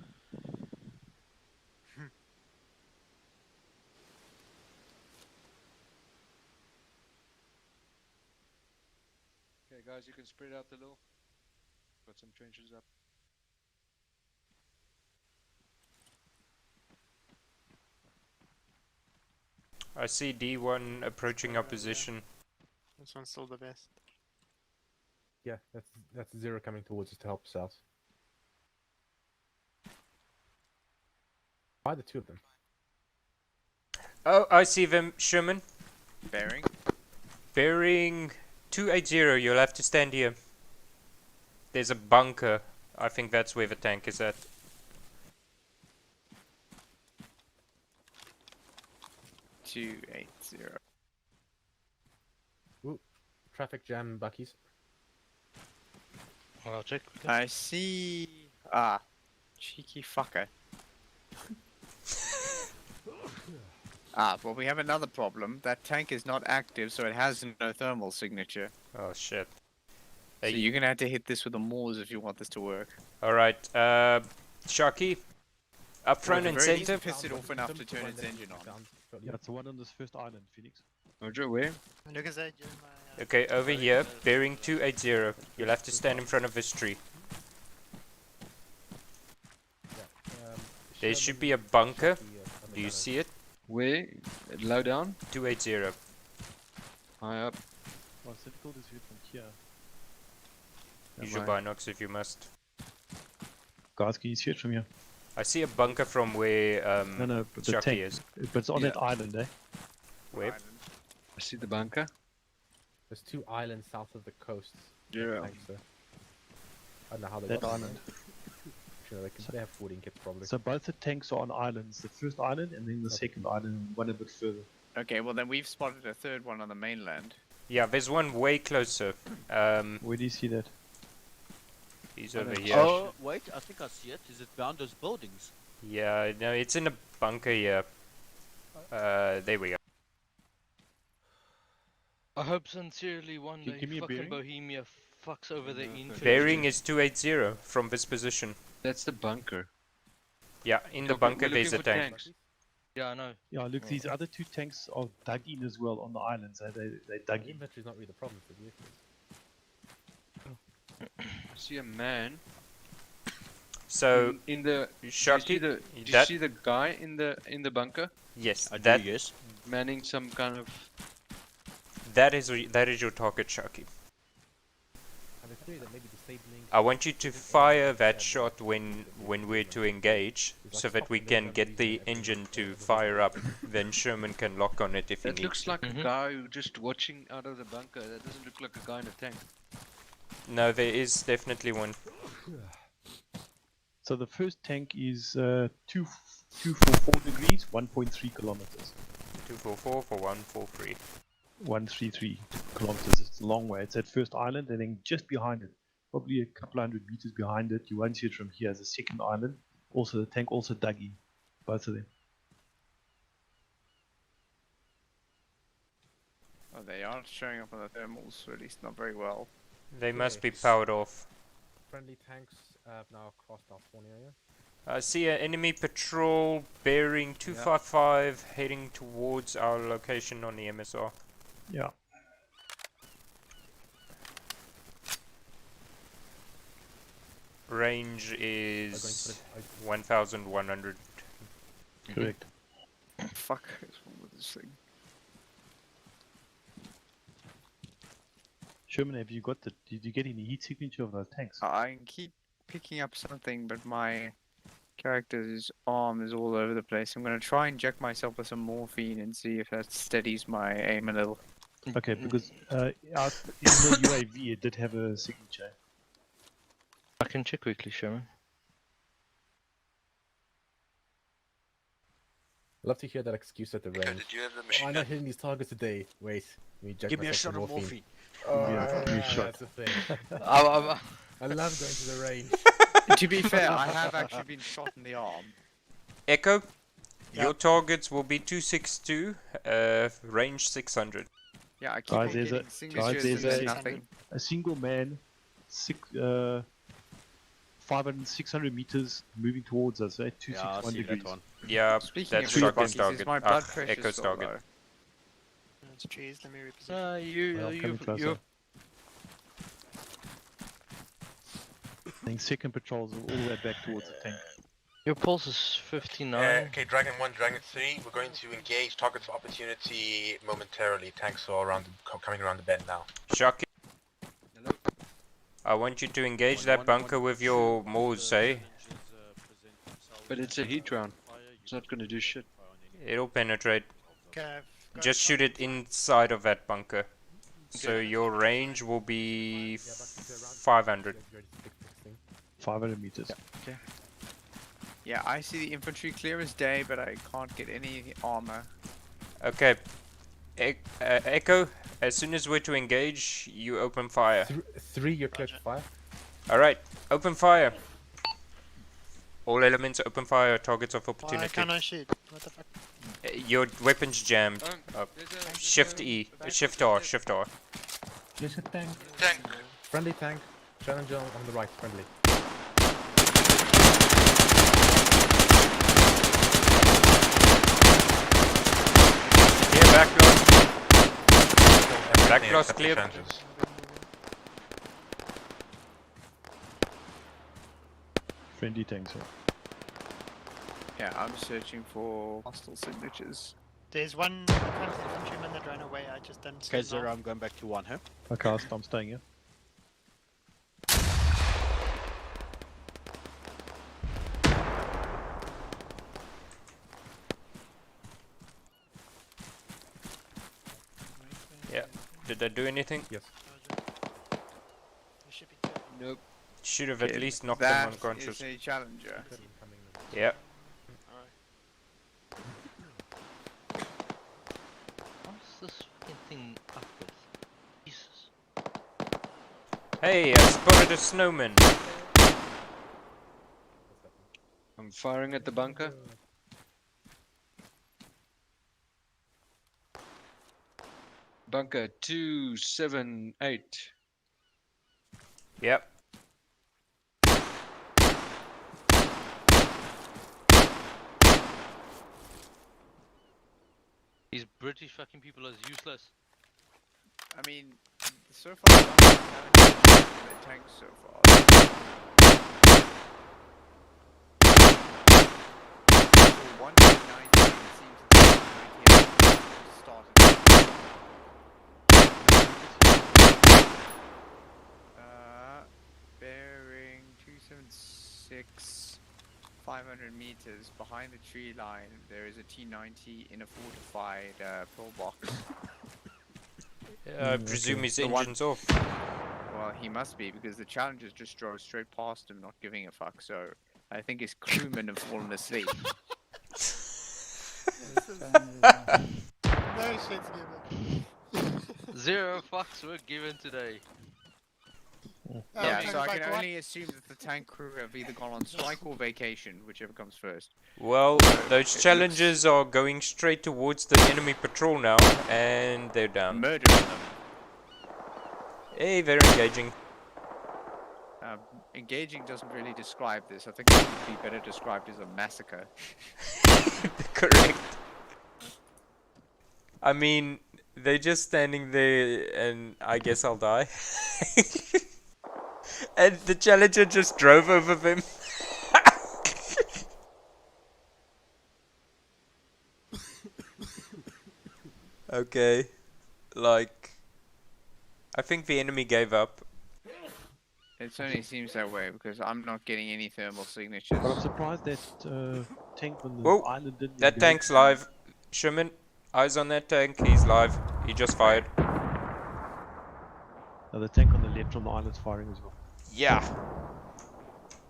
Okay, guys, you can spread out a little. Got some trenches up. I see D1 approaching our position. This one's still the best. Yeah, that's Zero coming towards us to help us out. Why the two of them? Oh, I see them, Sherman. Bearing? Bearing 280, you'll have to stand here. There's a bunker. I think that's where the tank is at. $280. Ooh, traffic jam, Buckies. I'll check. I see. Ah, cheeky fucker. Well, we have another problem. That tank is not active, so it has no thermal signature. Oh shit. So you're gonna have to hit this with a Moors if you want this to work. Alright, Sharky, up front and center. Piss it off enough to turn its engine on. Yeah, it's the one on this first island, Phoenix. Roger, where? Look at that, Okay, over here, bearing 280. You'll have to stand in front of this tree. There should be a bunker. Do you see it? Where? Low down? 280. High up. Well, it's difficult to see it from here. Use your binocs if you must. Guys, can you see it from here? I see a bunker from where No, but the Sharky tank. is. But it's on that island, eh? Where? I see the bunker. There's two islands south of the coast. Yeah. Thanks, sir. I don't know how they That got island. Sure, they have forwarding kits probably. So both the tanks are on islands. The first island and then the second island, one a bit further. Okay, well then we've spotted a third one on the mainland. Yeah, there's one way closer. Where do you see that? He's over here. Oh, wait, I think I see it. Is it behind those buildings? Yeah, no, it's in a bunker here. There we go. I hope sincerely one Can you day give me a fucking bearing? Bohemia fucks over the infantry. Bearing is 280 from this position. That's the bunker. Yeah, in the bunker there's a tank. Yeah, I know. Yeah, look, these other two tanks are dug in as well on the islands. Eh? They dug in. Inventory's not really the problem for you. I see a man. So in the Sharky, do you see the guy in the bunker? Yes, I that do, yes. Manning some kind of. that is your target, Sharky. And the theory that maybe disabling. I want you to fire that shot when we're to engage, so that we can get the engine to fire up. Then Sherman can lock on it if he That needs. looks like a guy just watching out of the bunker. That doesn't look like a guy in a tank. No, there is definitely one. So the first tank is 244 degrees, 1.3 kilometers. 244 for 143. 133 kilometers. It's a long way. It's at first island, and then just behind it, probably a couple hundred meters behind it, you won't see it from here, as a second island. Also, the tank also dug in, both of them. Oh, they are showing up on the thermals, or at least not very well. They must be powered off. Friendly tanks have now crossed our spawn area. I see an enemy patrol bearing 255 heading towards our location on the MSR. Yeah. Range is 1,100. Correct. Fuck is wrong with this thing? Sherman, have you got the? Did you get any heat signature of those tanks? I keep picking up something, but my character's arm is all over the place. I'm gonna try and inject myself with some morphine and see if that steadies my aim a little. Okay, because out in the UAV it did have a signature. I can check quickly, Sherman. I'd love to hear that excuse at the range. Did you have the machine I'm not hitting these targets today. Wait, let me inject Give me a myself shot with of morphine. Oh, Yeah, you shot. that's the thing. I'm- I love going to the range. To be fair, I have actually been shot in the arm. Echo, your targets will be 262, range 600. Yeah, I keep Guys, on there's getting a signatures and there's nothing. a single man, 500, 600 meters moving towards us. At 261 degrees. Yeah, Speaking that's of Shotgun's Shotgun, is target. my blood Ah, pressure Echo's still target. low? It's trees, let me reposition. Well, I'm coming closer. I think second patrols are all the way back towards the tank. Your pulse is 59. Okay, Dragon 1, Dragon 3, we're going to engage targets of opportunity momentarily. Tanks are around, coming around the bend now. Shocky. I want you to engage that bunker with your Moors, eh? But it's a heat round. It's not gonna do shit. It'll penetrate. Okay, Just shoot it inside of that bunker. So your range will be 500. 500 meters. Okay. Yeah, I see the infantry clear as day, but I can't get any armor. Okay. Echo, as soon as we're to engage, you open fire. Three, you're clear to fire. Alright, open fire. All elements open fire, targets of Why opportunity. can't I shoot? What the fuck? Your weapon's jammed. Shift E. Shift R. Shift R. There's a tank. Tank. Friendly tank. Challenger on the right, friendly. Clear backblast. Backblast clear. Friendly tanks. Yeah, I'm searching for hostile signatures. There's one infantryman that ran away, I just didn't see Okay, him Zero, now. I'm going back to 1, huh? Okay, I'm staying here. Yeah. Did I do anything? Yes. Nope. Should have at Okay, least knocked them that unconscious. is a challenger. Yeah. What's this fucking thing up with? Jesus. Hey, I spotted a snowman. I'm firing at the bunker. Bunker 278. Yep. These British fucking people are useless. I mean, so far, the tanks so far. So 190 seems to be started. Bearing 276, 500 meters behind the tree line. There is a T90 in a fortified pillbox. I presume his engine's off. Well, he must be, because the Challengers just drove straight past him, not giving a fuck, so I think his crewmen have fallen asleep. No shit's given. 0 fucks were given today. Yeah, Okay, so I like can what? only assume that the tank crew have either gone on strike or vacation, whichever comes first. Well, those challengers are going straight towards the enemy patrol now, and they're down. Murdering them. Hey, very engaging. Engaging doesn't really describe this. I think it would be better described as a massacre. Correct. I mean, they're just standing there, and I guess I'll die. And the Challenger just drove over them. Okay. Like, I think the enemy gave up. It certainly seems that way because I'm not getting any thermal signatures. But I'm surprised that tank on the Whoa, island didn't that engage. tank's live. Sherman, eyes on that tank. He's live. He just fired. The tank on the left on the island's firing as well. Yeah.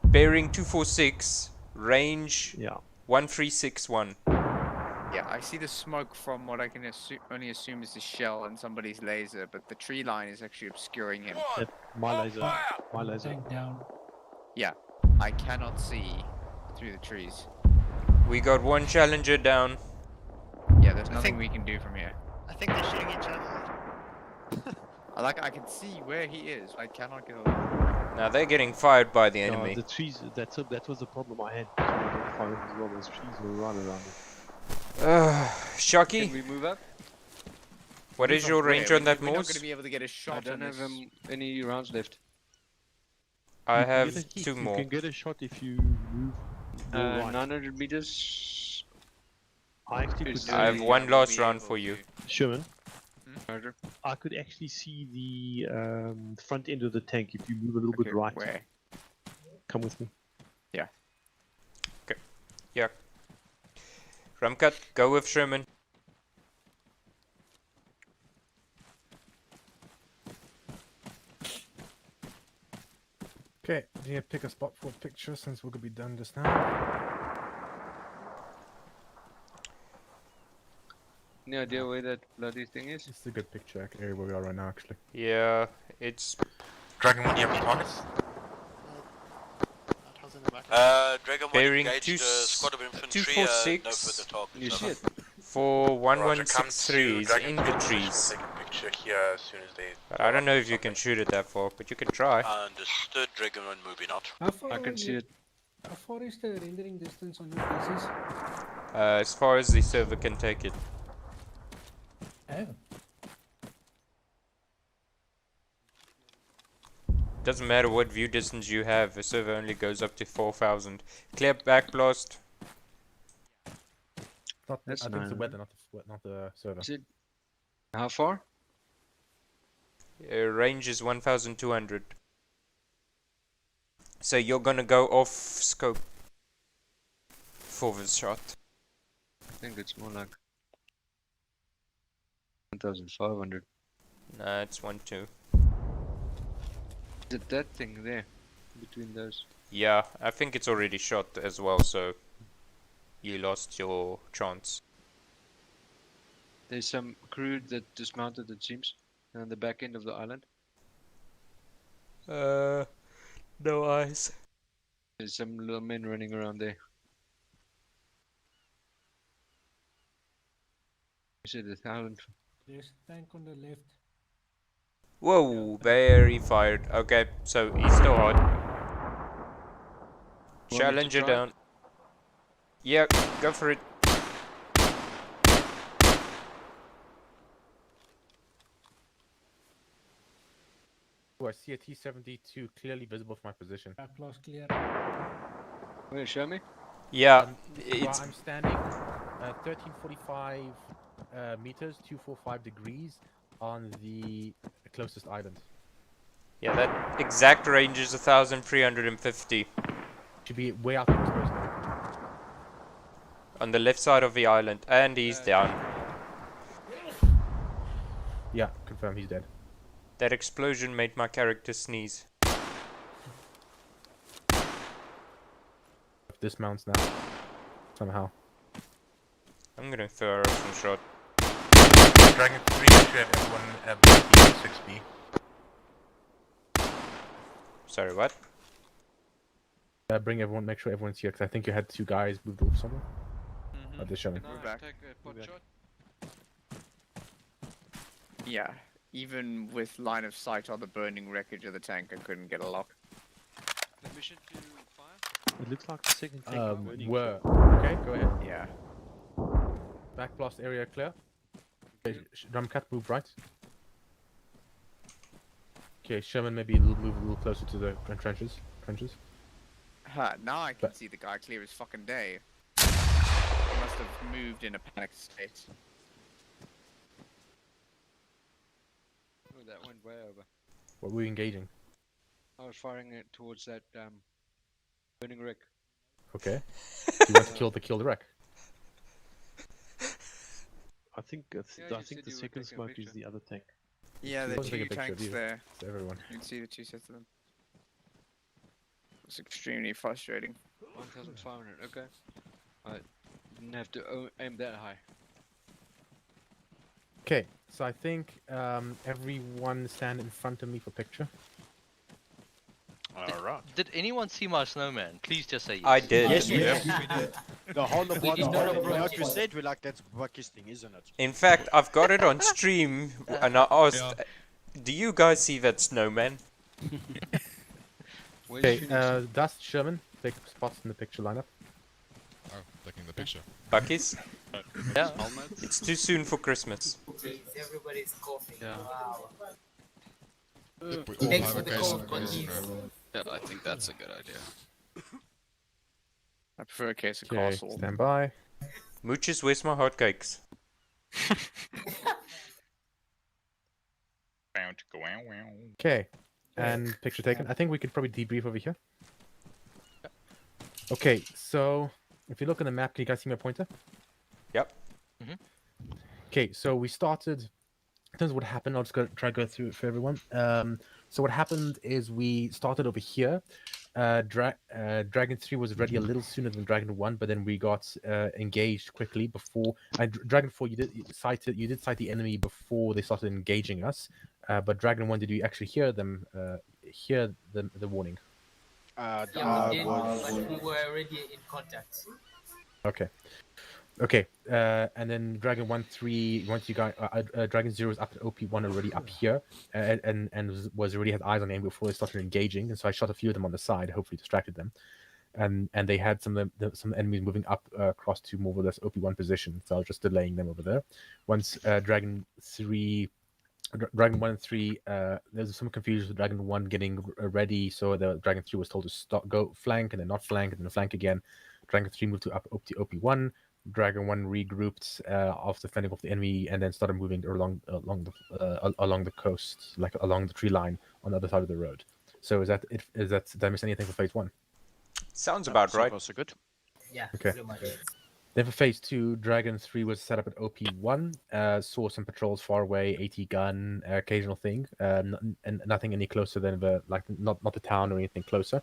Bearing 246, range 1361. Yeah, I see the smoke from what I can only assume is the shell and somebody's laser, but the tree line is actually obscuring him. My laser. My laser. Tank down. Yeah, I cannot see through the trees. We got one Challenger down. Yeah, there's nothing we can do from here. I think they're shooting each other. I can see where he is. I cannot get a Now they're getting fired by the No, enemy. the trees, that was the problem I had. So I didn't find it as well. Those trees were right around it. Shocky? Can we move up? What is your range on that We're not Morse? going to be able to get a shot. I don't on have this. any rounds left. I You can have get a hit. 2 more. You can get a shot if you move right. 900 meters. I actually could I have see- one last round for you. Sherman, Roger. I could actually see the front end of the tank if you move a little bit right. Where? Come with me. Yeah. Okay. Yeah. Rumcut, go with Sherman. Okay, do you pick a spot for a picture since we're gonna be done just now? Any idea where that bloody thing is? It's a good picture area where we are right now, actually. Yeah, it's... Dragon 1, do you have any targets? Dragon 1 Bearing engaged two a squad of infantry, 246. no further targets. You see it? For Roger, come to 1163 is Dragon in 2 the position, trees. Take a picture here as soon as they... But I don't know if you can shoot it that far, but you can try. Understood, Dragon 1 moving out. How far I can see it. How far is the rendering distance on your pieces? As far as the server can take it. Oh. Doesn't matter what view distance you have, the server only goes up to 4000. Clear backblast. Not, That's I think it's the 900. weather, not the server. Is it? How far? Range is 1200. So you're gonna go off scope for this shot. I think it's more like 1500. Nah, it's 1-2. Is it that thing there? Between those? Yeah, I think it's already shot as well, so you lost your chance. There's some crew that dismounted, it seems, on the back end of the island. No eyes. There's some little men running around there. You said the island. There's a tank on the left. Whoa, very fired. Okay, so he's still hot. to Challenger try? down. Yeah, go for it. Oh, I see a T-72 clearly visible from my position. Backblast clear. Where, show me? Yeah, Well, it's I'm standing 1345 meters, 245 degrees on the closest island. yeah. That exact range is 1350 Should be way out exposed now. on the left side of the island, and he's down. Yeah, confirm he's dead. That explosion made my character sneeze. Dismounts now. Somehow. I'm gonna throw some shot. Dragon 3, you should have everyone at BP 6B. Sorry, what? Bring everyone, make sure everyone's here, because I think you had 2 guys moved off somewhere. Oh, they're showing. Can I back. take a pot shot? Yeah, even with line of sight on the burning wreckage of the tank, I couldn't get a lock. Permission to fire? It looks like the second tank is burning. Were. Okay, go ahead. Yeah. Back blast area clear. Okay, Drumcat, move right. Okay, Sherman, maybe move a little closer to the trenches. Now I can see the guy clear as fucking day. He must have moved in a panicked state. Oh, that went way over. What were we engaging? I was firing it towards that burning wreck. Okay. Do you want to kill the wreck? I think you the said you were second taking a smoke is picture. the other tank. Yeah, there are Let's take a two picture of tanks you. there. To everyone. You can see the two sets of them. It's extremely frustrating. 1,500. Okay. I didn't have to aim that high. Okay, so I think everyone stand in front of me for picture. Alright. Did anyone see my snowman? Please just say yes. I did. Yes, we Yes, did. we did. The whole of what you said, we're like, that's Bucky's thing, isn't it? In fact, I've got it on stream, and I asked, do you guys see that snowman? Okay, Dust, Sherman, take spots in the picture lineup. Oh, taking the picture. Bucky's? Yeah. It's too soon for Christmas. Everybody's coughing. Yeah. Wow. We all Thanks have for a the case call, of Bucky. Yeah, I think that's a good idea. I prefer a case of Okay, castle. stand by. Mooches, where's my hotcakes? Okay, and picture taken. I think we could probably debrief over here. Okay, so if you look at the map, can you guys see my pointer? Yep. Okay, so we started. In terms of what happened, I'll just try to go through it for everyone. So what happened is we started over here. Dragon 3 was ready a little sooner than Dragon 1, but then we got engaged quickly before. Dragon 4, you did cite the enemy before they started engaging us. But Dragon 1, did you actually hear them? Hear the warning? Yeah, we did, but we were already in contact. Okay. Okay, and then Dragon 1-3, once you got Dragon 0 is up at OP1 already up here, and was already had eyes on the enemy before they started engaging, and so I shot a few of them on the side, hopefully distracted them, and they had some enemies moving up across to more or less OP1 position, so I was just delaying them over there. Once Dragon 1 and 3, there's some confusion with Dragon 1 getting ready, so the Dragon 3 was told to stop, go flank, and then not flank, and then flank again. Dragon 3 moved to OP1. Dragon 1 regrouped after fending off the enemy, and then started moving along the coast, like along the tree line on the other side of the road. So is that did I miss anything for phase 1? Sounds about right. So good. Yeah, Okay. pretty much. Then for phase 2, Dragon 3 was set up at OP1. Saw some patrols far away, AT gun, occasional thing, and nothing any closer than not the town or anything closer.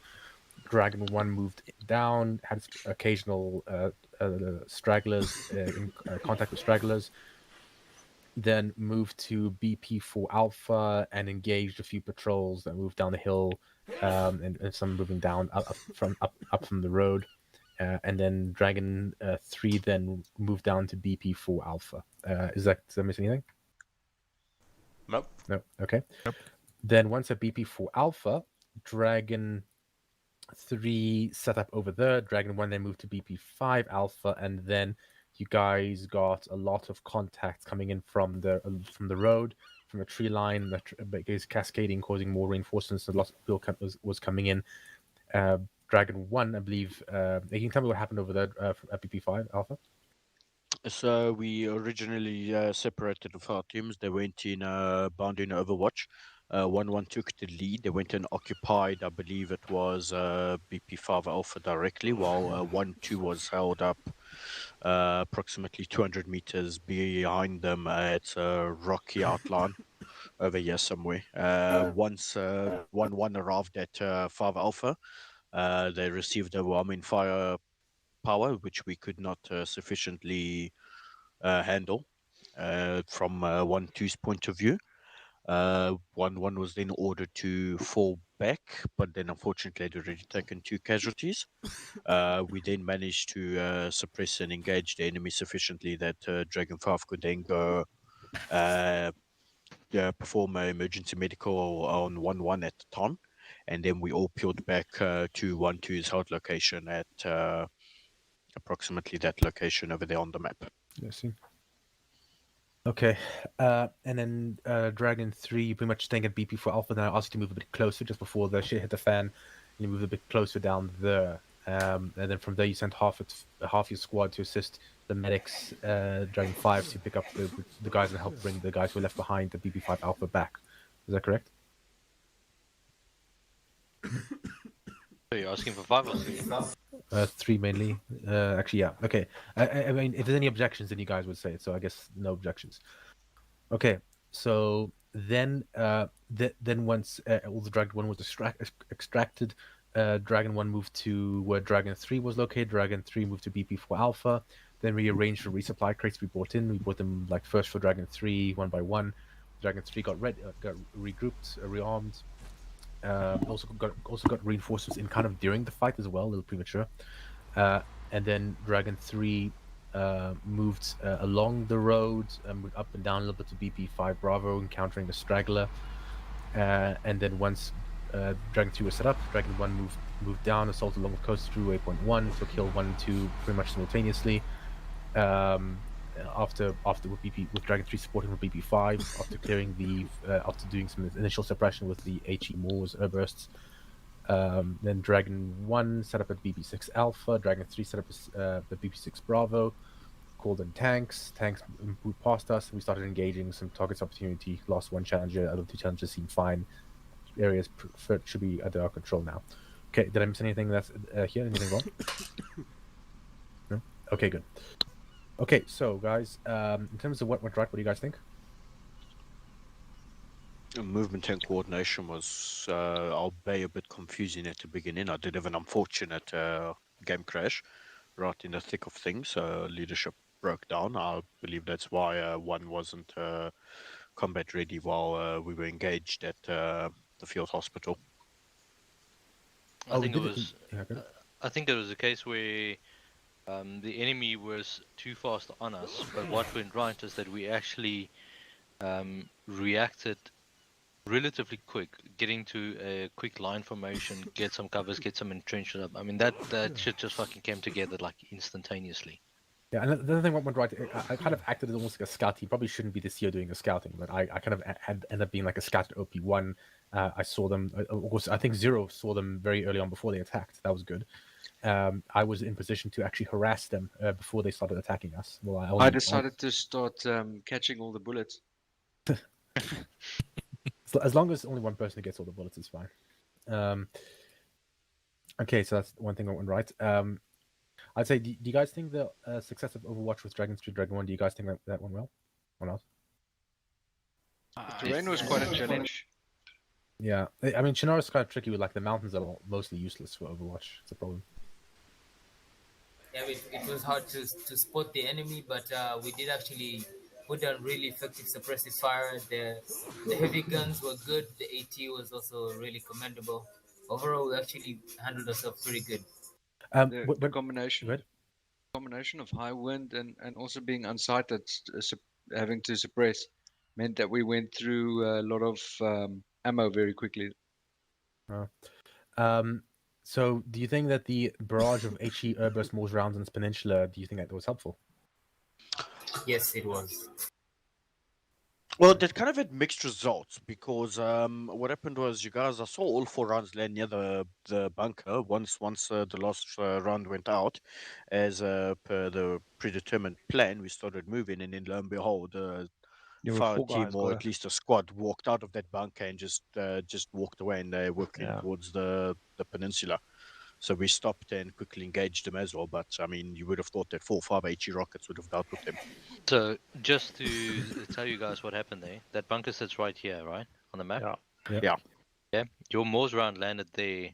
Dragon 1 moved down, had occasional stragglers, in contact with stragglers, then moved to BP4 Alpha and engaged a few patrols that moved down the hill, and some moving down up from the road. And then Dragon 3 then moved down to BP4 Alpha. Did I miss anything? Nope. No. Okay. Nope. Then once at BP4 Alpha, Dragon 3 set up over there. Dragon 1 then moved to BP5 Alpha, and then you guys got a lot of contacts coming in from the road, from a tree line that is cascading, causing more reinforcements. A lot of people was coming in. Dragon 1, I believe. Can you tell me what happened over there at BP5 Alpha? So we originally separated the 4 teams. They went in bound in Overwatch. 1-1 took the lead. They went and occupied, I believe it was BP5 Alpha directly, while 1-2 was held up approximately 200 meters behind them at a rocky outline over here somewhere. Once 1-1 arrived at 5 Alpha, they received overwhelming fire power, which we could not sufficiently handle from 1-2's point of view. 1-1 was then ordered to fall back, but then unfortunately had already taken 2 casualties. We then managed to suppress and engage the enemy sufficiently that Dragon 5 could then go perform an emergency medical on 1-1 at the time, and then we all peeled back to 1-2's held location at approximately that location over there on the map. Yes. Okay, and then Dragon 3 pretty much staying at BP4 Alpha. Then I asked you to move a bit closer just before the shit hit the fan. And you move a bit closer down there. And then from there you sent half your squad to assist the medics, Dragon 5, to pick up the guys and help bring the guys who were left behind the BP5 Alpha back. Is that correct? Are you asking for 5 or 3? 3 mainly. Actually, yeah. Okay. I mean, if there's any objections, then you guys would say it. So I guess no objections. Okay. So then, then once all the Dragon 1 was extracted, Dragon 1 moved to where Dragon 3 was located. Dragon 3 moved to BP4 Alpha. Then we arranged for resupply crates to be brought in. We brought them like first for Dragon 3, one by one. Dragon 3 got regrouped, rearmed. Also got reinforcements in kind of during the fight as well, a little premature. And then Dragon 3 moved along the road, up and down a little bit to BP5 Bravo, encountering the straggler. And then once Dragon 3 was set up, Dragon 1 moved down, assaulted along the coast through waypoint 1, took hill 1 and 2 pretty much simultaneously. After with Dragon 3 supporting with BP5, after clearing after doing some initial suppression with the HE Moors bursts, then Dragon 1 set up at BP6 Alpha, Dragon 3 set up the BP6 Bravo, called in tanks. Tanks moved past us, and we started engaging some targets opportunity. Lost one challenger, other 2 challengers seem fine. Areas should be under our control now. Okay, did I miss anything that's here? Anything wrong? No? Okay, good. Okay, so guys, in terms of what went right, what do you guys think? Movement and coordination was, I'll be a bit confusing at the beginning. I did have an unfortunate game crash right in the thick of things. Leadership broke down. I believe that's why one wasn't combat ready while we were engaged at the field hospital. I think it was a case where the enemy was too fast on us, but what went right is that we actually reacted relatively quick, getting to a quick line formation, get some covers, get some entrenchment up. I mean, that shit just fucking came together like instantaneously. Yeah, and the other thing what went right, I kind of acted as almost like a scout team. Probably shouldn't be the CEO doing the scouting, but I kind of ended up being like a scout at OP1. I saw them. I think Zero saw them very early on before they attacked. That was good. I was in position to actually harass them before they started attacking us. Well, I decided to start catching all the bullets. As long as only one person gets all the bullets is fine. Okay, so that's one thing that went right. I'd say, do you guys think the success of Overwatch with Dragon 3, Dragon 1, do you guys think that went well or not? The terrain was quite a challenge. Yeah, I mean, Chinaro's kind of tricky with like the mountains are mostly useless for Overwatch. It's a problem. Yeah, it was hard to spot the enemy, but we did actually put down really effective suppressive fire. The heavy guns were good. The AT was also really commendable. Overall, we actually handled ourselves pretty good. The combination of high wind and also being unsighted, having to suppress, meant that we went through a lot of ammo very quickly. So do you think that the barrage of HE Airburst Moors rounds on this peninsula, do you think that was helpful? Yes, it was. Well, that kind of had mixed results because what happened was you guys, I saw all 4 rounds land near the bunker once the last round went out. As per the predetermined plan, we started moving, and then lo and behold, fire team or at least a squad walked out of that bunker and just walked away, and they're working towards the peninsula. So we stopped and quickly engaged them as well. But I mean, you would have thought that 4 or 5 HE rockets would have dealt with them. So just to tell you guys what happened there, that bunker sits right here, right on the map. Yeah. Your Moors round landed there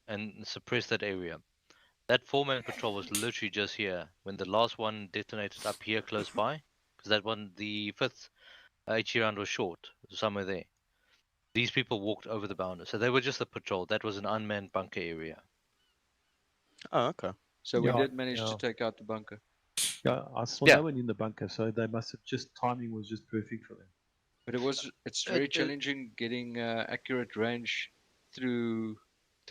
and suppressed that area. That 4-man patrol was literally just here when the last one detonated up here close by, because that one, the 5th HE round was short, somewhere there. These people walked over the boundary, so they were just a patrol. That was an unmanned bunker area. Oh, okay. So we did manage to take out the bunker. Yeah, I saw no one in the bunker, so they must have timing was just perfect for them. But it's very challenging getting accurate range through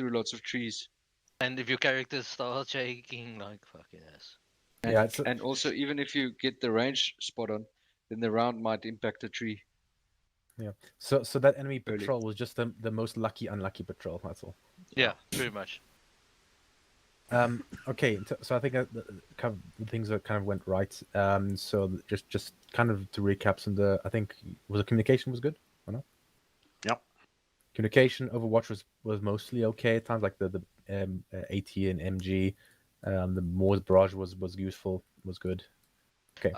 lots of trees. And if your characters start shaking like fucking ass. And also, even if you get the range spot on, then the round might impact a tree. Yeah. So that enemy Early. patrol was just the most unlucky patrol. That's all. Yeah, pretty much. Okay, so I think the things that kind of went right. So just kind of to recap some of the, I think the communication was good, or no? Yep. Communication Overwatch was mostly okay at times, like the AT and MG. The Moors barrage was useful, was good. Okay.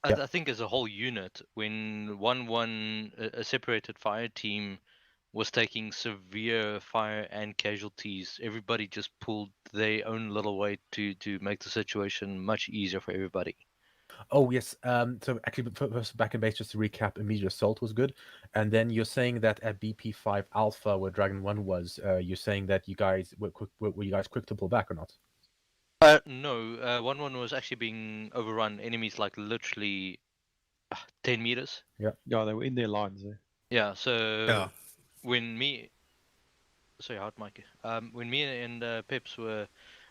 I think as a whole unit, when a separated fire team was taking severe fire and casualties, everybody just pulled their own little weight to make the situation much easier for everybody. Oh yes. So actually, first back in base, just to recap, immediate assault was good, and then you're saying that at BP5 Alpha, where Dragon 1 was, you're saying that you guys were you guys quick to pull back or not? No, 1-1 was actually being overrun. Enemies like literally 10 meters. Yeah. Yeah, they were in their lines there. Yeah. So when me, sorry, hard mic. When me and Peps were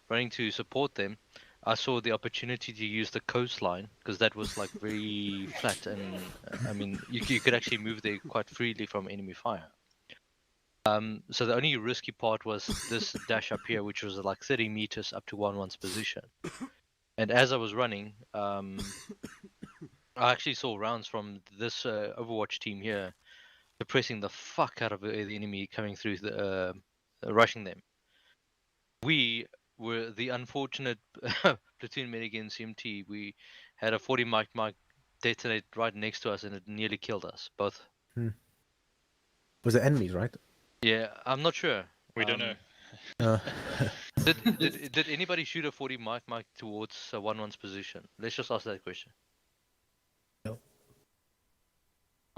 running to support them, I saw the opportunity to use the coastline because that was like very flat, and I mean you could actually move there quite freely from enemy fire. So the only risky part was this dash up here, which was like 30 meters up to 1-1's position. And as I was running, I actually saw rounds from this Overwatch team here suppressing the fuck out of the enemy coming through the rushing them. We were the unfortunate platoon medic in CMT. We had a 40 mic detonate right next to us, and it nearly killed us both. Was it enemies, right? Yeah, I'm not sure. We don't know. Did anybody shoot a 40 mic towards 1-1's position? Let's just ask that question. No.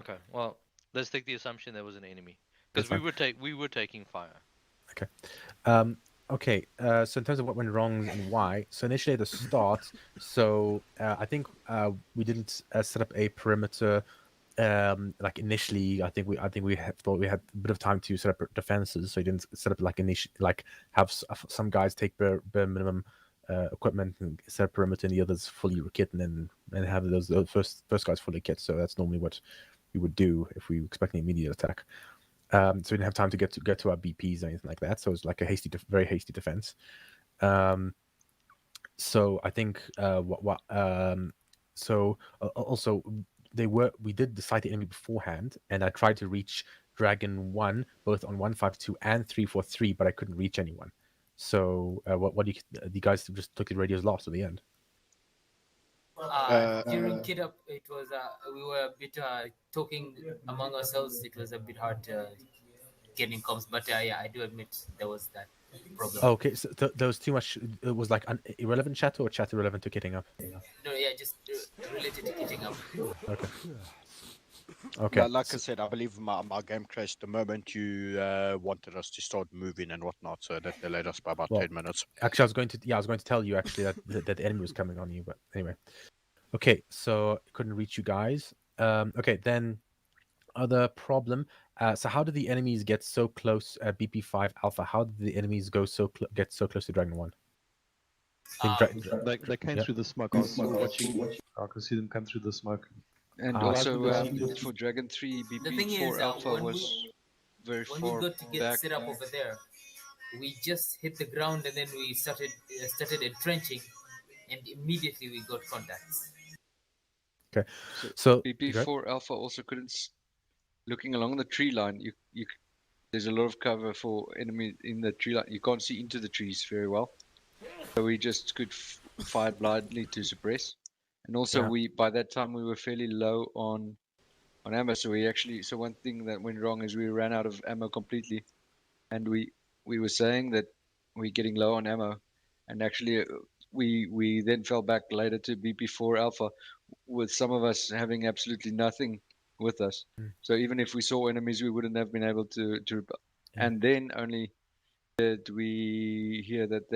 Okay, well, let's take the assumption there was an enemy because we were taking fire. Okay. Okay. So in terms of what went wrong and why, so initially at the start, so I think we didn't set up a perimeter. Like initially, I think we thought we had a bit of time to set up defenses, so we didn't set up like have some guys take bare minimum equipment and set up perimeter, and the others fully kit, and have those first guys fully kit. So that's normally what we would do if we were expecting an immediate attack. So we didn't have time to get to our BPs or anything like that. So it was like a very hasty defense. So I think also we did decide the enemy beforehand, and I tried to reach Dragon 1 both on 152 and 343, but I couldn't reach anyone. So what do you guys just took the radios lost at the end? During kit up, it was we were a bit talking among ourselves. It was a bit hard getting comms, but yeah, I do admit there was that problem. Okay, so there was too much. It was like irrelevant chat or chat irrelevant to kitting up. No, yeah, just related to kitting up. Okay. Okay. Like I said, I believe my game crashed the moment you wanted us to start moving and whatnot, so that delayed us by about 10 minutes. Actually, I was going to tell you actually that the enemy was coming on you, but anyway. Okay, so couldn't reach you guys. Okay, then other problem. So how did the enemies get so close at BP5 Alpha? How did the enemies get so close to Dragon 1? They came through the smoke. I was watching. I could see them come through the smoke. And also for Dragon 3, BP4 Alpha was very far back. When we got to get set up over there, we just hit the ground and then we started entrenching, and immediately we got contacts. Okay, so BP4 Alpha also couldn't. Looking along the tree line, there's a lot of cover for enemy in the tree line. You can't see into the trees very well, so we just could fire blindly to suppress. And also, by that time we were fairly low on ammo. So one thing that went wrong is we ran out of ammo completely, and we were saying that we're getting low on ammo, and actually we then fell back later to BP4 Alpha, with some of us having absolutely nothing with us. So even if we saw enemies, we wouldn't have been able to and then only did we hear that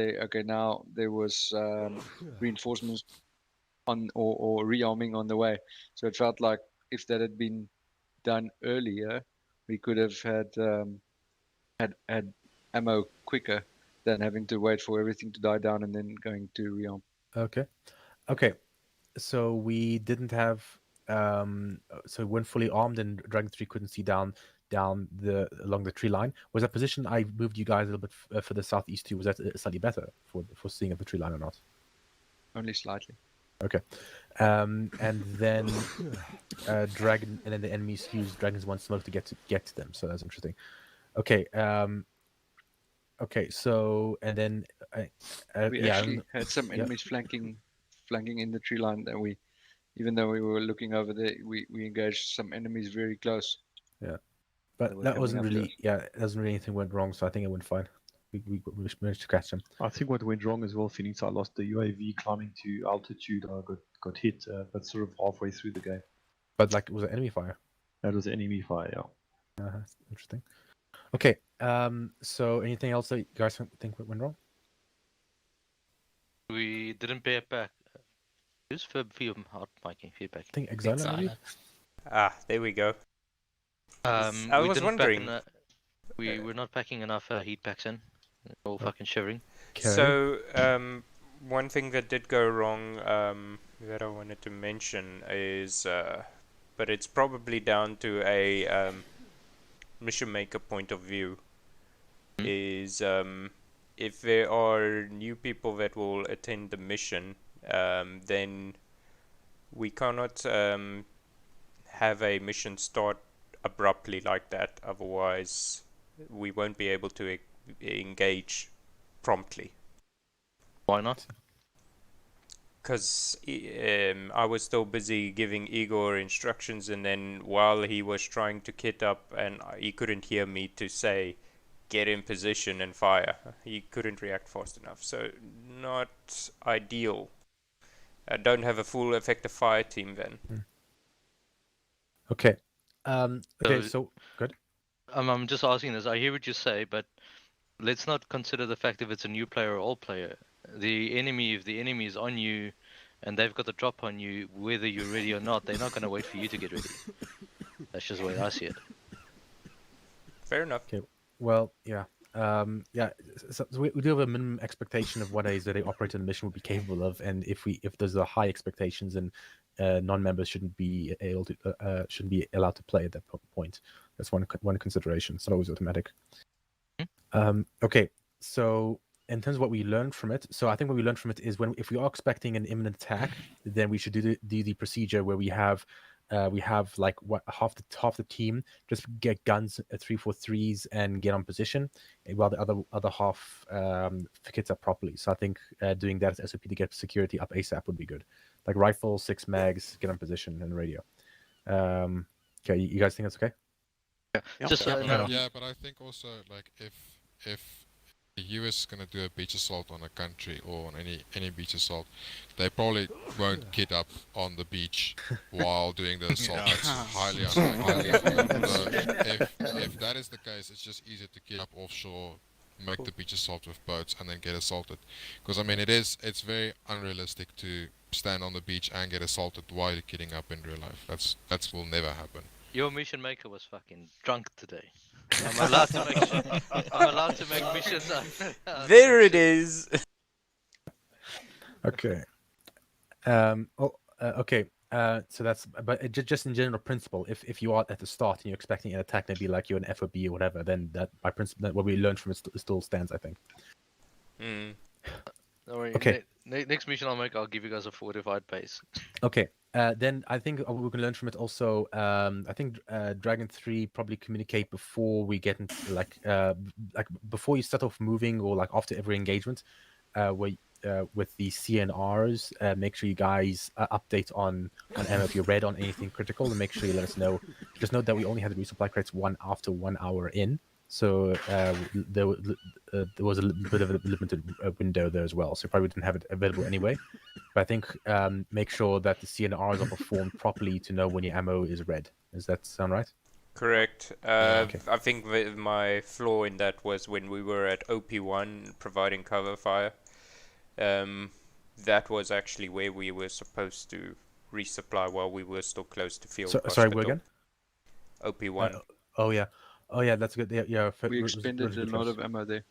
now there was reinforcements on or rearming on the way. So it felt like if that had been done earlier, we could have had ammo quicker than having to wait for everything to die down and then going to rearm. Okay. So we didn't have so when fully armed and Dragon 3 couldn't see down along the tree line. Was that position I moved you guys a little bit for the southeast too? Was that slightly better for seeing at the tree line or not? Only slightly. Okay. And then Dragon, and then the enemies used Dragon's One smoke to get to them. So that's interesting. Okay. Okay. So and then We actually had some enemies flanking in the tree line that we, even though we were looking over there, we engaged some enemies very close. Yeah, but that wasn't really anything went wrong. So I think it went fine. We managed to catch them. I think what went wrong as well, Phoenix, I lost the UAV climbing to altitude. I got hit, but sort of halfway through the game. But like, was it enemy fire? That was enemy fire, yeah. That's interesting. Okay, so anything else that you guys think went wrong? We didn't bear back. Who's for hard miking feedback? I think Exile maybe? Ah, there we go. I was wondering. We were not packing enough heat packs in. All fucking shivering. So, one thing that did go wrong that I wanted to mention is, but it's probably down to a mission maker point of view, is if there are new people that will attend the mission, then we cannot have a mission start abruptly like that, otherwise we won't be able to engage promptly. Why not? Because I was still busy giving Igor instructions, and then while he was trying to kit up and he couldn't hear me to say get in position and fire, he couldn't react fast enough, so not ideal. I don't have a full effective fire team then. Okay. Okay, so good. I'm just asking this. I hear what you say, but let's not consider the fact if it's a new player or old player. The enemy, if the enemy is on you and they've got the drop on you, whether you're ready or not, they're not going to wait for you to get ready. That's just the way I see it. Fair enough. Okay. Well, yeah. Yeah. So we do have a minimum expectation of what a operator in the mission would be capable of, and if there's a high expectations, and non-members shouldn't be allowed to play at that point. That's one consideration. It's not always automatic. Okay. So in terms of what we learned from it, so I think what we learned from it is if we are expecting an imminent attack, then we should do the procedure where we have like half the team just get guns at 343s and get on position, while the other half kits up properly. So I think doing that as SOP to get security up ASAP would be good. Like rifle, 6 mags, get on position, and radio. Okay, you guys think that's okay? Yeah. Yeah, but I think also like if the US is gonna do a beach assault on a country or on any beach assault, they probably won't kit up on the beach while doing the assault. That's highly unlikely. So if that is the case, it's just easier to kit up offshore, make the beach assault with boats, and then get assaulted. Because I mean, it's very unrealistic to stand on the beach and get assaulted while you're kitting up in real life. That will never happen. Your mission maker was fucking drunk today. I'm allowed to make missions. There it is. Okay. Okay. So that's, but just in general principle, if you are at the start and you're expecting an attack, maybe like you're an FOB or whatever, then that by principle, what we learned from it still stands, I think. Don't worry. Okay. Next mission I'll make, I'll give you guys a fortified base. Okay. Then I think we can learn from it also. I think Dragon 3 probably communicate before we get into like before you start off moving, or like after every engagement, with the CNRs. Make sure you guys update on ammo if you're red on anything critical, and make sure you let us know. Just note that we only had the resupply crates after 1 hour in. So there was a bit of a limited window there as well. So probably didn't have it available anyway. But I think make sure that the CNRs are performed properly to know when your ammo is red. Does that sound right? Correct. Okay. I think my flaw in that was when we were at OP1 providing cover fire. That was actually where we were supposed to resupply while we were still close to field hospital. Sorry, where again? OP1. Oh yeah, that's good. Yeah. We expended a lot of ammo there.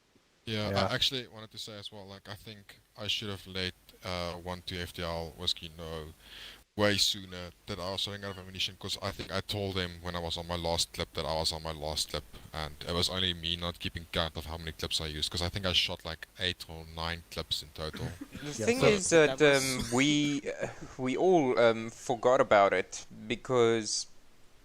Yeah, I actually wanted to say as well, like I think I should have let 1-2 FTL Whiskey know way sooner that I was running out of ammunition, because I think I told them when I was on my last clip that I was on my last clip, and it was only me not keeping count of how many clips I used, because I think I shot like 8 or 9 clips in total. The thing is that we all forgot about it because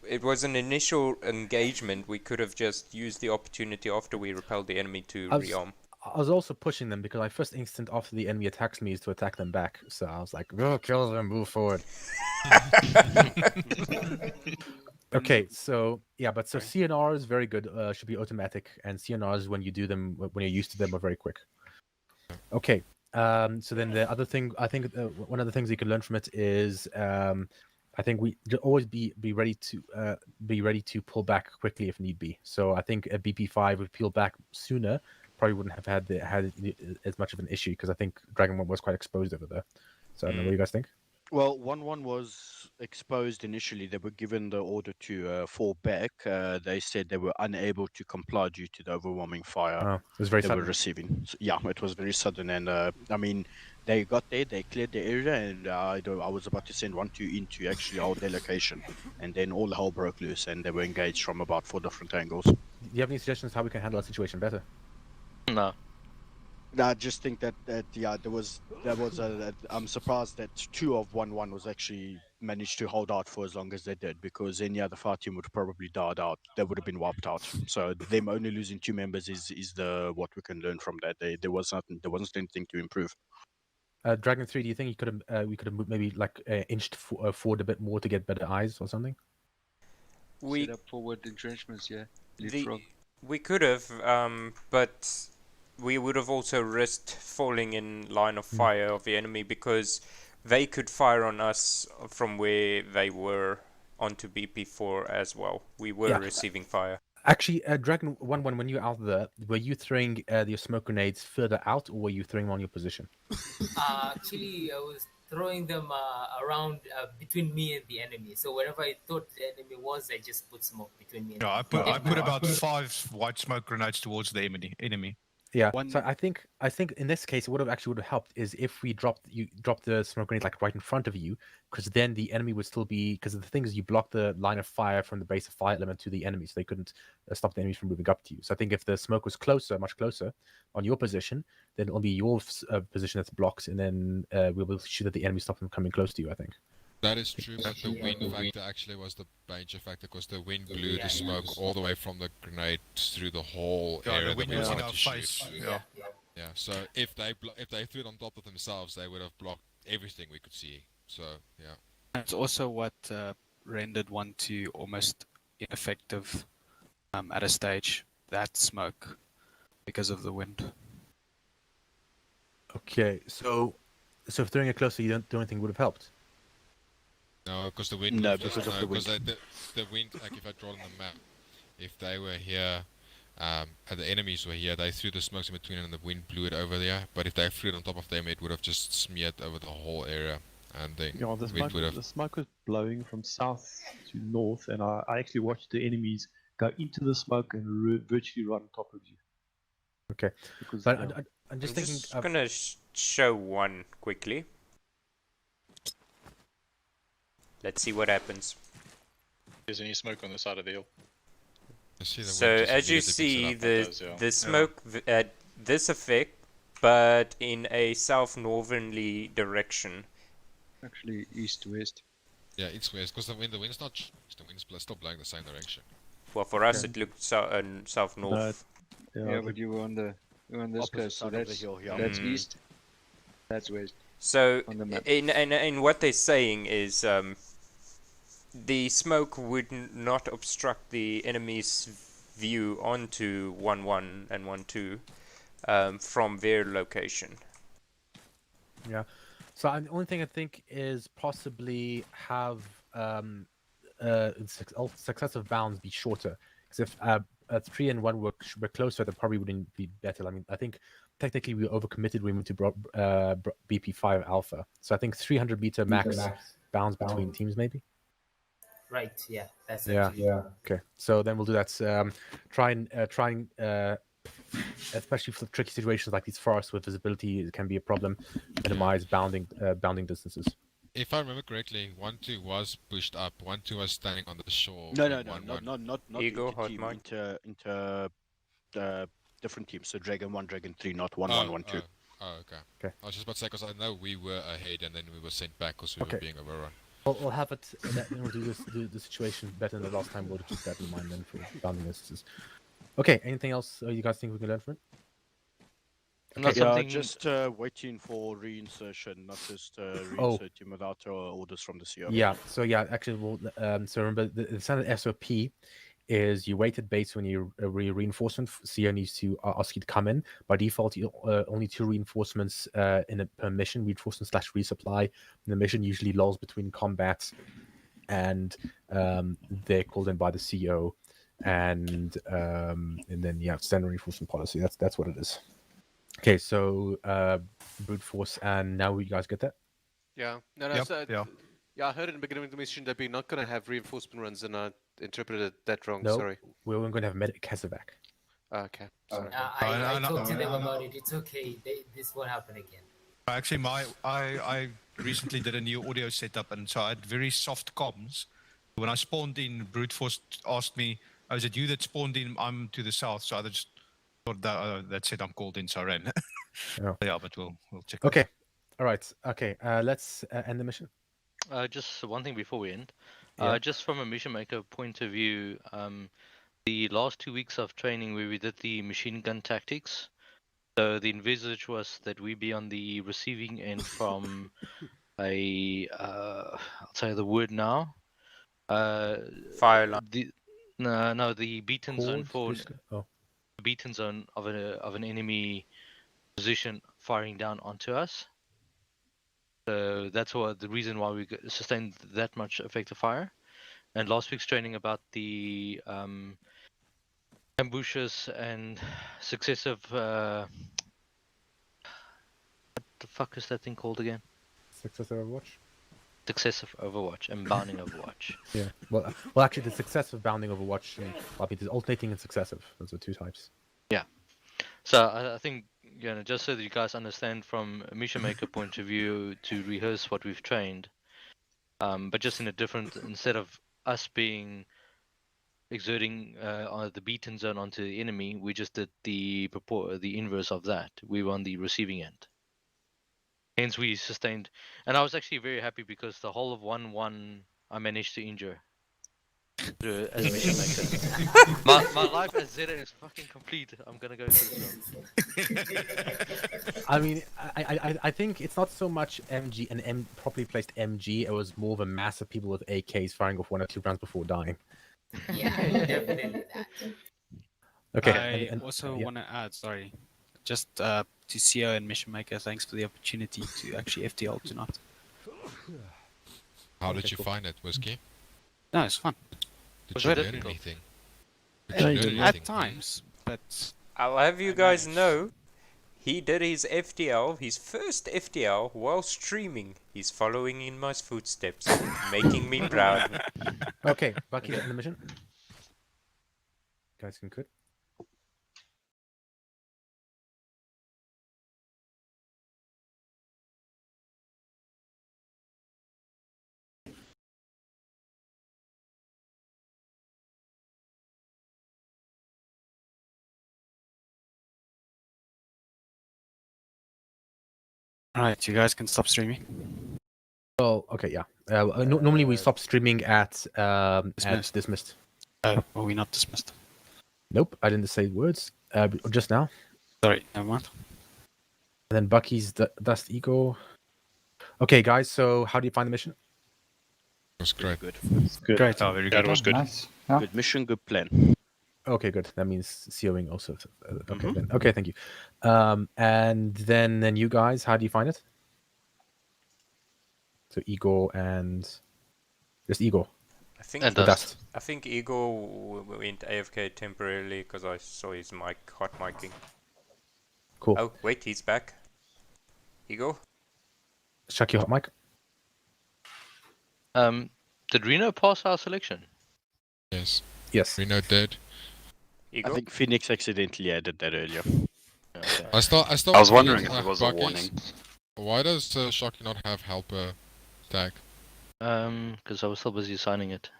it was an initial engagement. We could have just used the opportunity after we repelled the enemy to rearm. I was also pushing them because my first instinct after the enemy attacks me is to attack them back. So I was like, "Go kill them, move forward." Okay, so yeah, but so CNR is very good. Should be automatic, and CNRs when you do them, when you're used to them, are very quick. Okay, so then the other thing, I think one of the things you can learn from it is, I think we always be ready to pull back quickly if need be. So I think a BP5 would peel back sooner. Probably wouldn't have had as much of an issue because I think Dragon 1 was quite exposed over there. So I don't know what you guys think. Well, 1-1 was exposed initially. They were given the order to fall back. They said they were unable to comply due to the overwhelming fire it was very they sudden. were receiving. So, yeah, it was very sudden. And I mean, they got there, they cleared the area, and I was about to send 1-2 in to actually hold their location. And then all hell broke loose, and they were engaged from about 4 different angles. Do you have any suggestions how we can handle that situation better? No. I just think that yeah, there was I'm surprised that 2 of 1-1 was actually managed to hold out for as long as they did, because any other fire team would have probably died out. They would have been wiped out. So them only losing 2 members is the what we can learn from that. There wasn't anything to improve. Dragon 3, do you think we could have maybe like inched forward a bit more to get better eyes or something? Set up forward entrenchments, yeah. We could have, but we would have also risked falling in line of fire of the enemy because they could fire on us from where they were onto BP4 as well. We were receiving fire. Actually, Dragon 1-1, when you were out there, were you throwing your smoke grenades further out, or were you throwing them on your position? Actually, I was throwing them around between me and the enemy. So wherever I thought the enemy was, I just put smoke between me and I put about 5 white smoke grenades towards the enemy. Yeah. So I think in this case, what would have helped is if we dropped the smoke grenade like right in front of you, because then the enemy would still be, because the thing is you block the line of fire from the base of fire element to the enemy, so they couldn't stop the enemies from moving up to you. So I think if the smoke was much closer on your position, then it'll be your position that's blocked, and then we will shoot at the enemy, stop them coming close to you, I think. That is true, but the wind factor actually was the major factor, because the wind blew the smoke all the way from the grenade through the whole area that we wanted to shoot. Yeah. So if they threw it on top of themselves, they would have blocked everything we could see. So yeah. It's also what rendered 1-2 almost ineffective at a stage. That smoke, because of the wind. Okay, so if throwing it closer, you don't think would have helped? No, because the wind. No, because of the wind. The wind, like if I draw on the map, if they were here, and the enemies were here, they threw the smokes in between and the wind blew it over there. But if they flew it on top of them, it would have just smeared over the whole area, and then the smoke was blowing from south to north, and I actually watched the enemies go into the smoke and virtually right on top of you. Okay, because, but I'm just thinking. I'm gonna show one quickly. Let's see what happens. There's any smoke on the side of the hill. So as you see, the smoke at this effect, but in a south-northerly direction. Actually, east-west. Yeah, east-west, because the wind's not. The wind's still blowing the same direction. Well, for us it looked south-north. Yeah, but you were on this place, so that's that's east. That's west. So in what they're saying is the smoke would not obstruct the enemy's view onto 1-1 and 1-2 from their location. Yeah. So the only thing I think is possibly have successive bounds be shorter. Because if 3 and 1 were closer, that probably wouldn't be better. I mean, I think technically we overcommitted when we went to BP5 Alpha. So I think 300 meter max bounds between teams, maybe. Right. Yeah. That's yeah. Okay. So then we'll do that. Try and especially for tricky situations like these forests with visibility, it can be a problem. Minimize bounding distances. if I remember correctly, 1-2 was pushed up. 1-2 was standing on the shore. No, when no, no, 1-1. not Ego, inter hot team, mic. inter different teams. So Dragon 1, Dragon 3, not 1-1, Oh, 1-2. okay. Okay. I was just about to say, because I know we were ahead and then we were sent back because we Okay. were being overrun. We'll have it in order to do the situation better than the last time. We'll keep that in mind then for bounding instances. Okay, anything else you guys think we can learn from it? Not Yeah, something. just waiting for reinsertion, not just reinserting without orders from the CO. Yeah, so yeah, actually, well, so remember the standard SOP is you wait at base when you reinforcement. CO needs to ask you to come in. By default, only 2 reinforcements in a per mission, reinforcement / resupply. And the mission usually lulls between combat, and they're called in by the CO, and then yeah, standard reinforcement policy. That's what it is. Okay, so brute force, and now you guys get that? Yeah. No, Yep, so, yeah. yeah, I heard in the beginning of the mission that we're not going to have reinforcement runs, and I interpreted that wrong. No, Sorry. we're going to have medic Kazovac. Okay. Sorry. I talked to them about it. It's okay. This won't happen again. Actually, I recently did a new audio setup, and so I had very soft comms. When I spawned in, brute force asked me, "Oh, is it you that spawned in? I'm to the south." So I just thought that's it. I'm called in, so I ran. Yeah, but we'll check. Okay, all right. Okay, let's end the mission. Just one thing before we end. Yeah. Just from a mission maker point of view, the last 2 weeks of training where we did the machine gun tactics, so the envisage was that we be on the receiving end from I'll say the word now. Fire line. No, the beaten zone for the beaten zone of an enemy position firing down onto us. So that's the reason why we sustained that much effective fire. And last week's training about the ambushes and successive what the fuck is that thing called again? Successive Overwatch? Successive Overwatch and bounding Overwatch. Yeah. Well, actually, the successive bounding Overwatch and there's alternating and successive. Those are 2 types. Yeah. So I think, just so that you guys understand from a mission maker point of view, to rehearse what we've trained, but just in a different, instead of us exerting the beaten zone onto the enemy, we just did the inverse of that. We were on the receiving end. Hence we sustained, and I was actually very happy because the whole of 1-1 I managed to injure. As a mission maker. my life as Zeta is fucking complete. I'm gonna go through this. I mean, I think it's not so much an properly placed MG. It was more of a mass of people with AKs firing off 1 or 2 rounds before dying. Yeah, definitely that. Okay. I also want to add, sorry, just to CO and Mission Maker, thanks for the opportunity to actually FTL tonight. How did you find it, Whiskey? No, it's fun. Did you learn anything? At times, but I'll have you guys know, he did his FTL, his first FTL, while streaming. He's following in my footsteps, making me proud. Okay, Bucky in the mission. Guys can quit. Alright, you guys can stop streaming. Well, okay, yeah. Normally we stop streaming at dismissed. Oh, are we not dismissed? Nope, I didn't say words. Just now. Sorry, never mind. And then Bucky's Dust Ego. Okay, guys. So how do you find the mission? It was great. Good. Great. Oh, very good. That was good. Nice. Yeah. Good mission, good plan. Okay, good. That means COing also. Okay, Mhm. then. Okay, thank you. And then you guys, how do you find it? So Ego and just Ego. I think And Dust. I think Eagle went AFK temporarily because I saw his mic hot micing. Cool. Oh wait, he's back. Eagle. Chuck your hot mic. Did Reno pass our selection? Yes. Yes. Reno did. Eagle? I think Phoenix accidentally added that earlier. Okay. I still I was wondering think if it was a Bucky's- warning. Why does Shocky not have helper tag? Because I was still busy signing it.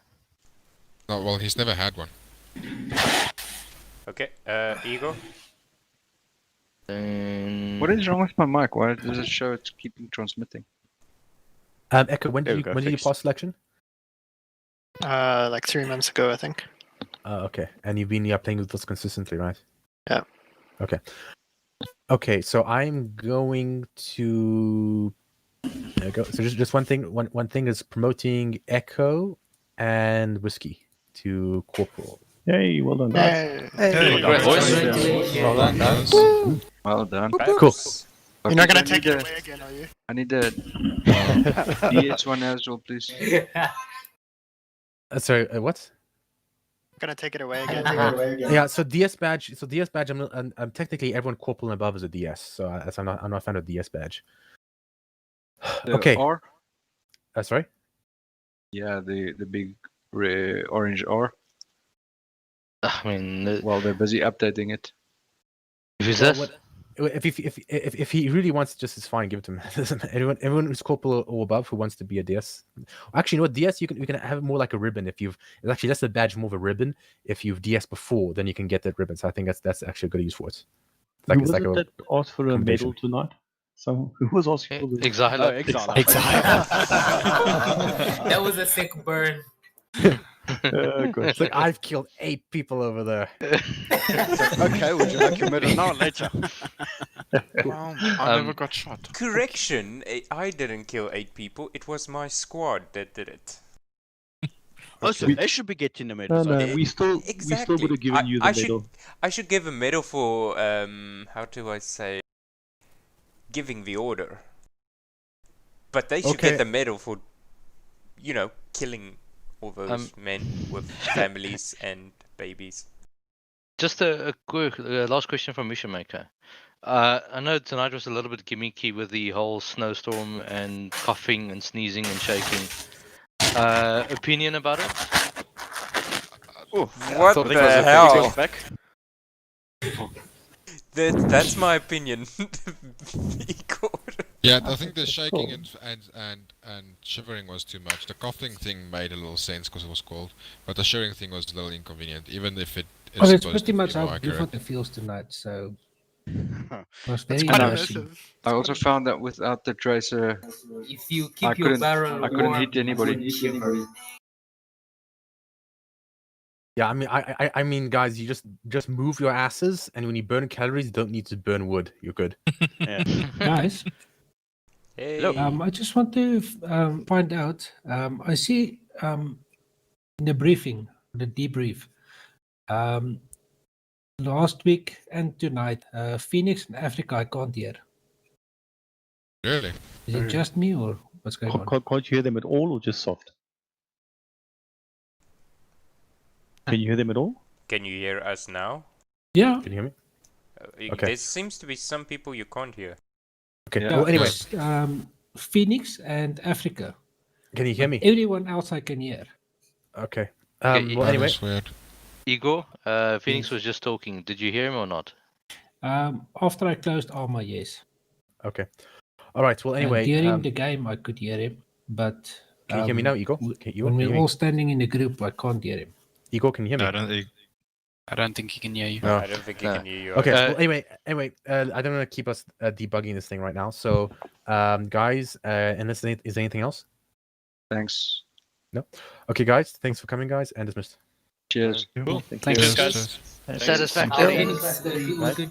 No, well, he's never had one. Okay, Igor? What is wrong with my mic? Why does it show it's keeping transmitting? Echo, when There did we you go, pass selection? Like 3 months ago, I think. Okay, and you've been playing with us consistently, right? Yeah. Okay. Okay, so I'm going to go. So just one thing. One thing is promoting Echo and Whiskey to corporal. Yay, well done, guys. Well done, guys. Well done. Cool. You're not gonna I take need it a- away again, are you? I need a DS1 as well, please. Sorry, what? Gonna take it away again. Yeah, so DS badge. So DS badge. I'm technically everyone corporal and above is a DS. So I'm not a fan of DS badge. The Okay. R? Sorry. Yeah, the big orange R. I mean, well, they're busy updating it. Who's Well, this? If he really wants, just it's fine. Give it to him. Everyone who's corporal or above who wants to be a DS. Actually, you know what? DS you can have it more like a ribbon. If you've it's actually less a badge, more of a ribbon. If you've DS before, then you can get that ribbon. So I think that's actually a good use for it. Who was it that asked for a combination. medal tonight? So who was asking for the Exile? Exile. That was a sick burn. It's like I've killed 8 people over there. Okay, would you like your medal now or later? Well, I never got shot. Correction, I didn't kill 8 people. It was my squad that did it. Oh, so they should be getting the medal. No, we still would have given you the medal. I should give a medal for how do I say, giving the order. But they should get the medal for, killing all those men with families and babies. Just a quick last question from Mission Maker. I know tonight was a little bit gimmicky with the whole snowstorm and coughing and sneezing and shaking. Opinion about it? What the hell? That's my opinion. Yeah, I think the shaking and shivering was too much. The coughing thing made a little sense because it was cold, but the shivering thing was a little inconvenient, even if it is Well, it's supposed pretty to much be more how accurate. Buford feels tonight, so... was That's very quite embarrassing. impressive. I also found that without the tracer, If you I keep your couldn't barrel warm, hit anybody. you shiver. Yeah, I mean, guys, you just move your asses, and when you burn calories, you don't need to burn wood. You're good. Guys, hey. I just want to find out. I see in the briefing, the debrief, last week and tonight, Phoenix and Africa, I can't hear. Really? Is it just me or what's going on? Can't you hear them at all, or just soft? Can you hear them at all? Can you hear us now? Yeah. Can you hear me? Okay. There seems to be some people you can't hear. Okay. Yeah. Well, anyway, Phoenix and Africa. can you hear me? Everyone else I can hear. Okay. Okay, Well, anyway. Igor, Phoenix was just talking. Did you hear him or not? After I closed Arma, yes. Okay. All right. Well, anyway. During the game, I could hear him, but Can you hear me now, Igor? When we're all standing in a group, I can't hear him. Igor, can you hear me? I don't think he can hear you. No. I don't think he can hear you. Okay. Well, anyway, I don't want to keep us debugging this thing right now. So, guys, unless is there anything else? Thanks. No. Okay, guys. Thanks for coming, guys, and dismissed. Cheers. Cool. Thanks, guys. Satisfactory. Phoenix, we're good.